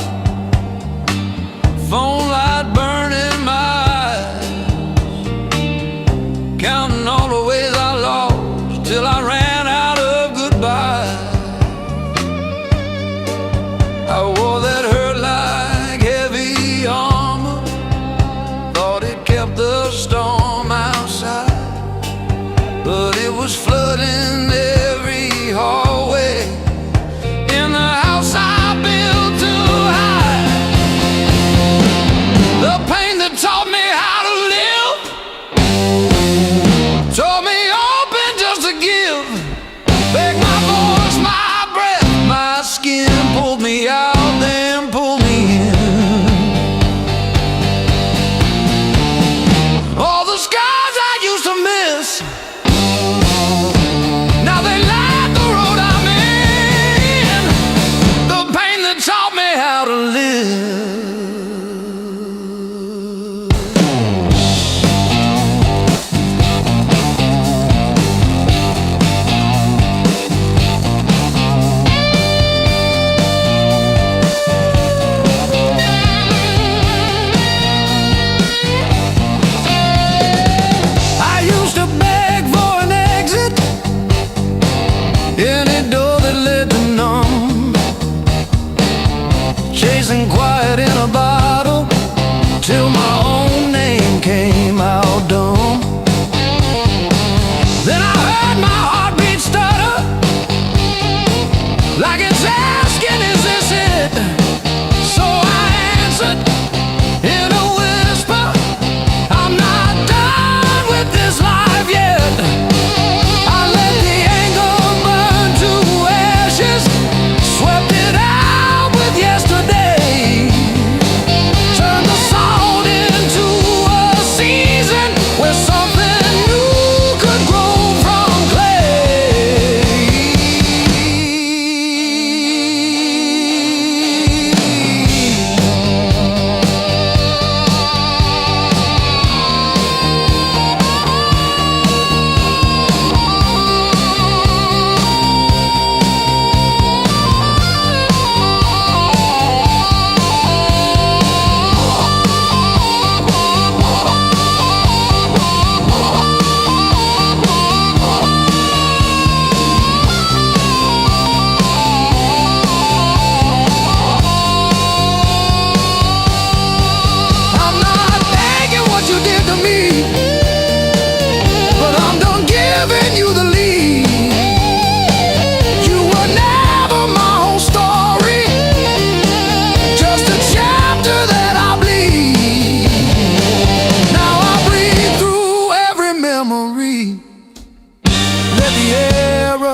phone light burning my eyes, counting all the ways I lost till I ran out of goodbye. I wore that hurt like heavy armor, thought it kept the storm outside, but it was flooding every hallway in the house I built too high. The pain that taught me how to live taught me open just to give. Beg my voice, my breath, my skin, pulled me out, then pulled me in. All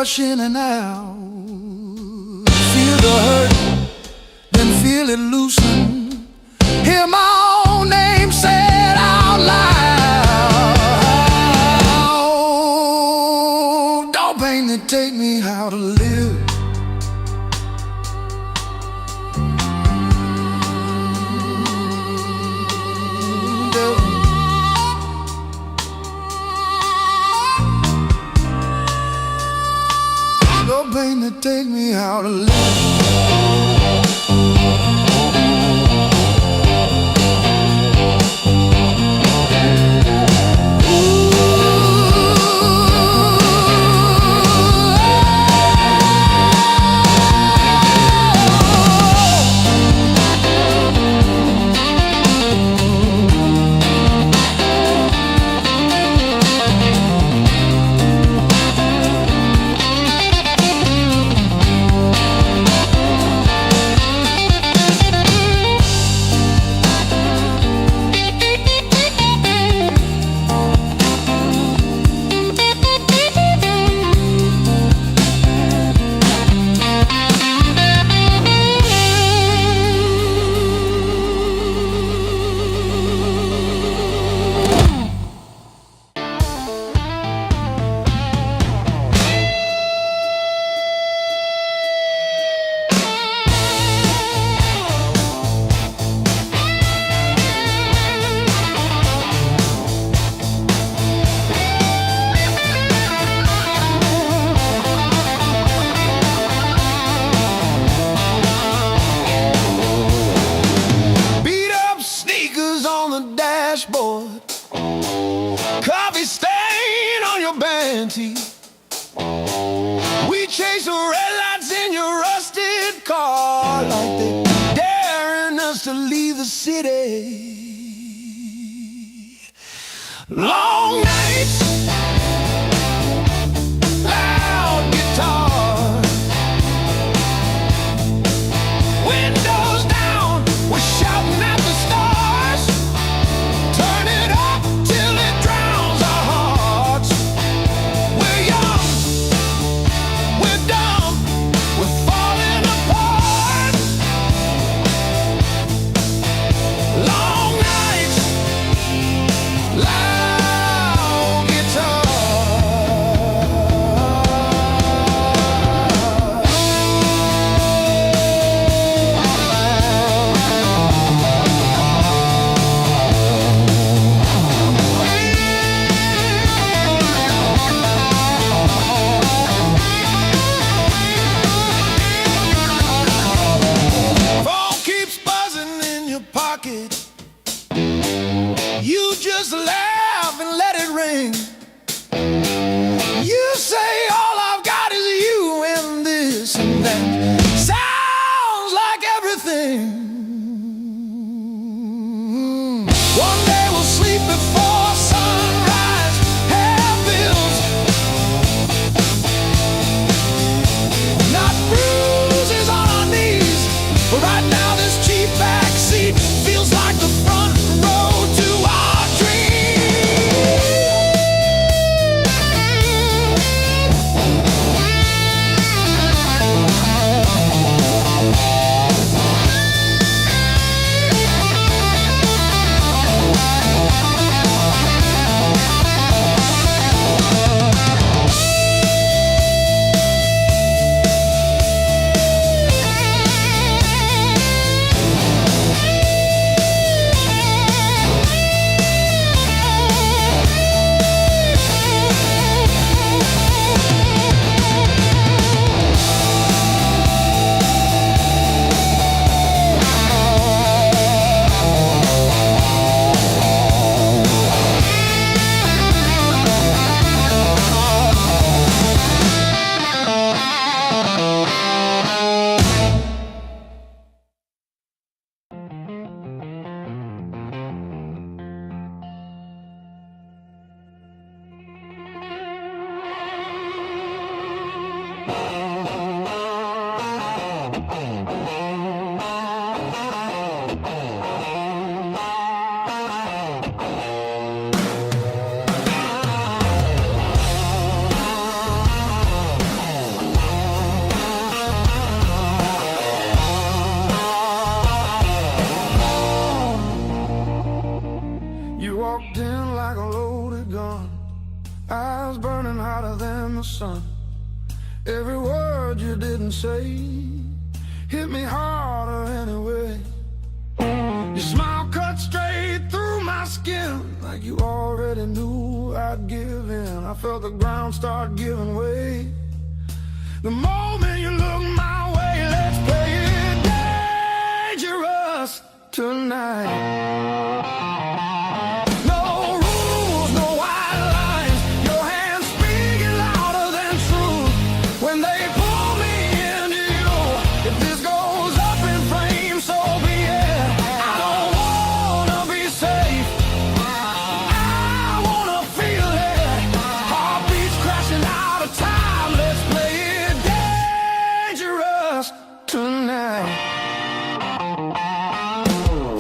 rush in and out. Feel the hurt, then feel it loosen. Hear my own name said out loud. Don't pain that take me how to live. Don't pain that take me how to live. Coffee stain on your band tee. We chase the red lights in your rusted car like they daring us to leave the city. Long nights, loud guitar, windows down, we're shouting at the stars. Turn it up till it drowns our hearts. We're young, we're dumb, we're falling apart. Long nights, loud guitar. Phone keeps buzzing in your pocket. You just laugh and let it ring. You say all I've got is you and this and that. Sounds like everything. One day we'll sleep before sunrise. Have bills, not bruises on our knees. But right now this cheap backseat feels like the front row to our dreams. bursting like a loaded gun, eyes burning hotter than the sun. Every word you didn't say hit me harder anyway. Your smile cut straight through my skin, like you already knew I'd give in. I felt the ground start giving way the moment you looked my way. Let's play it dangerous tonight. No rules, no white lines, your hands speaking louder than truth. When they pull me into you, if this goes up in flames, so be it. I don't wanna be safe, I wanna feel it. Heartbeats crashing out of time. Let's play it dangerous tonight.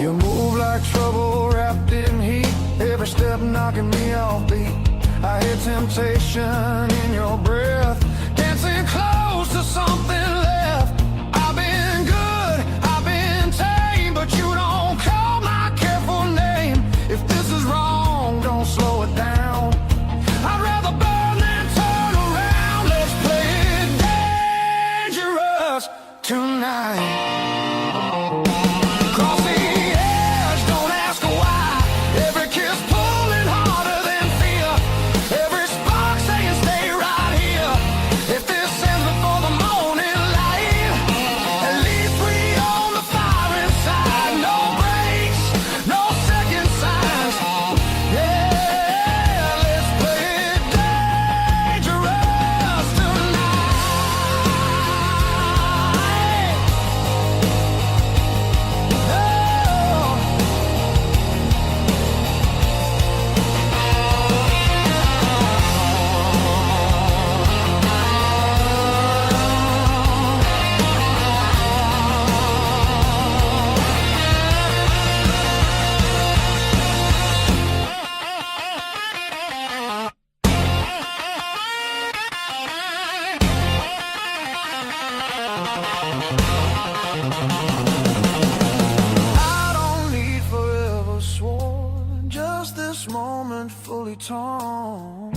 You move like trouble wrapped in heat, every step knocking me off beat. I hear temptation in your breath, dancing close to something left. I've been good, I've been tame, but you don't call my careful name. If this is wrong, don't slow it down. I'd rather burn than turn around. Let's play it dangerous tonight. Cross the edge, don't ask why. Every kiss pulling harder than fear, every spark saying stay right here. If this ends before the morning light, at least we own the fire inside. No breaks, no second signs. Yeah, let's play it dangerous tonight. I don't need forever sworn, just this moment fully torn.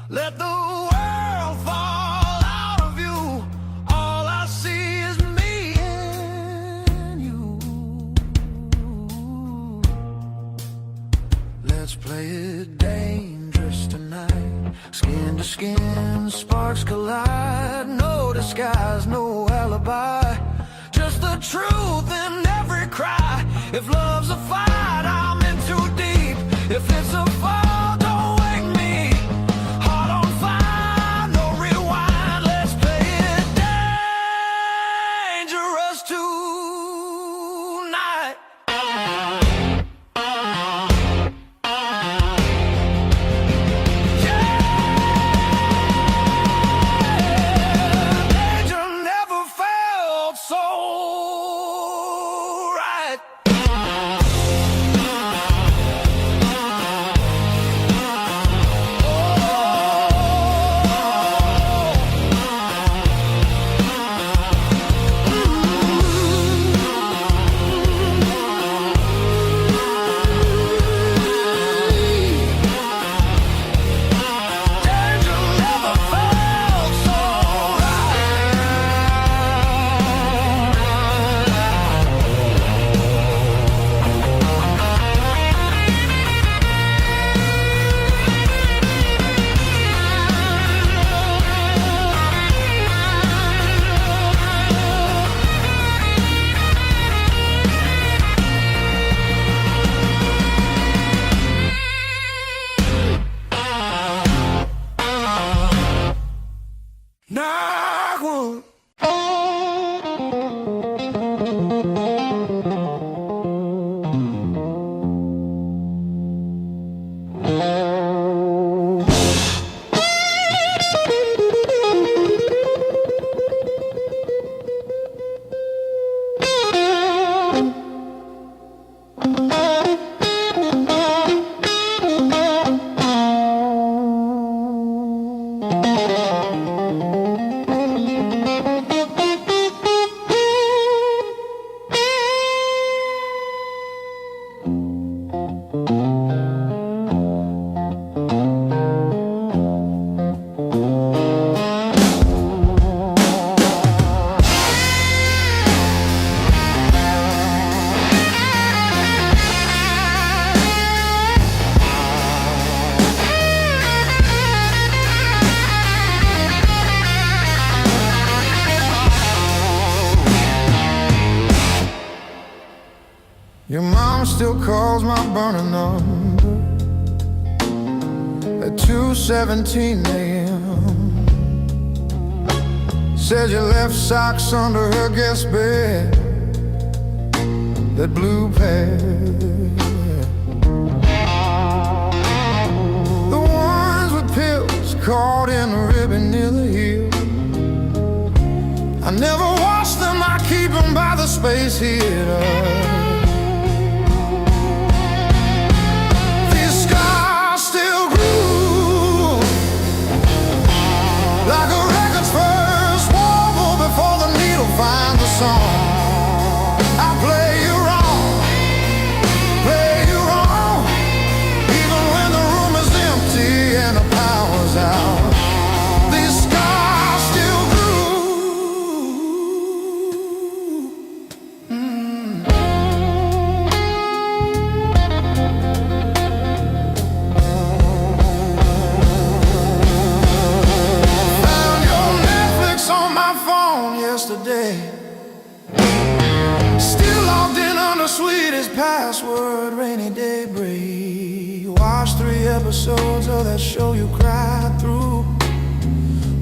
Let the world fall out of you, all I see is me and you. Let's play it dangerous tonight. Skin to skin, sparks collide. No disguise, no alibi, just the truth in every cry. If love's a fight, I'm in too deep. If it's a fall, don't wake me. Heart on fire, no rewind. Let's play it dangerous tonight. Danger never felt so right. Your mom still calls my burner number at 2:17 a.m. Says you left socks under her guest bed, that blue pair, the ones with pills caught in the ribbon near the heel. I never wash them, I keep them by the space heater. These scars still groove like a record's first warble before the needle finds the song. I play you wrong, even when the room is empty and the power's out. These scars still yesterday, still logged in on the sweetest password, rainy day break. Watched 3 episodes of that show you cried through,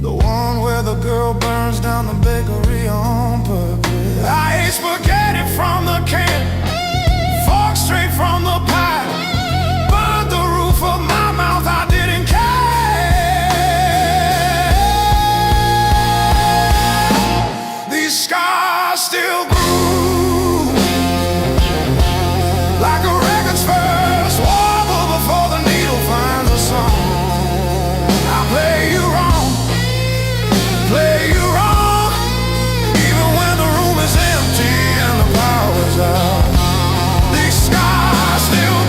the one where the girl burns down the bakery on purpose. I ate spaghetti from the can, fork straight from the pie, burned the roof of my mouth, I didn't care. Scars still groove like a record's first warble before the needle finds a song. I play you wrong, even when the room is empty and the power's out. These scars still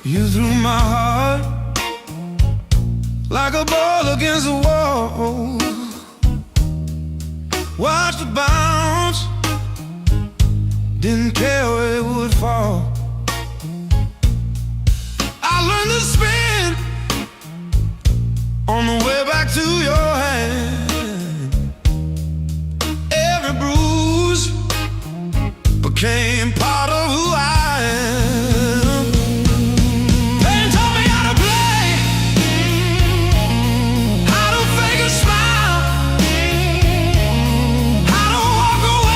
you threw my heart like a ball against the wall. Watched it bounce, didn't care where it would fall. I learned to spin on the way back to your hand. Every bruise became part of who I am. Pain taught me how to play, how to fake a smile, how to walk away.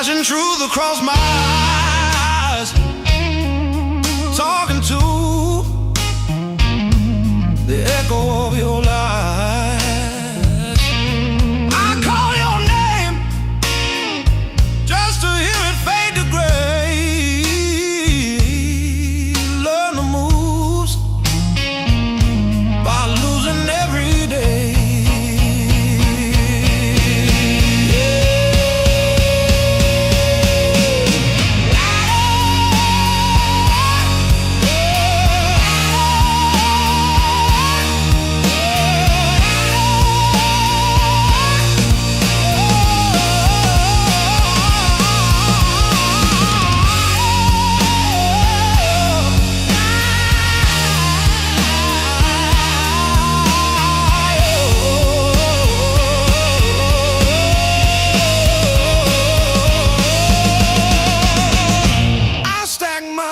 flashing truth across my eyes, talking to the echo of your lies. I call your name just to hear it fade to gray. Learn the moves by losing every day.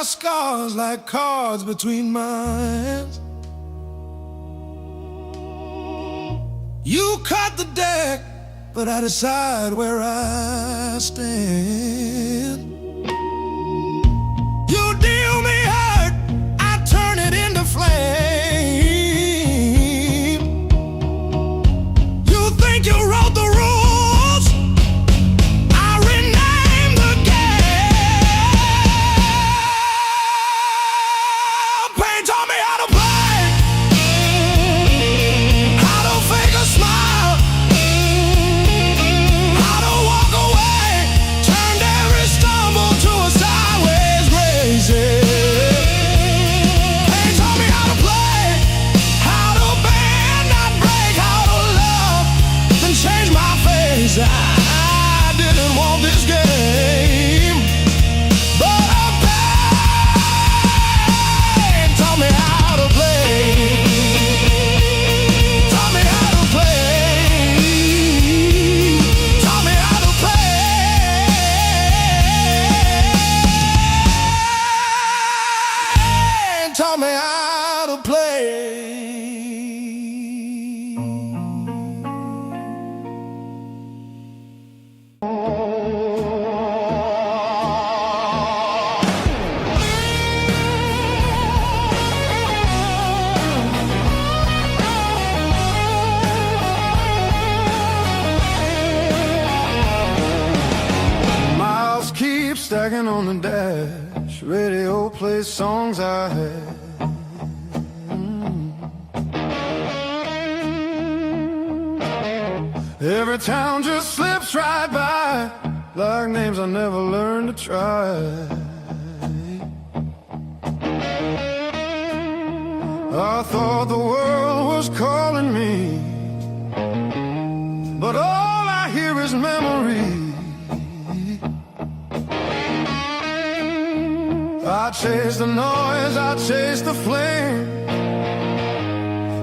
Scars like cards between my hands. You cut the deck, but I decide where I stand. You deal me hurt, I turn it into flame. You think you wrote the rules, I rename the game. Pain taught me how to play, how to fake a smile, how to walk away, turned every stumble to a sideways grace. Pain taught me how to play, how to bend, not break, how to love, then change my face. I didn't want this game, but pain taught me how to play. Taught me how to play. Taught me how to play. Taught me how to play. Miles keep stacking on the dash. Radio plays songs I had. Every town just slips right by, like names I never learned to try. I thought the world was calling me, but all I hear is memory. I chase the noise, I chase the flame,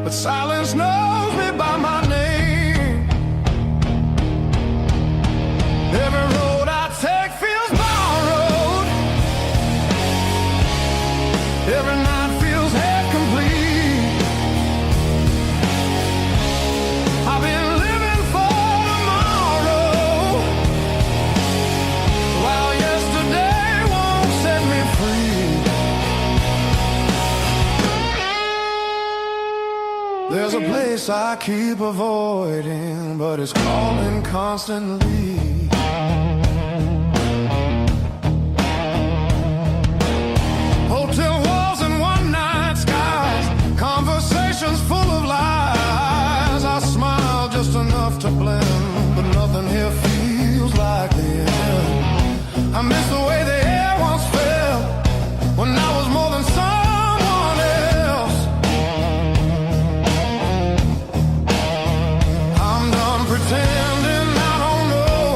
but silence knows me by my name. Every road I take feels borrowed, every night feels half complete. I've been living for tomorrow, while yesterday won't set me free. There's a place I keep avoiding, but it's calling constantly. Hotel walls and one-night skies, conversations full of lies. I smile just enough to blend, but nothing here feels like the end. I miss the way the air once felt, when I was more than someone else. I'm done pretending I don't know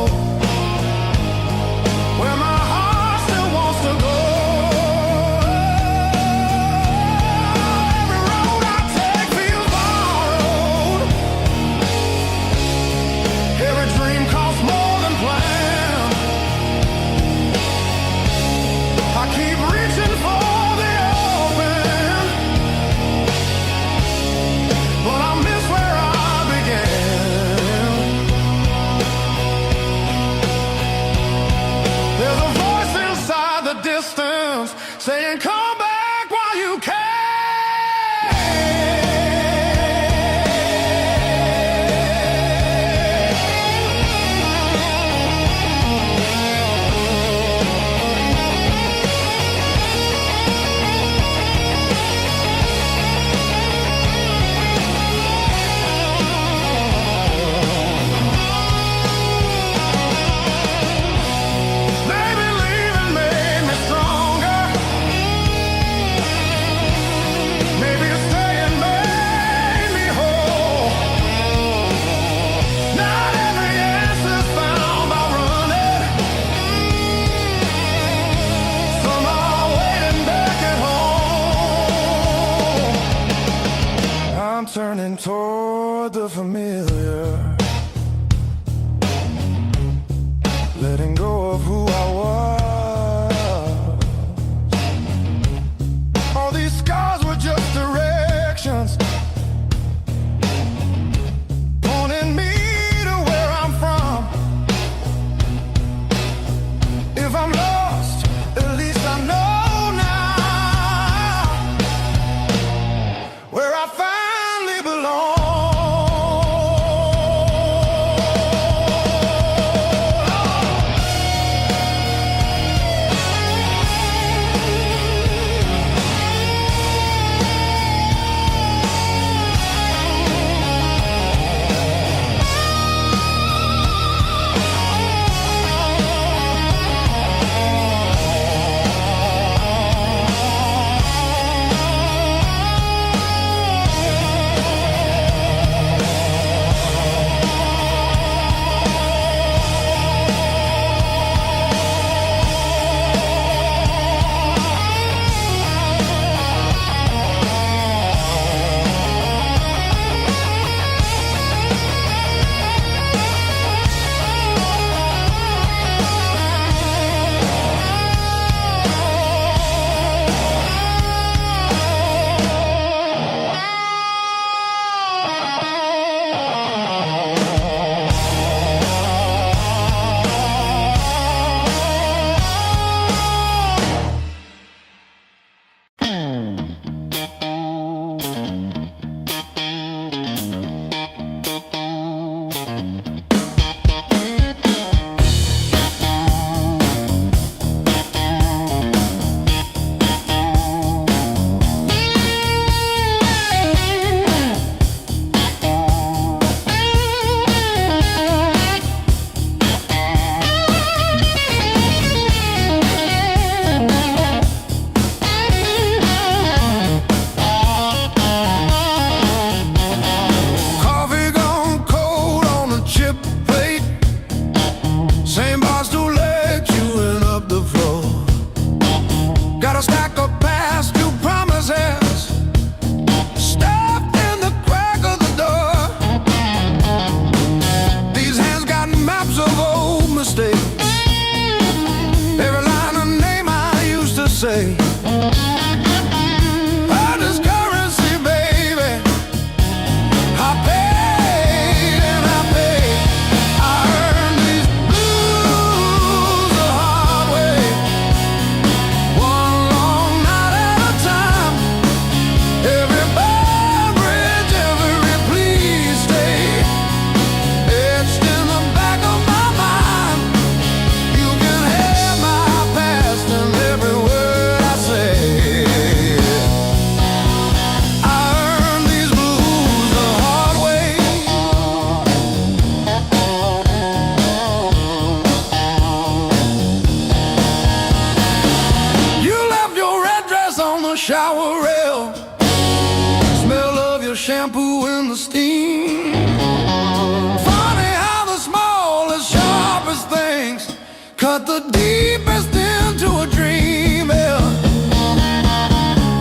cut the deepest into a dream, yeah.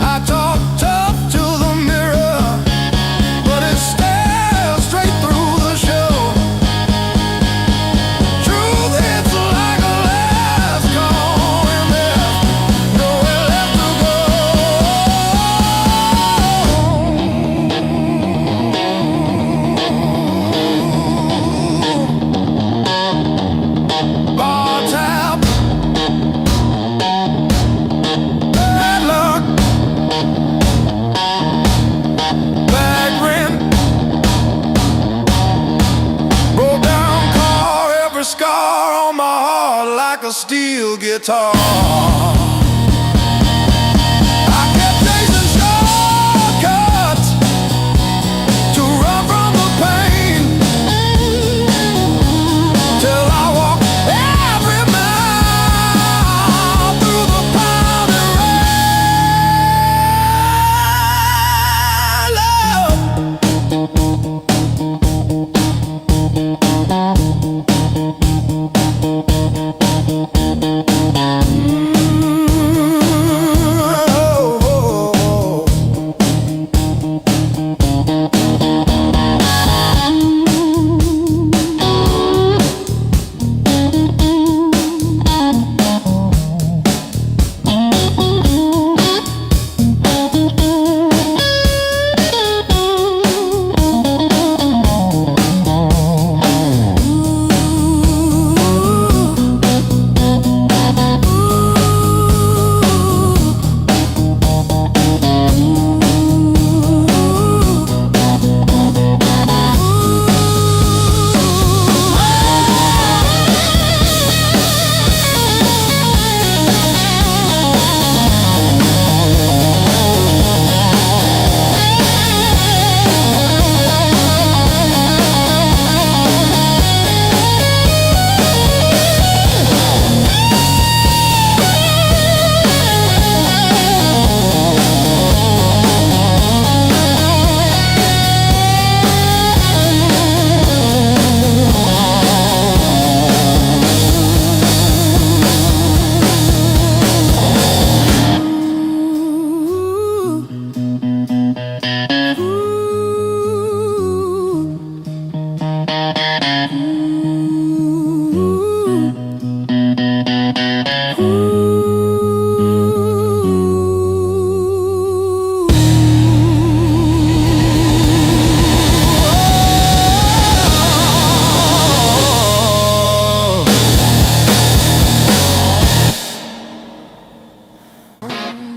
I talk tough to the mirror, but it stares straight through the show. Truth hits like a last call, and there's nowhere left to go. Bar tab, bad luck, bad rent, broke down car, every scar on my heart like a steel guitar. I kept chasing shortcuts to run from the pain, till I walked every mile through the pounding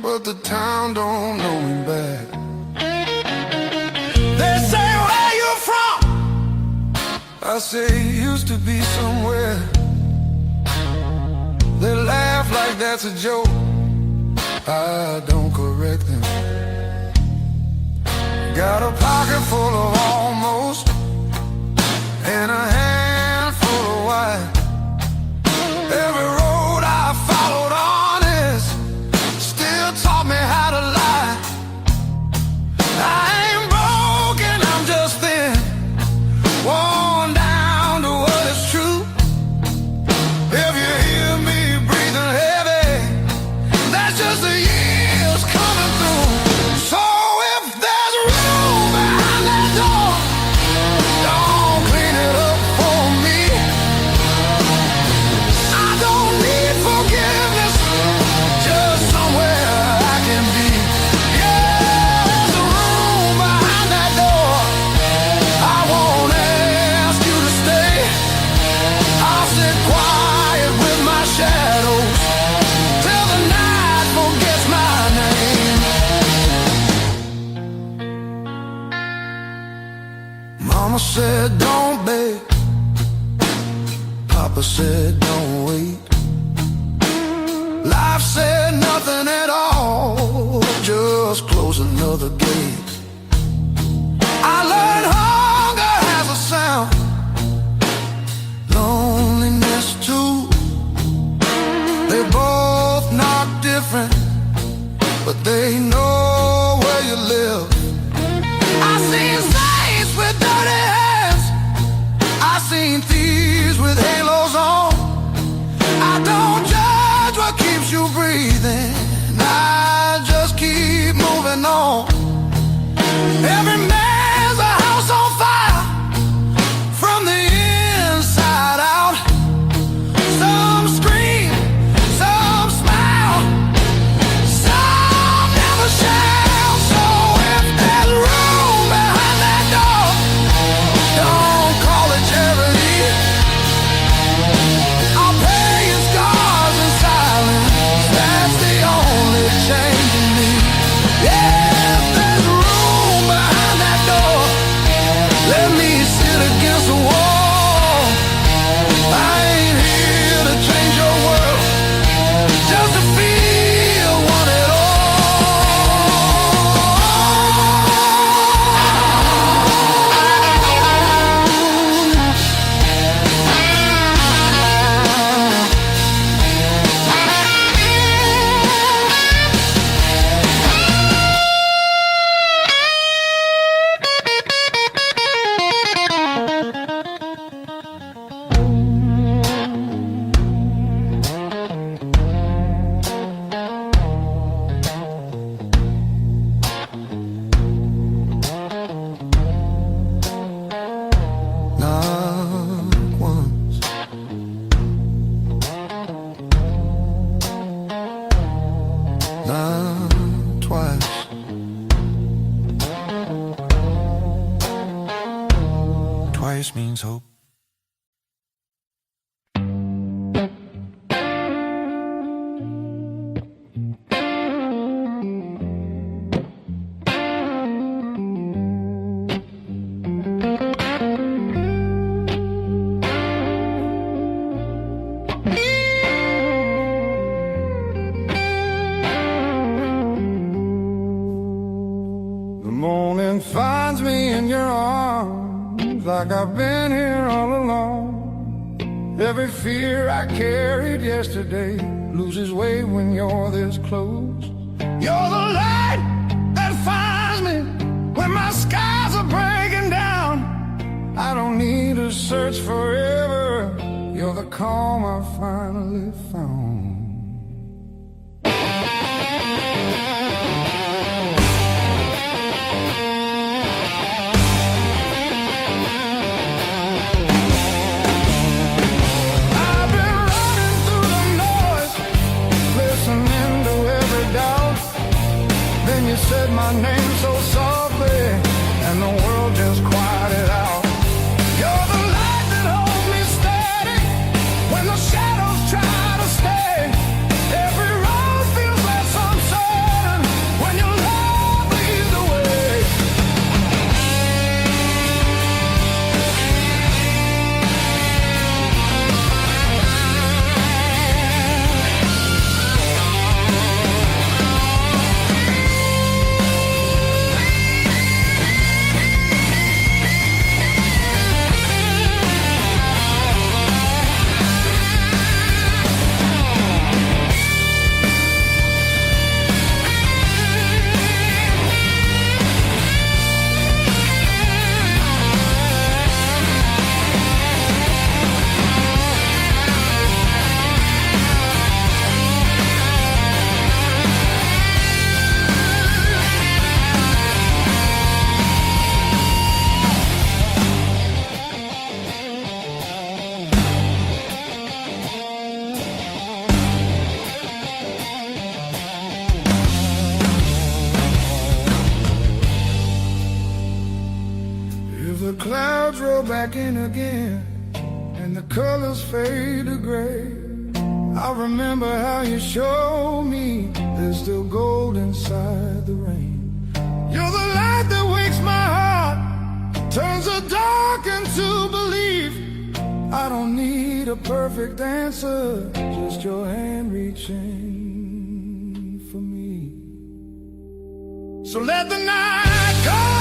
but the town don't know me back. They say, where you from? I say, used to be somewhere. They laugh like that's a joke. I don't correct them. Got a pocket full of almost, and a handful of white. Every road I followed honest still taught me how to lie. I ain't broken, I'm just thin, worn down to what is true. If you hear me breathing heavy, that's just the years coming through. So if there's room behind that door, don't clean it up for me. I don't need forgiveness, just somewhere I can be. Yeah, there's a room behind that door. I won't ask you to stay. I'll sit quiet with my shadows till the night forgets my name. Mama said don't beg, Papa said don't wait. Life said nothing at all, just close another gate. I learned hunger has a sound, loneliness too. They both knock different, but they know where you live. I seen saints with dirty hands, I seen thieves with halos on. I like I've been here all along. Every fear I carried yesterday loses weight when you're this close. You're the light that finds me when my skies are breaking down. I don't need to search forever. You're the calm I finally found. You said my name so softly, and the world just quieted out. You're the light that holds me steady when the shadows try to stay. Every road feels less uncertain when your love leads the way. The clouds roll back in again and the colors fade to gray. I remember how you showed me there's still gold inside the rain. You're the light that wakes my heart, turns the dark into belief. I don't need a perfect answer, just your hand reaching for me. So let the night come.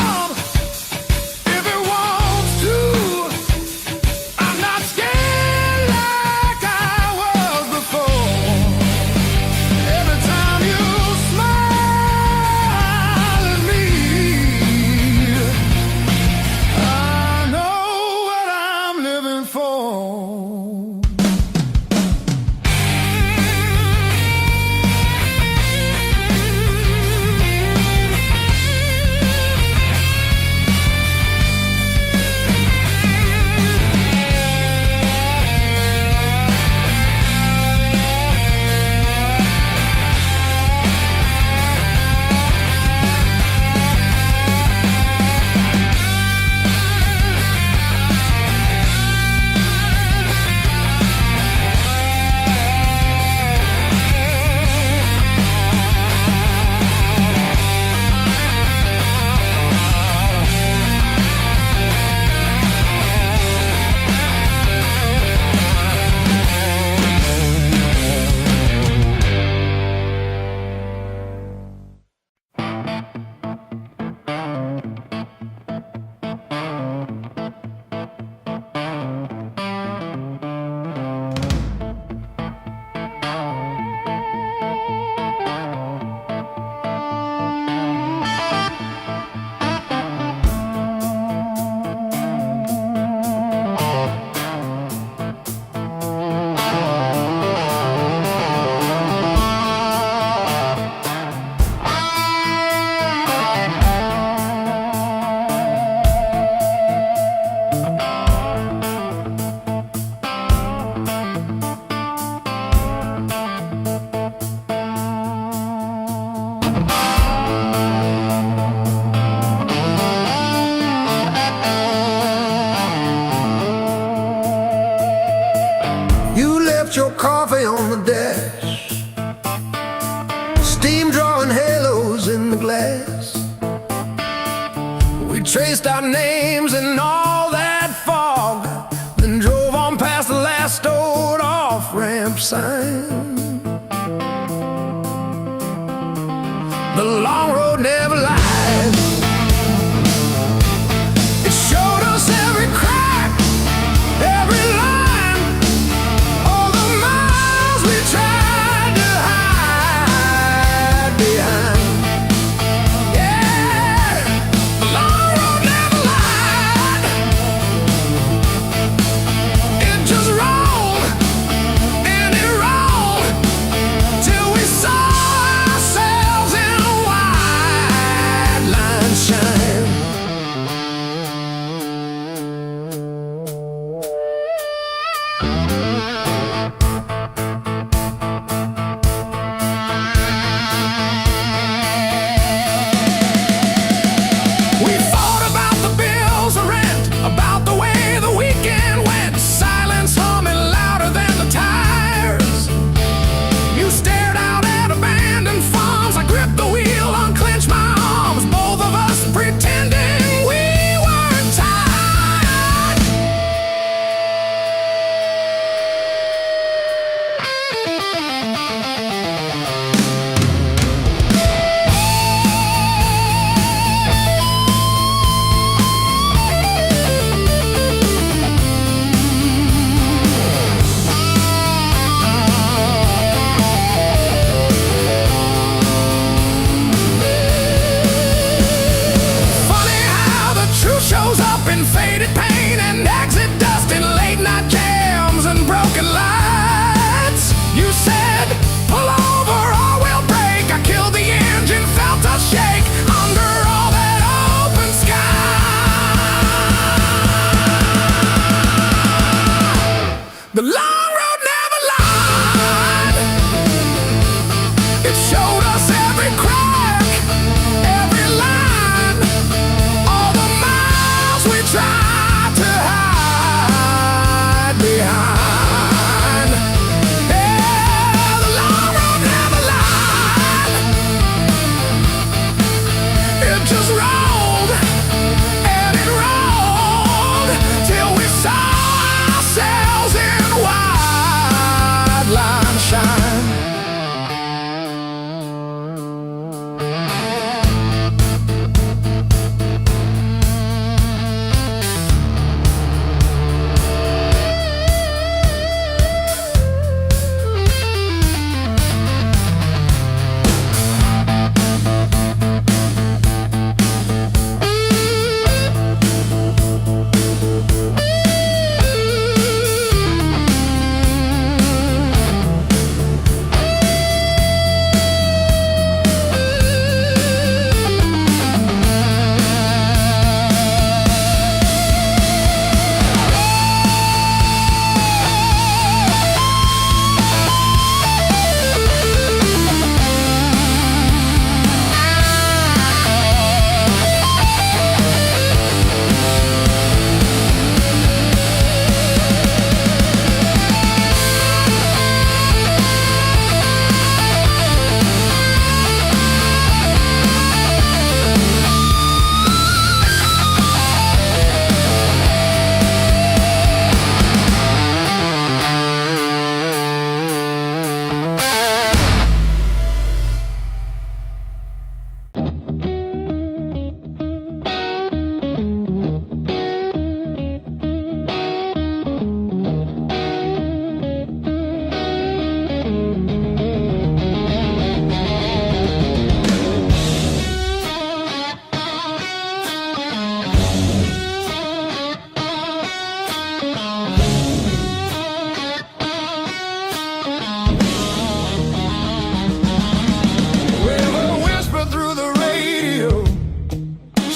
Your coffee on the desk, steam drawing halos in the glass. We traced our names in all that fog, then drove on past the last old off-ramp sign. The long road never lies. It showed us every crack and broken lights. You said, pull over or we'll break. I killed the engine, felt us shake under all that open sky. The long road never lied. It showed us every crack, every line, all the miles we tried to hide behind. Yeah, the long road never lied. It just rolled and it rolled till we saw ourselves in wide line shine.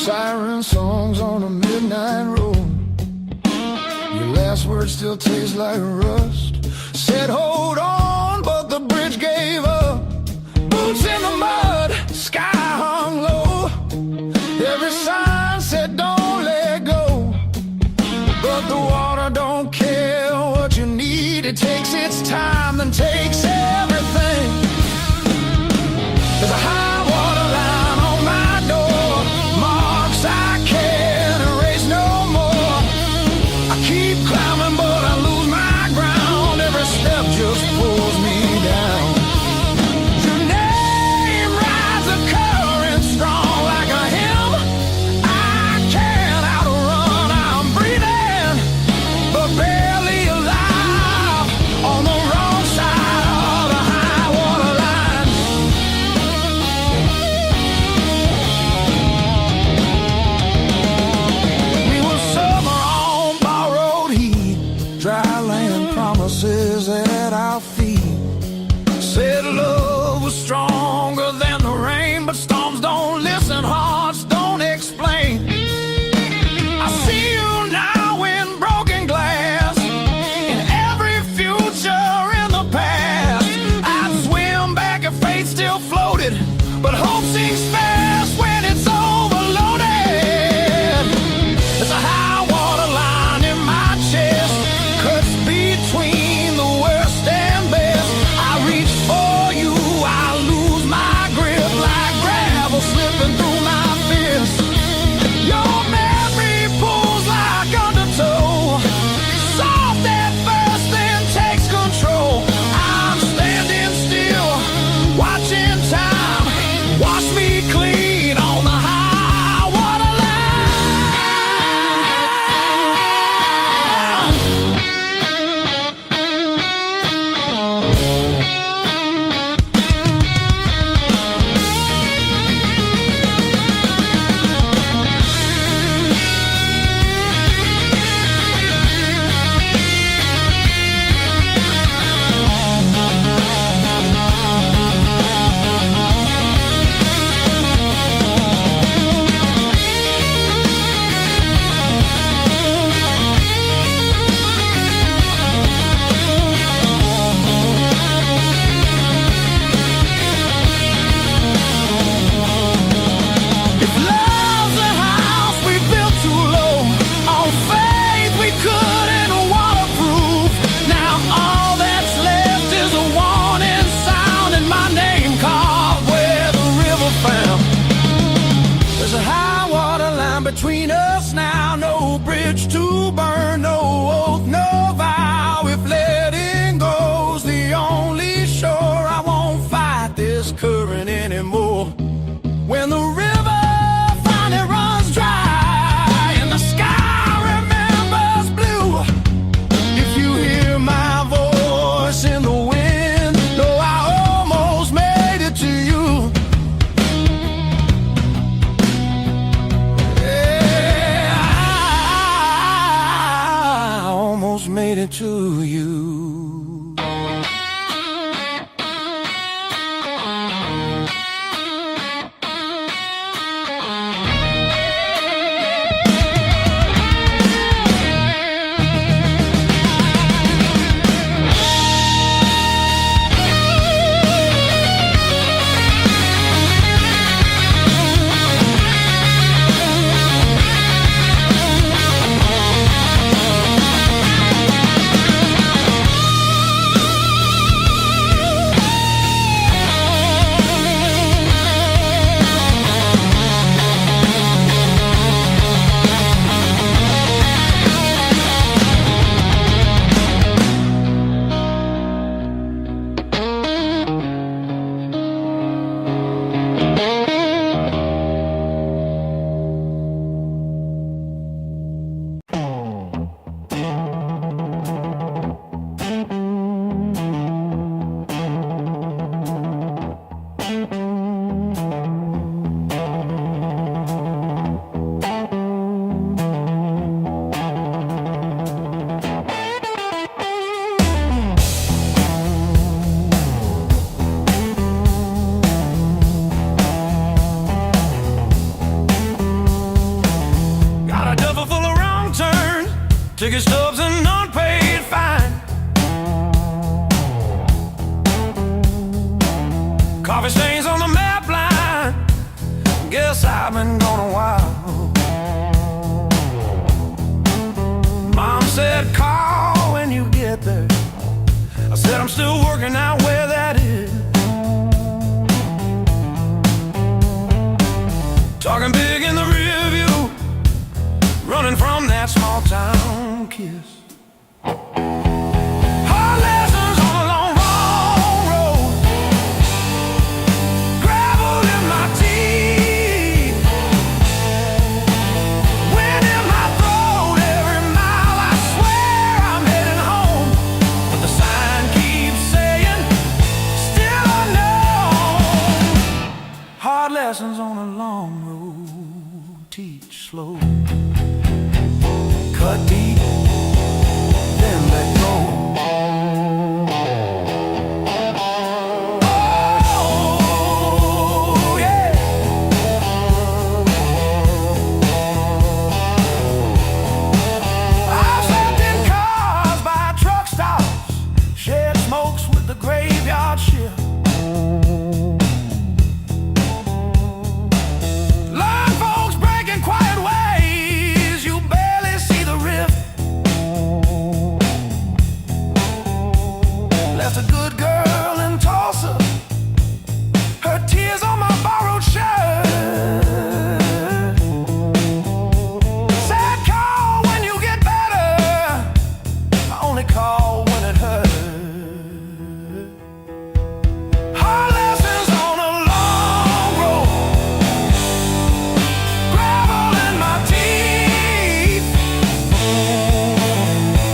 Siren songs on a midnight road. Your last words still taste like rust. Said hold on, but the bridge gave up. Boots in the mud, sky hung low. Every sign said don't let go, but the water don't care what you need. It takes its time, then takes everything. There's a high water line on my door, marks I can't erase no more. I keep climbing but I lose my ground. Every step just pulls me down. Your name rides a current strong like a hymn. I can't outrun, I'm breathing but barely alive on the wrong side of the high water line. We were summer on borrowed heat, dry land promises at our feet. Said love was stronger than the rain, but storms don't listen, hearts don't explain. I see you now in broken glass, in every future in the past. I'd swim back if fate still floated, but hope sinks fast when it's overloaded. There's a high water line in my chest, cuts between the worst and best. I reach for you, I lose my grip like gravel slipping through my I've been gone a while. Mom said, call when you get there. I said, I'm still working out where that is. Talking big in the rear view, running from that small town kiss. Hard lessons on a long, long road, gravel in my teeth, wind in my throat. Every mile I swear I'm heading home, but the sign keeps saying, still unknown. Hard lessons on a long road, teach slow. Cut deep, then let go. Oh, yeah. I've slept in cars by truck stops, shared smokes with the graveyard shift. Learned folks breaking quiet ways, you barely see the rift. Left a good girl in Tulsa, her tears on my borrowed shirt. Said call when you get better, I only call when it hurts. Hard lessons on a long road, gravel in my teeth,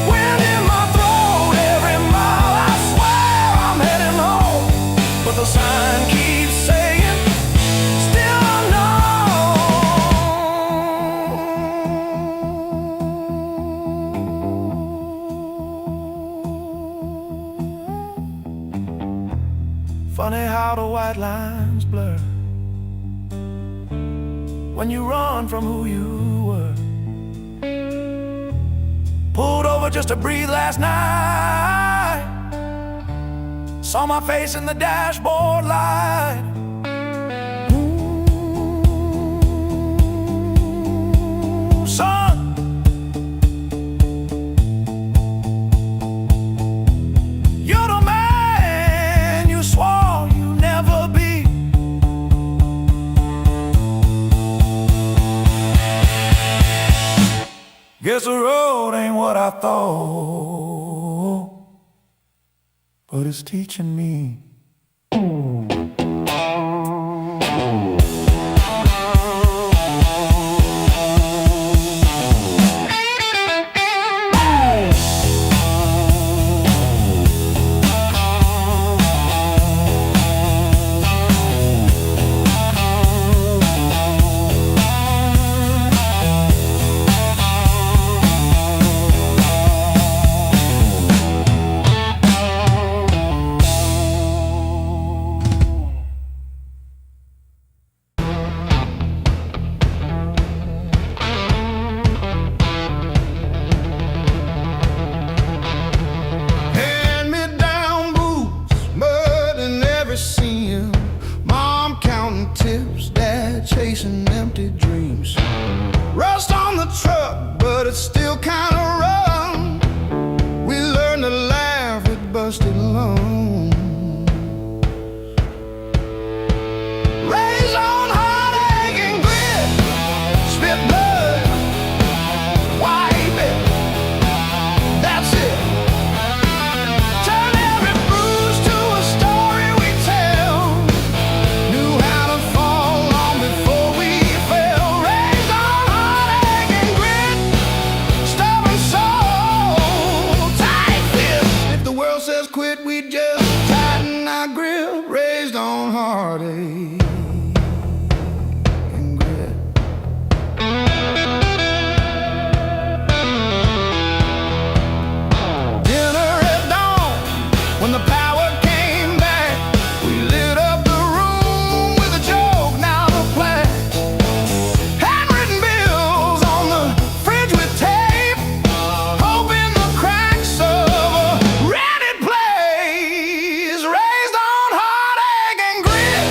wind in my throat. Every mile I swear I'm heading home, but the sign keeps saying, still unknown. Funny how the white lines blur when you run from who you were. Pulled over just to breathe last night, saw my face in the dashboard light. Ooh, son, you're the man you swore you'd never be. Guess the road ain't what I thought, but it's teaching me. Chasing empty dreams, rust on the truck, but it's still kind of rough. We learned to laugh at busted lungs. Raised on heartache and grit, spit blood, wipe it, that's it. Turn every bruise to a story we tell. Knew how to fall long before we fell. Raised on heartache and grit, stubborn soul, tight fist. If the world says quit, we just tighten our grip. Raised on heartache and grit. Dinner at dawn, when the power came back, we lit up the room with a joke, now the plan. Handwritten bills on the fridge with tape, hoping the cracks of a rented place. Raised on heartache and grit.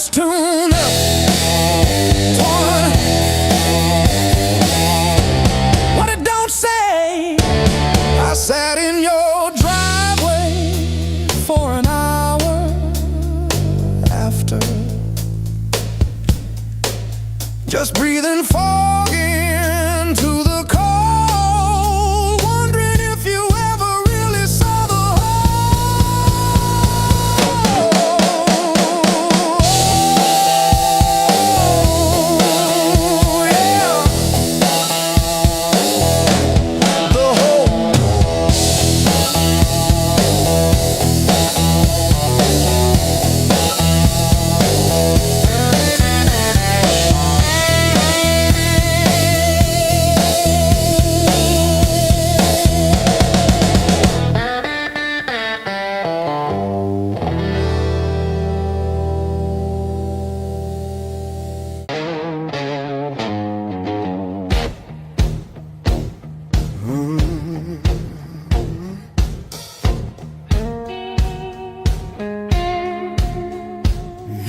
let's tune up. What it don't say. I sat in your driveway for an hour after, just breathing fog into the cold, wondering if you ever really saw the whole. Yeah. The whole.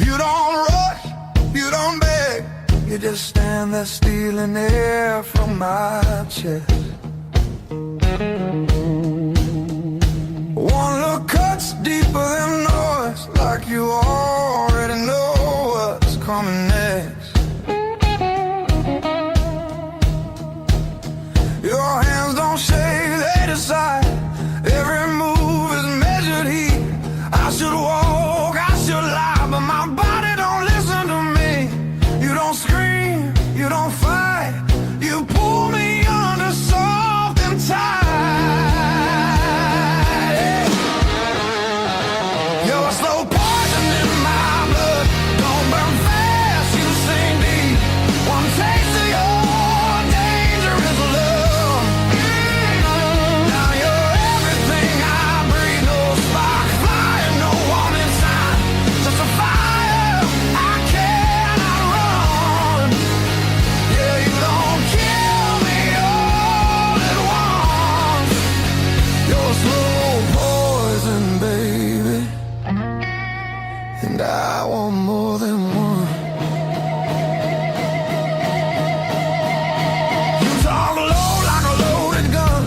You don't rush, you don't beg, you just stand there stealing air from my chest. One look cuts deeper than noise, like you already know what's coming next. Your hands don't shake, they decide. Every move is measured heat. I should walk, I should lie, but my body don't listen to me. You don't scream, you don't fight, you pull me under soft and tight. You're a slow poison in my blood. Don't burn fast, you sing deep. One taste of your dangerous love. Now you're everything I breathe. No spark, fire, no warning sign. Just a fire I cannot run. Yeah, you don't kill me all at once. You're slow poison, baby, and I want more than one. You talk low like a loaded gun.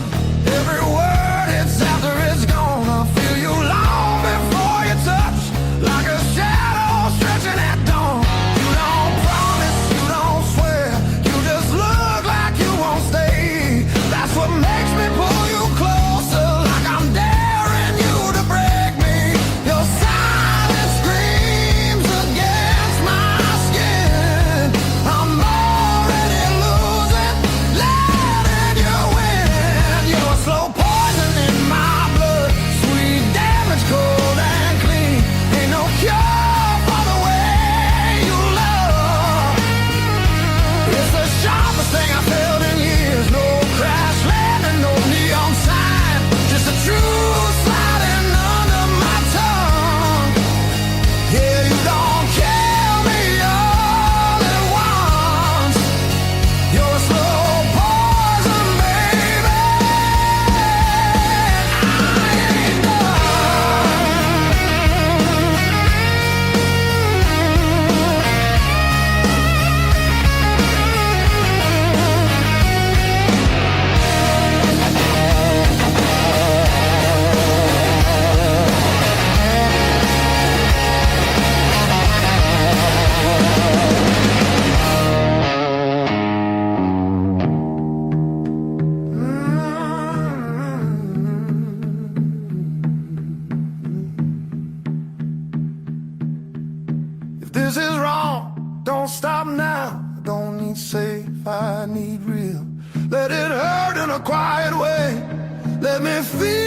Every word hits after it's gone. I feel you long before you touch, like a shadow stretching at dawn. You don't promise, you don't swear, you just look like you won't stay. That's what makes me pull you closer, like I'm daring you to break me. Your silence screams against my skin. I'm already losing, letting you win. You're a slow poison in my blood, sweet damage, cold and clean. Ain't no cure for the way you love. It's the sharpest thing I've felt in years. No crash landing, no neon sign, just a truth sliding under my tongue. Yeah, you don't kill me all at once. You're a slow poison, baby. I ain't done. If this is wrong, don't stop now. I don't need safe, I need real. Let it hurt in a quiet way. Let me feel